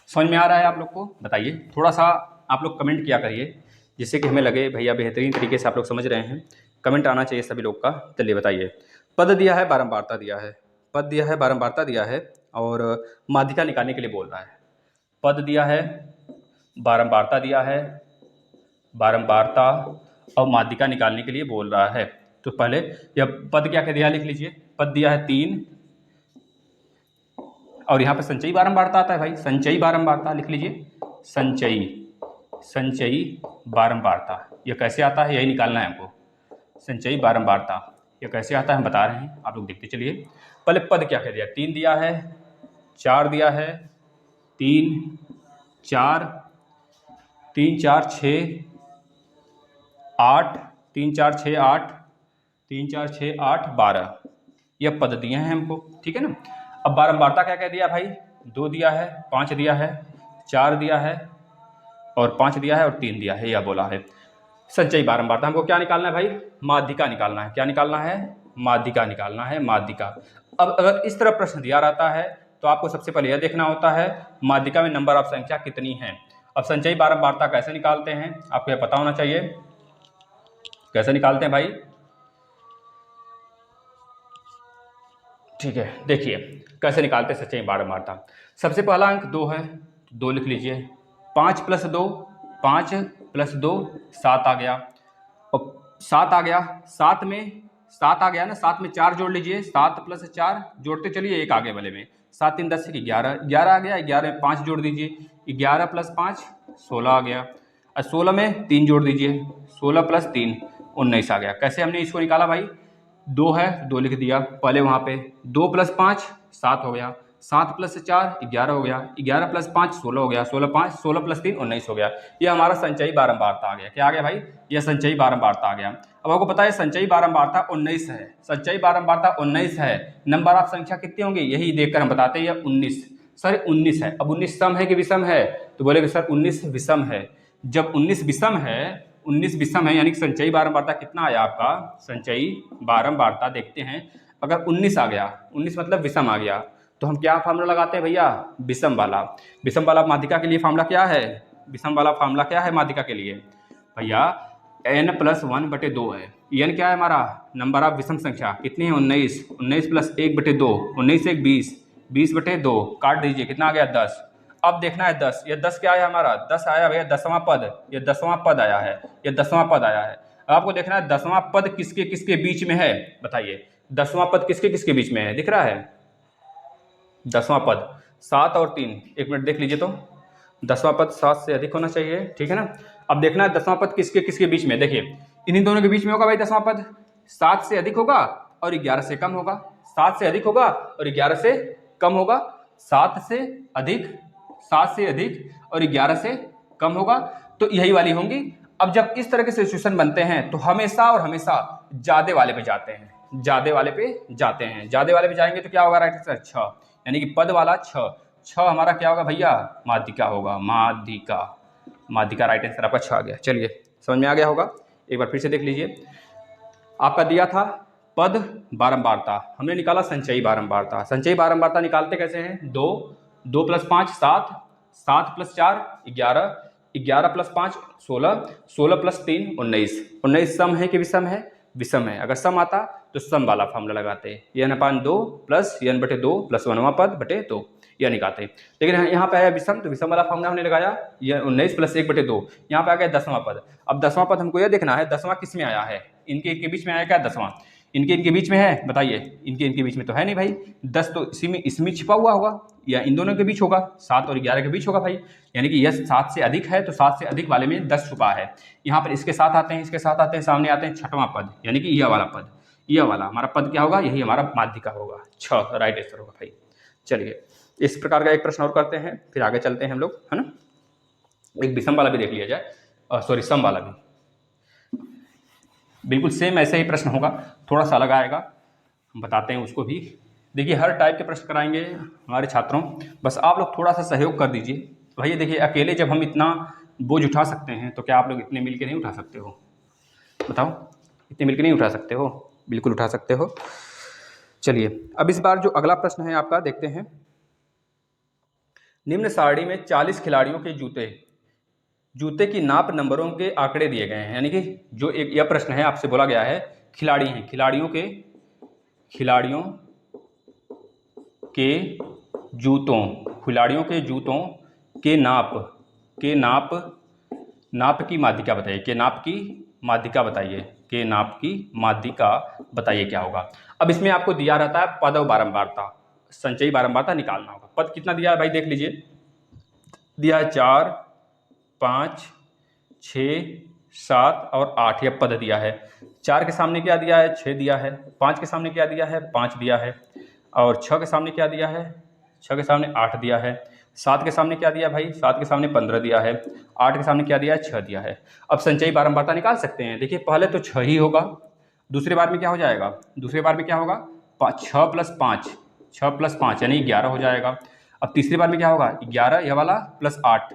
Speaker 1: समझ में आ रहा है आप लोग को, बताइए। थोड़ा सा आप लोग कमेंट किया करिए, जिससे कि हमें लगे भैया बेहतरीन तरीके से आप लोग समझ रहे हैं। कमेंट आना चाहिए सभी लोग का। चलिए बताइए। पद दिया है, बारंबारता दिया है, पद दिया है, बारंबारता दिया है, और माध्यिका निकालने के लिए बोल रहा है। पद दिया है, बारंबारता दिया है, बारंबारता और माध्यिका निकालने के लिए बोल रहा है। तो पहले यह पद क्या कह दिया लिख लीजिए। पद दिया है 3, और यहाँ पे संचयी बारंबारता आता है भाई, संचयी बारंबारता लिख लीजिए। संचयी, संचयी बारंबारता यह कैसे आता है, यही निकालना है हमको। संचयी बारंबारता यह कैसे आता है हम बता रहे हैं, आप लोग देखते चलिए। पहले पद क्या कह दिया, 3 दिया है, 4 दिया है, 3 4 3 4 6 8, 3 4 6 8, 3 4 6 8 12, यह पद दिए हैं हमको, ठीक है ना। अब बारंबारता क्या कह दिया भाई, 2 दिया है, 5 दिया है, 4 दिया है, और 5 दिया है, और 3 दिया है, यह बोला है। संचयी बारंबारता हमको क्या निकालना है भाई, माध्यिका निकालना है। क्या निकालना है, माध्यिका निकालना है, माध्यिका। अब अगर इस तरह प्रश्न दिया रहता है तो आपको सबसे पहले यह देखना होता है माध्यिका में नंबर ऑफ संख्या कितनी है। अब संचयी बारंबारता कैसे निकालते हैं आपको यह पता होना चाहिए। कैसे निकालते हैं भाई, ठीक है, देखिए कैसे निकालते हैं संचयी बारंबारता। सबसे पहला अंक 2 है, 2 लिख लीजिए। 5 + 2, 5 + 2 7 आ गया, और 7 आ गया, 7 में 7 आ गया ना, 7 में 4 जोड़ लीजिए। 7 + 4 जोड़ते चलिए, एक आगे वाले में 7 3 10 11, 11 आ गया। 11 में 5 जोड़ दीजिए, 11 + 5 16 आ गया, और 16 में 3 जोड़ दीजिए, 16 + 3 19 आ गया। कैसे हमने इसको निकाला भाई, 2 है, 2 लिख दिया पहले वहाँ पे। 2 + 5 7 हो गया, 7 + 4 11 हो गया, 11 + 5 16 हो गया, 16 + 3 19 हो गया। ये हमारा संचयी बारंबारता आ गया। क्या आ गया भाई, यह संचयी बारंबारता आ गया। अब आपको पता है संचयी बारंबारता 19 है, संचयी बारंबारता 19 है। नंबर ऑफ संख्या कितनी होंगी, यही देखकर हम बताते हैं 19। सर 19 है। अब 19 सम है कि विषम है, तो बोलेगे सर 19 विषम है। जब 19 विषम है, 19 विषम है यानी कि संचयी बारंबारता कितना आया आपका, संचयी बारंबारता देखते हैं। अगर 19 आ गया, 19 मतलब विषम आ गया, तो हम क्या फार्मूला लगाते हैं भैया, विषम वाला। विषम वाला माध्यिका के लिए फार्मूला क्या है, विषम वाला फार्मूला क्या है माध्यिका के लिए भैया, n+1/2 है। n क्या है हमारा, नंबर ऑफ विषम संख्या कितनी है, 19, 19 + 1/2, 19 1 20, 20/2 काट दीजिए, कितना आ गया 10। अब देखना है 10, ये 10 क्या आया हमारा, 10 आया भैया 10वां पद, ये 10वां पद आया है, ये 10वां पद आया है। अब आपको देखना है 10वां पद किसके किसके बीच में है, बताइए 10वां पद किसके किसके बीच में है, दिख रहा है 10वां पद 7 और 3, एक मिनट देख लीजिए तो 10वां पद 7 से अधिक होना चाहिए, ठीक है ना। अब देखना है 10वां पद किसके किसके बीच में, देखिए इन्हीं दोनों के बीच में होगा भाई 10वां पद, 7 से अधिक होगा और 11 से कम होगा, 7 से अधिक होगा और 11 से कम होगा, 7 से अधिक, 7 से अधिक और 11 से कम होगा, तो यही वाली होंगी। अब जब इस तरह के सिचुएशन बनते हैं तो हमेशा और हमेशा ज्यादा वाले पे जाते हैं, ज्यादा वाले पे जाते हैं, ज्यादा वाले पे जाएंगे तो क्या होगा, राइट आंसर 6, यानी कि पद वाला 6, 6 हमारा क्या होगा भैया, माध्यिका होगा, माध्यिका, माध्यिका राइट आंसर आपका 6 आ गया। चलिए समझ में आ गया होगा, एक बार फिर से देख लीजिए। आपका दिया था पद बारंबारता, हमने निकाला संचयी बारंबारता। संचयी बारंबारता निकालते कैसे हैं, 2, 2 + 5 7, 7 + 4 11, 11 + 5 16, 16 + 3 19, 19 सम है कि विषम है, विषम है। अगर सम आता तो सम वाला फॉर्मूला लगाते, n/2 + n/2 + 1वां पद बटे 2, यह निकालते। लेकिन यहाँ पे आया विषम, तो विषम वाला फॉर्मूला हमने लगाया, यह 19 + 1/2, यहाँ पे आ गया 10वां पद। अब 10वां पद हमको यह देखना है 10वां किस में आया है, इनके बीच में आया क्या 10वां, इनके बीच में है, बताइए इनके बीच में तो है नहीं भाई, 10 तो इसमें छिपा हुआ होगा, या इन दोनों के बीच होगा, 7 और 11 के बीच होगा भाई, यानी कि यह 7 से अधिक है तो 7 से अधिक वाले में 10 छुपा है। यहाँ पर इसके साथ आते हैं, इसके साथ आते हैं, सामने आते हैं 6वां पद, यानी कि यह वाला पद, यह वाला हमारा पद क्या होगा, यही हमारा माध्यिका होगा, 6 राइट आंसर होगा भाई। चलिए इस प्रकार का एक प्रश्न और करते हैं, फिर आगे चलते हैं हम लोग, है ना। एक विषम वाला भी देख लिया जाए, सॉरी सम वाला भी, बिल्कुल सेम ऐसे ही प्रश्न होगा, थोड़ा सा अलग आएगा, हम बताते हैं उसको भी। देखिए हर टाइप के प्रश्न कराएंगे हमारे छात्रों, बस आप लोग थोड़ा सा सहयोग कर दीजिए। भैया देखिए अकेले जब हम इतना बोझ उठा सकते हैं तो क्या आप लोग इतने मिल के नहीं उठा सकते हो, बताओ, इतने मिल के नहीं उठा सकते हो, बिल्कुल उठा सकते हो। चलिए अब इस बार जो अगला प्रश्न है आपका देखते हैं। निम्न सारणी में 40 खिलाड़ियों के जूते की नाप नंबरों के आंकड़े दिए गए हैं, यानी कि जो एक यह प्रश्न है आपसे बोला गया है, खिलाड़ी हैं, खिलाड़ियों के जूतों के नाप की माध्यिका बताइए, के नाप की माध्यिका बताइए, के नाप की माध्यिका बताइए क्या होगा। अब इसमें आपको दिया रहता है पद और बारंबारता, संचयी बारंबारता निकालना होगा। पद कितना दिया है भाई देख लीजिए, दिया है 4 5 6 7 और 8, यह पद दिया है। 4 के सामने क्या दिया है, 6 दिया है, 5 के सामने क्या दिया है, 5 दिया है, और 6 के सामने क्या दिया है, 6 के सामने 8 दिया है, 7 के सामने क्या दिया भाई, 7 के सामने 15 दिया है, 8 के सामने क्या दिया है, 6 दिया है। अब संचयी बारंबारता निकाल सकते हैं। देखिए पहले तो 6 ही होगा, दूसरे बार में क्या हो जाएगा, दूसरे बार में क्या होगा, 6 + 5 यानी 11 हो जाएगा। अब तीसरी बार में क्या होगा, 11 यह वाला + 8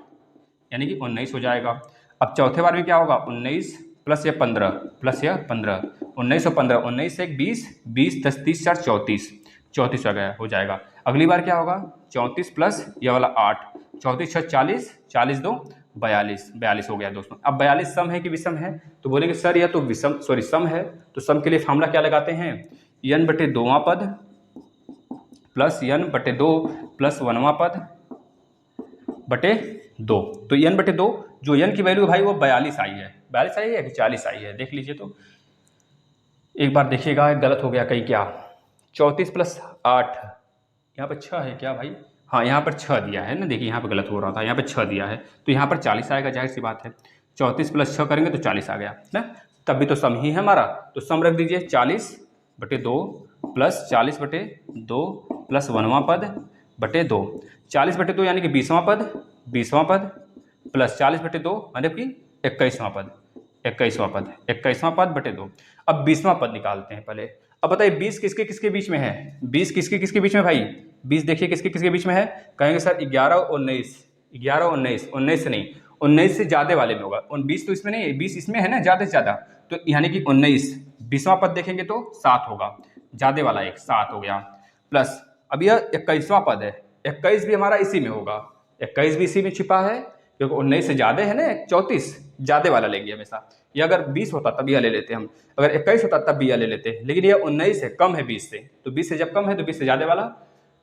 Speaker 1: यानी कि 19 हो जाएगा। अब चौथे बार में क्या होगा, 19 + यह 15 + यह 15, 19 और 15, 19 से 1 20, 20 10 30 4 34, 34 हो जाएगा। अगली बार क्या होगा, 34 + यह वाला 8, 34 6 40, 40 2 42, 42 हो गया दोस्तों। अब 42 सम है कि विषम है, तो बोलेंगे सर यह तो विषम सॉरी सम है, तो सम के लिए फार्मूला क्या लगाते हैं, n/2वां पद + n/2 + 1वां पद बटे 2। तो n/2 जो n की वैल्यू भाई वो 42 आई है, 42 आई है कि 40 आई है, देख लीजिए तो एक बार देखिएगा, गलत हो गया कहीं क्या, 34 + 8 यहाँ पर 6 है क्या भाई, हाँ यहाँ पर 6 दिया है ना, देखिए यहाँ पर गलत हो रहा था, यहाँ पर 6 दिया है तो यहाँ पर 40 आएगा, जाहिर सी बात है, 34 + 6 करेंगे तो 40 आ गया ना, तब भी तो सम ही है हमारा, तो सम रख दीजिए 40/2 + 40/2 + 1वां पद बटे 2, 40/2 यानी कि 20वां पद + 40/2 मतलब कि 21वां पद बटे 2। अब 20वां पद निकालते हैं पहले। अब बताइए 20 किसके किसके बीच में है, 20 किसके किसके बीच में भाई, 20 देखिए किसके किसके बीच में है, कहेंगे सर 11 और 19, 11 और 19, 19 से नहीं, 19 से ज़्यादा वाले में होगा, 20 तो इसमें नहीं है, 20 इसमें है ना ज़्यादा से ज़्यादा, तो यानी कि 19, 20वां पद देखेंगे तो 7 होगा, ज़्यादा वाला एक 7 हो गया, प्लस अब यह 21वां पद है, 21 भी हमारा इसी में होगा, 21 भी इसी में छिपा है, क्योंकि 19 से ज़्यादा है ना, 34 ज़्यादा वाला लेंगे हमेशा, ये अगर 20 होता तब यह ले लेते हम, अगर 21 होता तब भी यह ले लेते, लेकिन यह 19 है, कम है 20 से, तो 20 से जब कम है तो 20 से ज़्यादा वाला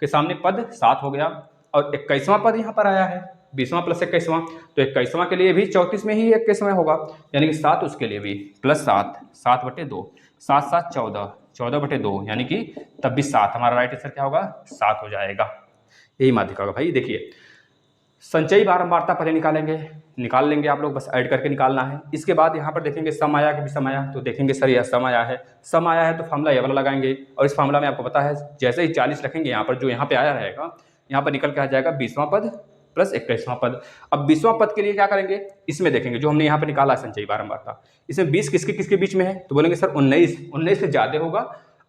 Speaker 1: के सामने पद 7 हो गया, और 21वां पद यहाँ पर आया है, 20वां प्लस 21वां, तो 21वां के लिए भी 34 में ही 21वां होगा, यानी कि 7 उसके लिए भी, प्लस 7, 7/2, 7 7 14, 14/2, यानी कि तब भी 7, हमारा राइट आंसर क्या होगा, 7 हो जाएगा, यही माध्यिका होगा भाई। देखिए संचयी बारंबारता पहले निकाल लेंगे आप लोग, बस ऐड करके निकालना है, इसके बाद यहाँ पर देखेंगे सम आया कि विषम आया, तो देखेंगे सर यह सम आया है तो फार्मूला ये वाला लगाएंगे, और इस फार्मूला में आपको पता है जैसे ही 40 रखेंगे यहाँ पर, जो यहाँ पे आया रहेगा यहाँ पर निकल के आ जाएगा 20वां पद प्लस 21वां पद। अब 20वां पद के लिए क्या करेंगे, इसमें देखेंगे जो हमने यहाँ पे निकाला संचयी बारंबारता, इसमें 20 किसके किसके बीच में है, तो बोलेंगे सर 19 से ज़्यादा होगा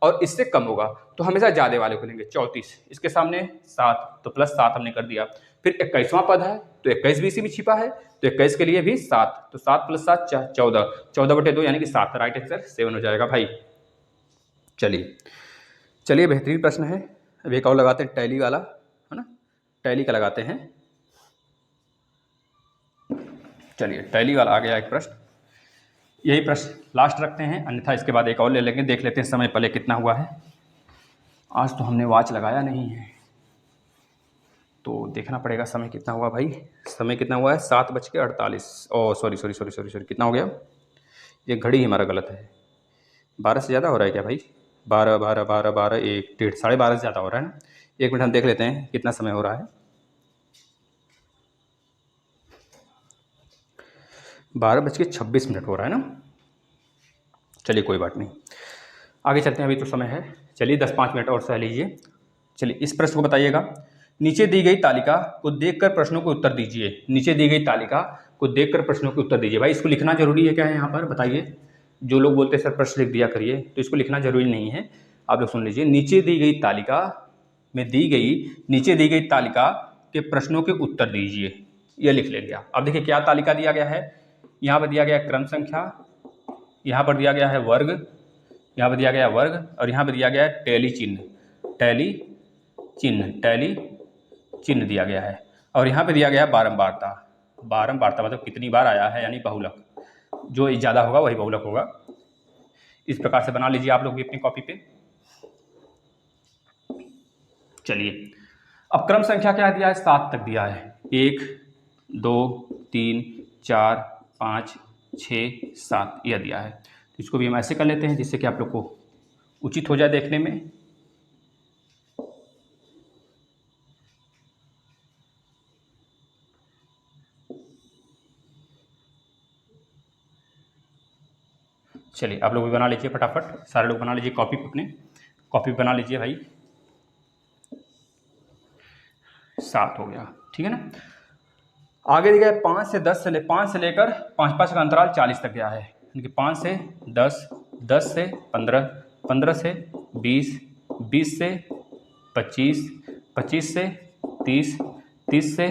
Speaker 1: और इससे कम होगा, तो हमेशा ज़्यादा वाले को लेंगे, 34 इसके सामने 7, तो प्लस 7 हमने कर दिया, फिर 21वां पद है तो 21 भी इसी में छिपा है, तो 21 के लिए भी 7, तो 7 प्लस 7 14, 14/2 यानी कि 7, राइट आंसर 7 हो जाएगा भाई। चलिए बेहतरीन प्रश्न है, अब एक और लगाते हैं टैली वाला, है ना, टैली का लगाते हैं। चलिए टैली वाला आ गया एक प्रश्न, यही प्रश्न लास्ट रखते हैं, अन्यथा इसके बाद एक और ले लेंगे, देख लेते हैं समय पहले कितना हुआ है। आज तो हमने वॉच लगाया नहीं है तो देखना पड़ेगा समय कितना हुआ भाई, समय कितना हुआ है 7:48, ओ सॉरी, कितना हो गया, ये घड़ी ही हमारा गलत है, 12 से ज़्यादा हो रहा है क्या भाई, 12 12 12 12 1 1.5 12.5 से ज़्यादा हो रहा है ना, 1 मिनट हम देख लेते हैं कितना समय हो रहा है, 12:26 हो रहा है ना। चलिए कोई बात नहीं, आगे चलते हैं, अभी तो समय है, चलिए 10-5 मिनट और सह लीजिए। चलिए इस प्रश्न को बताइएगा, नीचे दी गई तालिका को देखकर प्रश्नों को उत्तर दीजिए, नीचे दी गई तालिका को देखकर प्रश्नों के उत्तर दीजिए। भाई इसको लिखना जरूरी है क्या है यहाँ पर, बताइए, जो लोग बोलते हैं सर प्रश्न लिख दिया करिए, तो इसको लिखना जरूरी नहीं है, आप लोग सुन लीजिए, नीचे दी गई तालिका में नीचे दी गई तालिका के प्रश्नों के उत्तर दीजिए, ये लिख लेंगे आप। अब देखिए क्या तालिका दिया गया है, यहाँ पर दिया गया क्रम संख्या, यहाँ पर दिया गया है वर्ग, यहाँ पर दिया गया वर्ग, और यहाँ पर दिया गया है टैली चिन्ह दिया गया है, और यहाँ पे दिया गया है बारंबारता मतलब कितनी बार आया है, यानी बहुलक, जो ज़्यादा होगा वही बहुलक होगा। इस प्रकार से बना लीजिए आप लोग भी अपनी कॉपी पे। चलिए अब क्रम संख्या क्या दिया है, 7 तक दिया है, 1 2 3 4 5 6 7 यह दिया है, तो इसको भी हम ऐसे कर लेते हैं जिससे कि आप लोग को उचित हो जाए देखने में। चलिए आप लोग भी बना लीजिए फटाफट, सारे लोग बना लीजिए कॉपी पे, अपने कॉपी पे बना लीजिए भाई। 7 हो गया, ठीक है ना। आगे दिया गया 5 से लेकर 5 का अंतराल 40 तक गया है, यानी कि 5 से 10, 10 से 15, 15 से 20, 20 से 25, 25 से 30, 30 से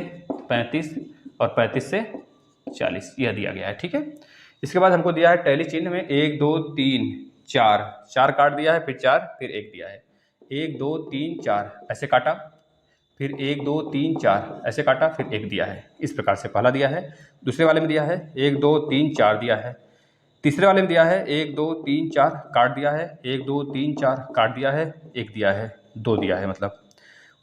Speaker 1: 35 और 35 से 40 यह दिया गया है, ठीक है। इसके बाद हमको दिया है टैली चिन्ह में 1 2 3 4 काट दिया है, फिर 4 फिर 1 दिया है, 1 2 3 4 ऐसे काटा, फिर 1 2 3 4 ऐसे काटा, फिर 1 दिया है, इस प्रकार से पहला दिया है। दूसरे वाले में दिया है 1 2 3 4 दिया है, तीसरे वाले में दिया है 1 2 3 4 काट दिया है, 1 2 3 4 काट दिया है, 1 दिया है, 2 दिया है मतलब।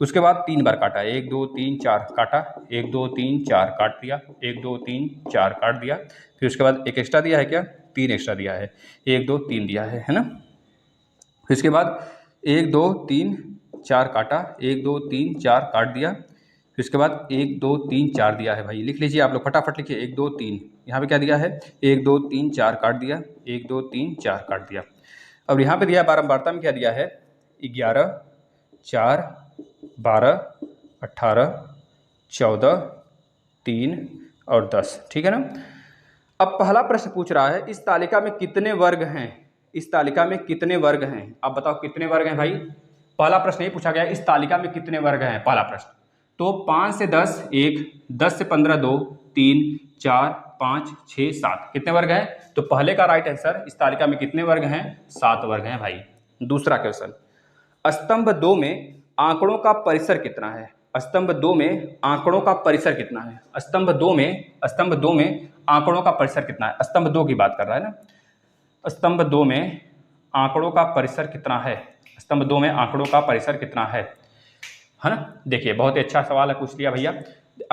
Speaker 1: उसके बाद 3 बार काटा, 1 2 3 4 काटा, 1 2 3 4 काट दिया, 1 2 3 4 काट दिया, फिर उसके बाद एक एक्स्ट्रा दिया है, क्या 3 एक्स्ट्रा दिया है, 1 2 3 दिया है ना। फिर इसके बाद 1 2 3 4 काटा, 1 2 3 4 काट दिया, फिर उसके बाद 1 2 3 4 दिया है भाई, लिख लीजिए आप लोग फटाफट लिखिए, 1 2 3 यहाँ पे क्या दिया है, 1 2 3 4 काट दिया, 1 2 3 4 काट दिया। अब यहाँ पे दिया बारंबारता में क्या दिया है, 11 4 12 18 14 3 और 10, ठीक है ना। अब पहला प्रश्न पूछ रहा है इस तालिका में कितने वर्ग हैं, इस तालिका में कितने वर्ग हैं? आप बताओ कितने वर्ग हैं भाई? पहला प्रश्न ये पूछा गया इस तालिका में कितने वर्ग हैं, पहला प्रश्न। तो 5 से 10 1, 10 से 15 2, 3 4 5 6 7, कितने वर्ग हैं? तो पहले का राइट आंसर इस तालिका में कितने वर्ग हैं? 7 वर्ग हैं भाई। दूसरा क्वेश्चन, स्तंभ 2 में आंकड़ों का परिसर कितना है? स्तंभ 2 में आंकड़ों का परिसर कितना है? स्तंभ 2 में आंकड़ों का परिसर कितना है? स्तंभ 2 की बात कर रहा है ना। स्तंभ 2 में आंकड़ों का परिसर कितना है? स्तंभ 2 में आंकड़ों का परिसर कितना है ना। देखिए बहुत ही अच्छा सवाल है, पूछ लिया भैया।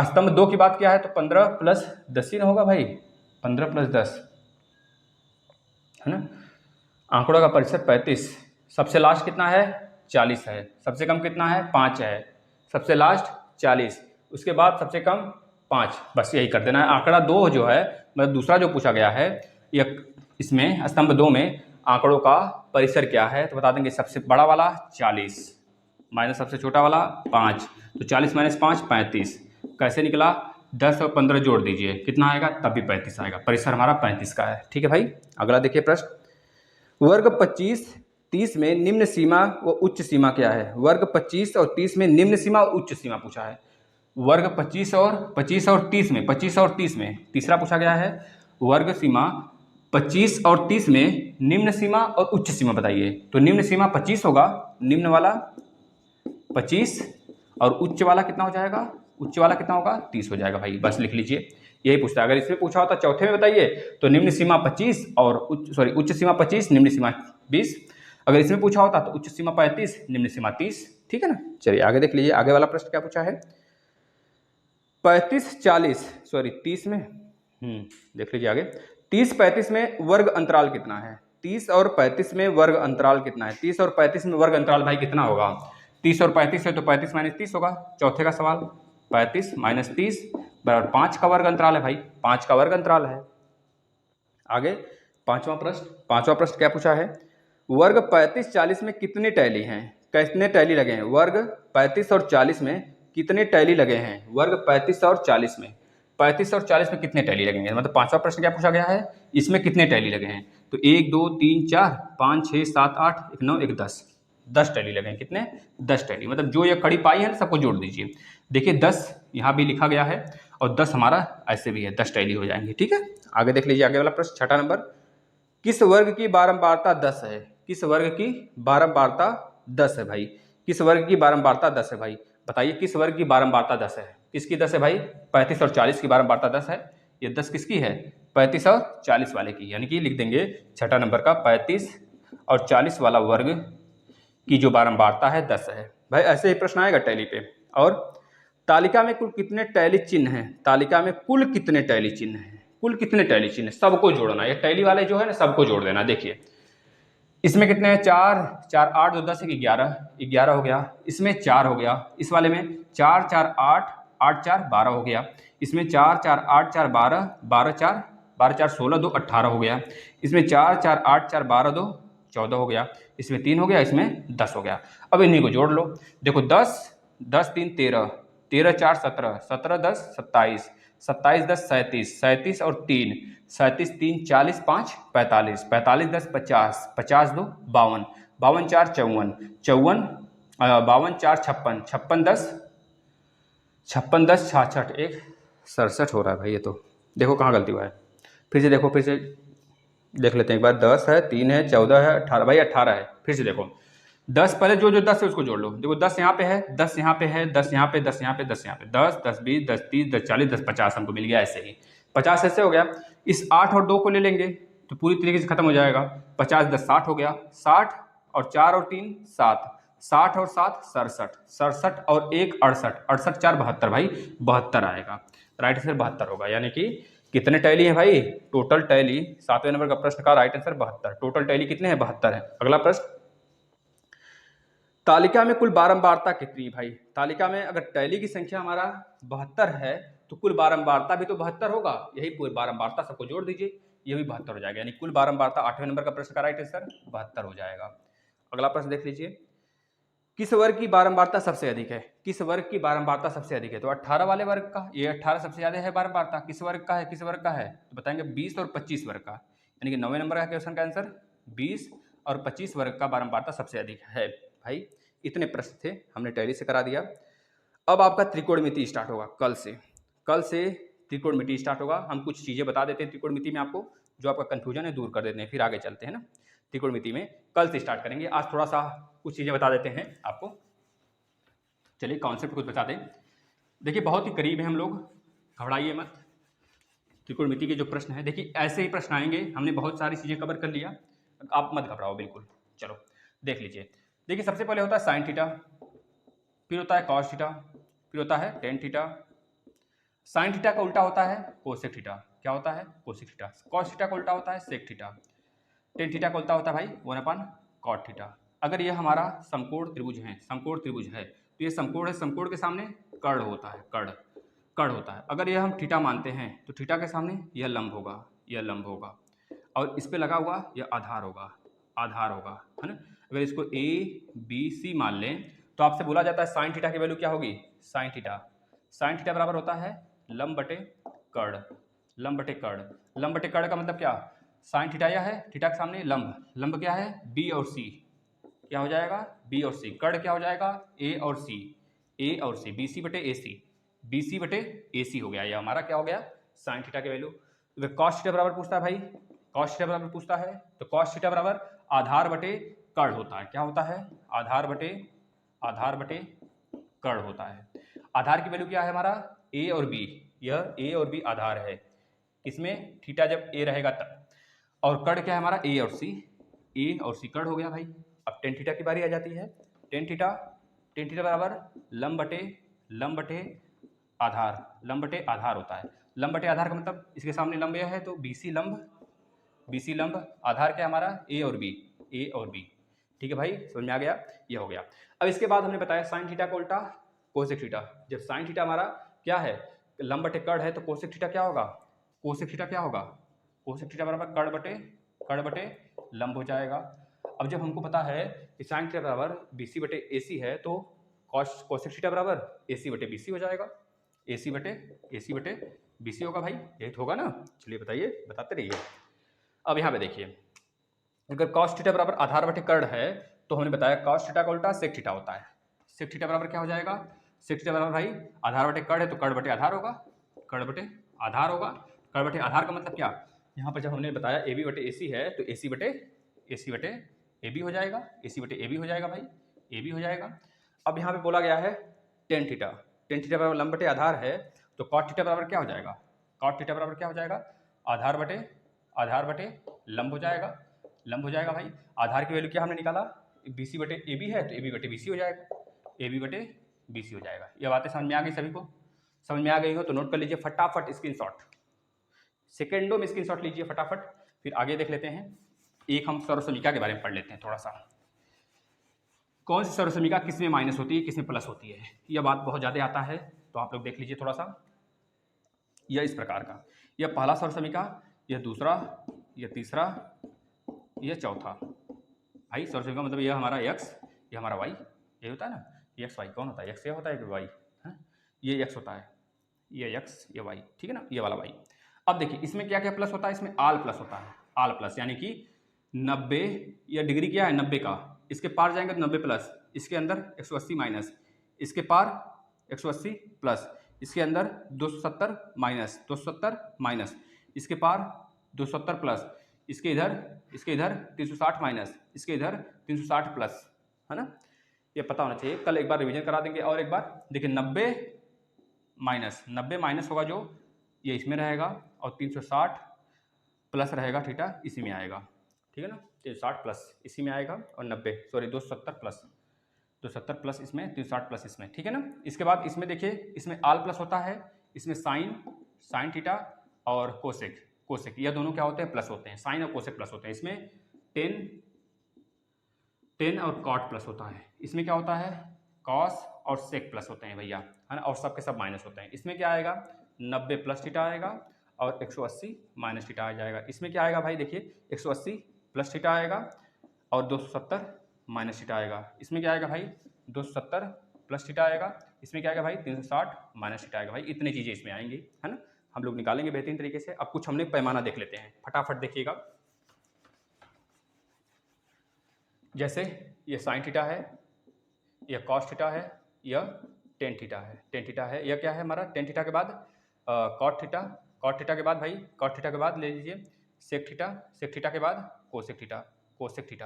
Speaker 1: स्तंभ 2 की बात किया है तो 15 + 10 ही ना होगा भाई, 15 + 10 है ना। आंकड़ों का परिसर 35, सबसे लास्ट कितना है? 40 है। सबसे कम कितना है? 5 है। सबसे लास्ट 40, उसके बाद सबसे कम 5, बस यही कर देना है। आंकड़ा 2 जो है, मतलब दूसरा जो पूछा गया है, यह इसमें स्तंभ 2 में आंकड़ों का परिसर क्या है, तो बता देंगे सबसे बड़ा वाला 40 माइनस सबसे छोटा वाला 5, तो 40 - 5 35। कैसे निकला? 10 और 15 जोड़ दीजिए, कितना आएगा? तब भी 35 आएगा। परिसर हमारा 35 का है। ठीक है भाई। अगला देखिए प्रश्न, वर्ग 25 30 में निम्न सीमा व उच्च सीमा क्या है? वर्ग 25 और 30 में निम्न सीमा और उच्च सीमा पूछा है। वर्ग 25 और 30 में, 25 और 30 में, तीसरा पूछा गया है वर्ग सीमा 25 और 30 में निम्न सीमा और उच्च सीमा बताइए। तो निम्न सीमा 25 होगा, निम्न वाला 25, और उच्च वाला कितना हो जाएगा? उच्च वाला कितना होगा? 30 हो जाएगा भाई, बस लिख लीजिए। यही पूछता है। अगर इसमें पूछा होता चौथे में बताइए तो निम्न सीमा 25 और उच्च सीमा 25, निम्न सीमा 20। अगर इसमें पूछा होता तो उच्च सीमा 35, निम्न सीमा 30। ठीक है ना। चलिए आगे देख लीजिए, आगे वाला प्रश्न क्या पूछा है? 30 में देख लीजिए आगे, 30 35 में वर्ग अंतराल कितना है? 30 और 35 में वर्ग अंतराल कितना है? 30 और 35 में वर्ग अंतराल भाई कितना होगा? 30 और 35 है तो 35 - 30 होगा। चौथे का सवाल, 35 - 30 बराबर 5 का वर्ग अंतराल है भाई, 5 का वर्ग अंतराल है। आगे पांचवा प्रश्न क्या पूछा है? वर्ग 35 40 में कितने टैली हैं? कितने टैली लगे हैं? वर्ग 35 और 40 में कितने टैली लगे हैं? वर्ग 35 और 40 में, 35 और 40 में कितने टैली लगेंगे? मतलब पांचवा प्रश्न क्या पूछा गया है? इसमें कितने टैली लगे हैं? तो 1 2 3 4 5 6 7 8 1 9 1 10, 10 टैली लगे हैं। कितने? 10 टैली। मतलब जो ये कड़ी पाई है ना, सबको जोड़ दीजिए। देखिए 10 यहाँ भी लिखा गया है और 10 हमारा ऐसे भी है, 10 टैली हो जाएंगे। ठीक है। आगे देख लीजिए, आगे वाला प्रश्न छठा नंबर, किस वर्ग की बारंबारता 10 है? किस वर्ग की बारंबारता 10 है भाई? किस वर्ग की बारंबारता 10 है भाई? बताइए किस वर्ग की बारंबारता 10 है? किसकी 10 है भाई? 35 और 40 की बारंबारता 10 है। ये 10 किसकी है? 35 और 40 वाले की। यानी कि लिख देंगे छठा नंबर का 35 और 40 वाला वर्ग की जो बारंबारता है 10 है भाई। ऐसे ही प्रश्न आएगा टैली पे। और तालिका में कुल कितने टैली चिन्ह हैं? तालिका में कुल कितने टैली चिन्ह हैं? कुल कितने टैली चिन्ह? सबको जोड़ना, ये टैली वाले जो है ना सबको जोड़ देना। देखिए इसमें कितने हैं? 4 4 8 2 10 11, 11 हो गया। इसमें 4 हो गया। इस वाले में 4 4 8 8 4 12 हो गया। इसमें 4 4 8 4 12 12 4 16 2 18 हो गया। इसमें 4 4 8 4 12 2 14 हो गया। इसमें 3 हो गया, इसमें 10 हो गया। अब इन्हीं को जोड़ लो। देखो 10 10 3 13, 13 4 17, 17 10 27, 27 10 37, 37 और 3, 37 3 40 5 45, 45 10 50, 50 2 52, 52 4 54, 54 52 4 56, 56 10 56 10 66 1 67 हो रहा है भाई। ये तो देखो कहाँ गलती हुआ है। फिर से देखो, फिर से देख लेते हैं एक बार। 10 है, 3 है, 14 है, 18 भाई 18 है। फिर से देखो 10 पहले जो 10 है उसको जोड़ लो। देखो 10 यहाँ पे है, 10 यहाँ पे है, 10 यहाँ पे, 10 यहाँ पे, 10 यहाँ पे, 10 10 20 10 30 10 40 10 50 हमको मिल गया। ऐसे ही 50 ऐसे हो गया। इस 8 और 2 को ले लेंगे तो पूरी तरीके से खत्म हो जाएगा। 50 10 60 हो गया। 60 और 4 और 3 7, 60 और 7 67, 67 और 1 68, 68 4 72 भाई, 72 आएगा। राइट आंसर 72 होगा। यानी कि कितने टैली है भाई? टोटल टैली 7वें नंबर का प्रश्न का राइट आंसर 72। टोटल टैली कितने हैं? 72 है। अगला प्रश्न, तालिका में कुल बारंबारता कितनी भाई? तालिका में अगर टैली की संख्या हमारा 72 है तो कुल बारंबारता भी तो 72 होगा। यही पूरी बारंबारता सबको जोड़ दीजिए, ये भी 72 हो जाएगा। यानी कुल बारंबारता 8वें नंबर का प्रश्न का राइट आंसर 72 हो जाएगा। अगला प्रश्न देख लीजिए, किस वर्ग की बारंबारता सबसे अधिक है? किस वर्ग की बारंबारता सबसे अधिक है? तो 18 वाले वर्ग का, ये 18 सबसे ज्यादा है बारंबारता। किस वर्ग का है? किस वर्ग का है? तो बताएंगे 20 और 25 वर्ग का। यानी कि 9वें नंबर का क्वेश्चन का आंसर 20 और 25 वर्ग का बारंबारता सबसे अधिक है। भाई इतने प्रश्न थे, हमने टैली से करा दिया। अब आपका त्रिकोणमिति स्टार्ट होगा कल से त्रिकोणमिति स्टार्ट होगा। हम कुछ चीज़ें बता देते हैं त्रिकोणमिति में आपको, जो आपका कन्फ्यूजन है दूर कर देते हैं, फिर आगे चलते हैं ना। त्रिकोणमिति में कल से स्टार्ट करेंगे, आज थोड़ा सा कुछ चीज़ें बता देते हैं आपको। चलिए कॉन्सेप्ट कुछ बता दें। देखिए बहुत ही करीब है हम लोग, घबराइए मत। त्रिकोणमिति के जो प्रश्न है, देखिए ऐसे ही प्रश्न आएंगे, हमने बहुत सारी चीज़ें कवर कर लिया, आप मत घबराओ बिल्कुल। चलो देख लीजिए। देखिए सबसे पहले होता है साइन थीटा, फिर होता है कॉस थीटा, फिर होता है टेन थीटा। साइन थीटा का उल्टा होता है कोसेक थीटा। क्या होता है? Cosec theta. कॉस थीटा का उल्टा होता है सेक थीटा। टेन थीटा का उल्टा होता है भाई 1/cot थीटा। अगर ये हमारा समकोण त्रिभुज है, समकोण त्रिभुज है तो ये समकोण है, समकोण के सामने कर्ण होता है, कर्ण होता है। अगर ये हम थीटा मानते हैं तो थीटा के सामने यह लंब होगा, यह लंब होगा, और इस पे लगा हुआ यह आधार होगा, आधार होगा, है ना। अगर इसको ए बी सी मान लें तो आपसे बोला जाता है साइन थीटा की वैल्यू क्या होगी? साइन थीटा बराबर होता है लंब बटे कर्ण, लंब बटे कर्ण। लंब बटे कर्ण का मतलब क्या? साइन थीटा यह है, थीटा के सामने लंब, लंब क्या है? बी और सी। क्या हो जाएगा? बी और सी। कर्ण क्या हो जाएगा? ए और सी, ए और सी, बी सी बटे ए सी, बी सी बटे ए सी हो गया। ये हमारा क्या हो गया? साइन थीटा की वैल्यू। तो कॉस थीटा बराबर पूछता है भाई, कॉस थीटा बराबर पूछता है तो कॉस थीटा बराबर आधार बटे कर्ण होता है। क्या होता है? आधार बटे कर्ण होता है। आधार की वैल्यू क्या है हमारा? ए और बी। यह ए और बी आधार है, किसमें? थीटा जब ए रहेगा तब। और कर्ण क्या है हमारा? ए और सी, ए और सी कर्ण हो गया भाई। अब टेन थीटा की बारी आ जाती है। टेन थीटा बराबर लंब बटे आधार, लंब बटे आधार होता है। लंब बटे आधार का मतलब इसके सामने लंब यह है तो बीसी लंब, आधार क्या है हमारा? ए और बी, ए और बी। ठीक है भाई, समझ में आ गया? ये हो गया। अब इसके बाद हमने बताया साइन थीटा का उल्टा कोसेक थीटा। जब साइन थीटा हमारा क्या है? लंब बटे कर्ण है तो कोसेक थीटा क्या होगा? कोसेक थीटा क्या होगा? कोसेक थीटा बराबर कर्ण बटे लंब हो जाएगा। अब जब हमको पता है कि साइन थीटा बराबर बीसी बटे एसी है तो कोसेक थीटा बराबर एसी बटे बीसी हो जाएगा। एसी बटे बीसी होगा भाई, यही तो होगा ना। चलिए बताइए, बताते रहिए। अब यहाँ पे देखिए, अगर कॉस थीटा बराबर आधार बटे कर्ण है तो हमने बताया कॉस थीटा का उल्टा सेक थीटा होता है। सेक थीटा बराबर क्या हो जाएगा? सेक थीटा बराबर भाई आधार बटे कर्ण है तो कर्ण बटे आधार होगा, कर्ण बटे आधार होगा। कर्ण बटे आधार का मतलब क्या? यहाँ पर जब हमने बताया ए बी बटे ए सी है तो ए सी बटे ए बी हो जाएगा, ए सी बटे ए बी हो जाएगा भाई, ए बी हो जाएगा। अब यहाँ पे बोला गया है टेन थीटा बराबर लंब बटे आधार है तो कॉट थीटा बराबर क्या हो जाएगा? कॉट थीटा बराबर क्या हो जाएगा? आधार बटे लंब हो जाएगा, लंब हो जाएगा भाई। आधार की वैल्यू क्या हमने निकाला? बी सी बटे ए बी है तो ए बी बटे बी सी हो जाएगा, ए बी बटे बी सी हो जाएगा। ये बातें समझ में आ गई सभी को? समझ में आ गई हो तो नोट कर लीजिए फटाफट, स्क्रीनशॉट, सेकेंडों में स्क्रीनशॉट लीजिए फटाफट। फिर आगे देख लेते हैं। एक हम सर्वसमीका के बारे में पढ़ लेते हैं थोड़ा सा। कौन सी सर्वसमीका किस में माइनस होती है, किस में प्लस होती है, यह बात बहुत ज़्यादा आता है तो आप लोग देख लीजिए थोड़ा सा। यह इस प्रकार का, यह पहला सर्वसमीका, यह दूसरा, यह तीसरा, यह चौथा। भाई सर्वसमीका मतलब यह हमारा एक्स, यह हमारा वाई, ये होता है ना, एक्स वाई। कौन होता है? एक्स ये होता है कि वाई है? ये एक्स होता है, ये एक्स, ये वाई, ठीक है ना, ये वाला वाई। अब देखिए इसमें क्या क्या प्लस होता है? इसमें आल प्लस होता है, आल प्लस, यानी कि 90, या डिग्री क्या है 90 का, इसके पार जाएंगे तो 90 प्लस, इसके अंदर 180 माइनस, इसके पार 180 प्लस, इसके अंदर 270 माइनस, 270 माइनस, इसके पार 270 प्लस, इसके इधर 360 माइनस, इसके इधर 360 प्लस, है ना। ये पता होना चाहिए, कल एक बार रिवीजन करा देंगे। और एक बार देखिए 90 माइनस होगा जो ये इसमें रहेगा, और 360 प्लस रहेगा थीटा इसी में आएगा, ठीक है ना। 360 प्लस इसी में आएगा और 270 प्लस इसमें, 360 प्लस इसमें, ठीक है ना। इसके बाद इसमें देखिए, इसमें आल प्लस होता है, इसमें साइन थीटा और कोसेक, यह दोनों क्या होते हैं? प्लस होते हैं। साइन और कोसेक प्लस होते हैं। इसमें टेन और कॉट प्लस होता है। इसमें क्या होता है? कॉस और सेक प्लस होते हैं भैया, है ना, और सब के सब माइनस होते हैं। इसमें क्या आएगा? 90 प्लस थीटा आएगा और 180 माइनस थीटा आ जाएगा। इसमें क्या आएगा भाई? देखिए 180 प्लस थीटा आएगा और 270 माइनस थीटा आएगा। इसमें क्या आएगा भाई? 270 प्लस थीटा आएगा। इसमें क्या आएगा भाई? 360 माइनस थीटा आएगा भाई। इतनी चीज़ें इसमें आएंगी, है ना, हम लोग निकालेंगे बेहतरीन तरीके से। अब कुछ हमने पैमाना देख लेते हैं, फटाफट देखिएगा। जैसे ये साइन थीटा है, यह कॉस थीटा है, यह टेन थीटा है। टेन थीटा है, यह क्या है हमारा टेन थीटा के बाद कॉट थीटा, कॉट थीटा के बाद भाई कॉट थीटा के बाद ले लीजिए सेक थीटा, सेक थीटा के बाद कोसेक थीटा, कोसेक थीटा।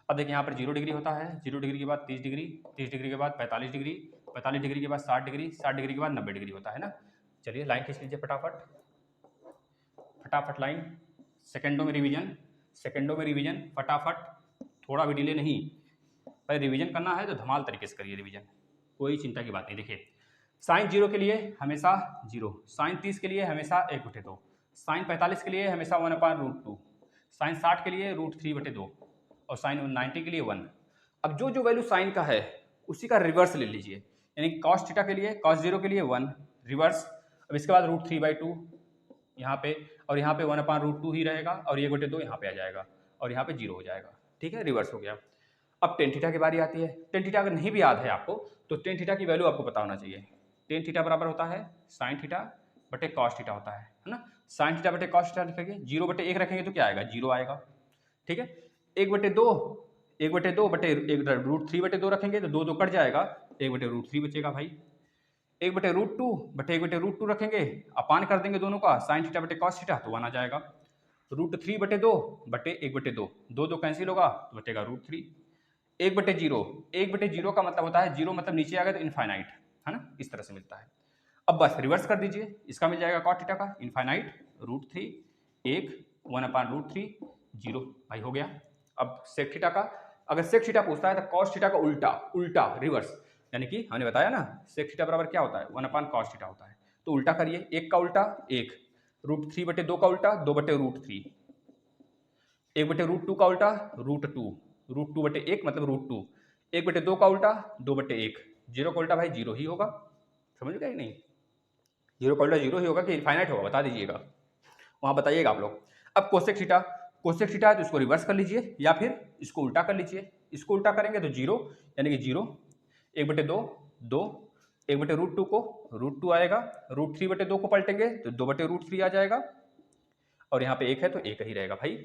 Speaker 1: अब देखिए यहाँ पर 0 डिग्री होता है, 0 डिग्री के बाद 30 डिग्री, 30 डिग्री के बाद 45 डिग्री, 45 डिग्री के बाद 60 डिग्री, 60 डिग्री के बाद 90 डिग्री होता है ना। चलिए लाइन खींच लीजिए फटाफट, फटाफट लाइन, सेकेंडों में रिवीजन, सेकेंडों में रिवीजन फटाफट, थोड़ा भी डिले नहीं भाई। रिवीजन करना है तो धमाल तरीके से करिए रिवीजन, कोई चिंता की बात नहीं। देखिए साइन 0 के लिए हमेशा 0, साइन 30 के लिए हमेशा 1/2, साइन 45 के लिए हमेशा 1/√2, साइन 60 के लिए √3/2 और साइन 90 के लिए 1। अब जो जो वैल्यू साइन का है उसी का रिवर्स ले लीजिए, यानी कॉस थीटा के लिए कॉस 0 के लिए 1 रिवर्स, अब इसके बाद √3/2 यहाँ पे, और यहाँ पे 1/√2 ही रहेगा और 1/2 यहाँ पे आ जाएगा और यहाँ पे 0 हो जाएगा। ठीक है, रिवर्स हो गया। अब टेन थीटा की बारी आती है। टेन थीटा अगर नहीं भी याद है आपको तो टेन थीटा की वैल्यू आपको पता होना चाहिए। टेन थीटा बराबर होता है साइन थीटा बटे कॉस थीटा होता है ना। साइन थीटा बटे कॉस थीटा लिखेंगे, 0/1 रखेंगे तो क्या आएगा 0 आएगा। ठीक है, 1/2, 1/2 बटे √3/2 रखेंगे तो 2 कट जाएगा, 1/√3 बचेगा भाई। 1/√2 बटे 1/√2 रखेंगे, अपान कर देंगे दोनों का, साइन थीटा बटे कॉस थीटा तो 1 आ जाएगा। √3/2 बटे 1/2, 2 कैंसिल होगा तो बचेगा √3। 1/0, 1/0 का मतलब होता है 0 मतलब नीचे आ गया तो इनफाइनाइट, है ना, इस तरह से मिलता है। अब बस रिवर्स कर दीजिए, इसका मिल जाएगा कॉट थीटा का इनफाइनाइट √3, 1 1/√3 0 भाई हो गया। अब सेक थीटा का, अगर सेक थीटा पूछता है तो कॉस थीटा का उल्टा, उल्टा रिवर्स, यानी कि हमने बताया ना सेक थीटा बराबर क्या होता है 1/cos थीटा होता है, तो उल्टा करिए, 1 का उल्टा 1, √3/2 का उल्टा 2/√3, 1/√2 का उल्टा √2, √2/1 मतलब √2, 1/2 का उल्टा 2/1, 0 का उल्टा भाई 0 ही होगा, समझ गए नहीं, 0 का उल्टा 0 ही होगा कि इनफाइनाइट होगा, बता दीजिएगा, वहाँ बताइएगा आप लोग। अब कोसेक थीटा, कोसेक थीटा है तो इसको रिवर्स कर लीजिए या फिर इसको उल्टा कर लीजिए। इसको उल्टा करेंगे तो 0, यानी कि 0, 1/2 2, 1/√2 को √2 आएगा, √3/2 को पलटेंगे तो 2/√3 आ जाएगा और यहाँ पे 1 है तो 1 ही रहेगा भाई।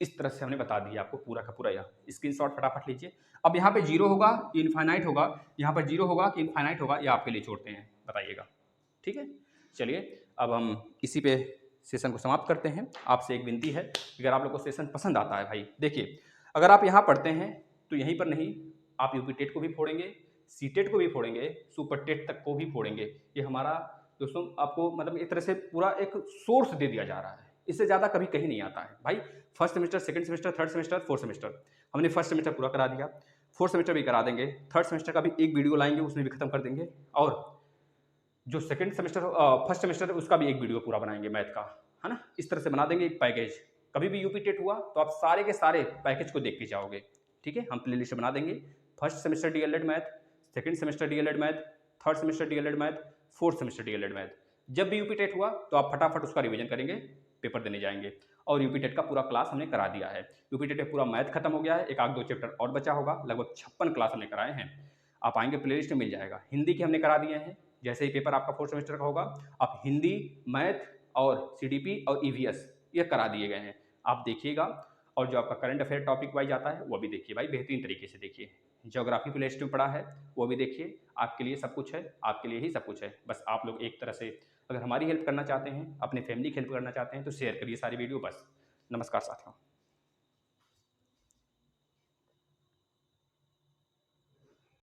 Speaker 1: इस तरह से हमने बता दिया आपको पूरा का पूरा, यह स्क्रीनशॉट फटाफट लीजिए। अब यहाँ पे 0 होगा कि इनफाइनाइट होगा, यहाँ पर 0 होगा कि इनफाइनाइट होगा, ये आपके लिए छोड़ते हैं, बताइएगा। ठीक है, चलिए अब हम इसी पे सेशन को समाप्त करते हैं। आपसे एक विनती है, अगर आप लोग को सेशन पसंद आता है भाई, देखिए अगर आप यहाँ पढ़ते हैं तो यहीं पर नहीं, आप यूपी टेट को भी फोड़ेंगे, सी टेट को भी फोड़ेंगे, सुपर टेट तक को भी फोड़ेंगे। ये हमारा दोस्तों आपको मतलब एक तरह से पूरा एक सोर्स दे दिया जा रहा है, इससे ज़्यादा कभी कहीं नहीं आता है भाई। First semester, second semester, third semester, fourth semester, हमने फर्स्ट सेमेस्टर पूरा करा दिया, फोर्थ सेमेस्टर भी करा देंगे, थर्ड सेमेस्टर का भी एक वीडियो लाएंगे, उसमें भी खत्म कर देंगे, और जो सेकंड सेमेस्टर फर्स्ट सेमेस्टर है उसका भी एक वीडियो पूरा बनाएंगे मैथ का, है ना। इस तरह से बना देंगे एक पैकेज, कभी भी यूपी टेट हुआ तो आप सारे के सारे पैकेज को देख के जाओगे। ठीक है, हम प्लेलिस्ट बना देंगे, first semester DElEd math, second semester DElEd math, third semester DElEd math, fourth semester DElEd math. जब भी यूपी टेट हुआ तो आप फटाफट उसका रिवीजन करेंगे, पेपर देने जाएंगे। और यूपी टेट का पूरा क्लास हमने करा दिया है, यूपी टेट में पूरा मैथ खत्म हो गया है, एक आध दो चैप्टर और बचा होगा, लगभग 56 क्लास हमने कराए हैं। आप आएंगे प्लेलिस्ट में मिल जाएगा। हिंदी के हमने करा दिए हैं, जैसे ही पेपर आपका फोर्थ सेमेस्टर का होगा आप हिंदी, मैथ और सीडीपी और ईवीएस ये करा दिए गए हैं, आप देखिएगा। और जो आपका करंट अफेयर टॉपिक वाइज आता है वो भी देखिए भाई, बेहतरीन तरीके से देखिए। ज्योग्राफी प्लेलिस्ट में पढ़ा है वो भी देखिए, आपके लिए सब कुछ है, आपके लिए ही सब कुछ है। बस आप लोग एक तरह से अगर हमारी हेल्प करना चाहते हैं, अपने फैमिली की हेल्प करना चाहते हैं तो शेयर करिए सारी वीडियो। बस नमस्कार साथियों।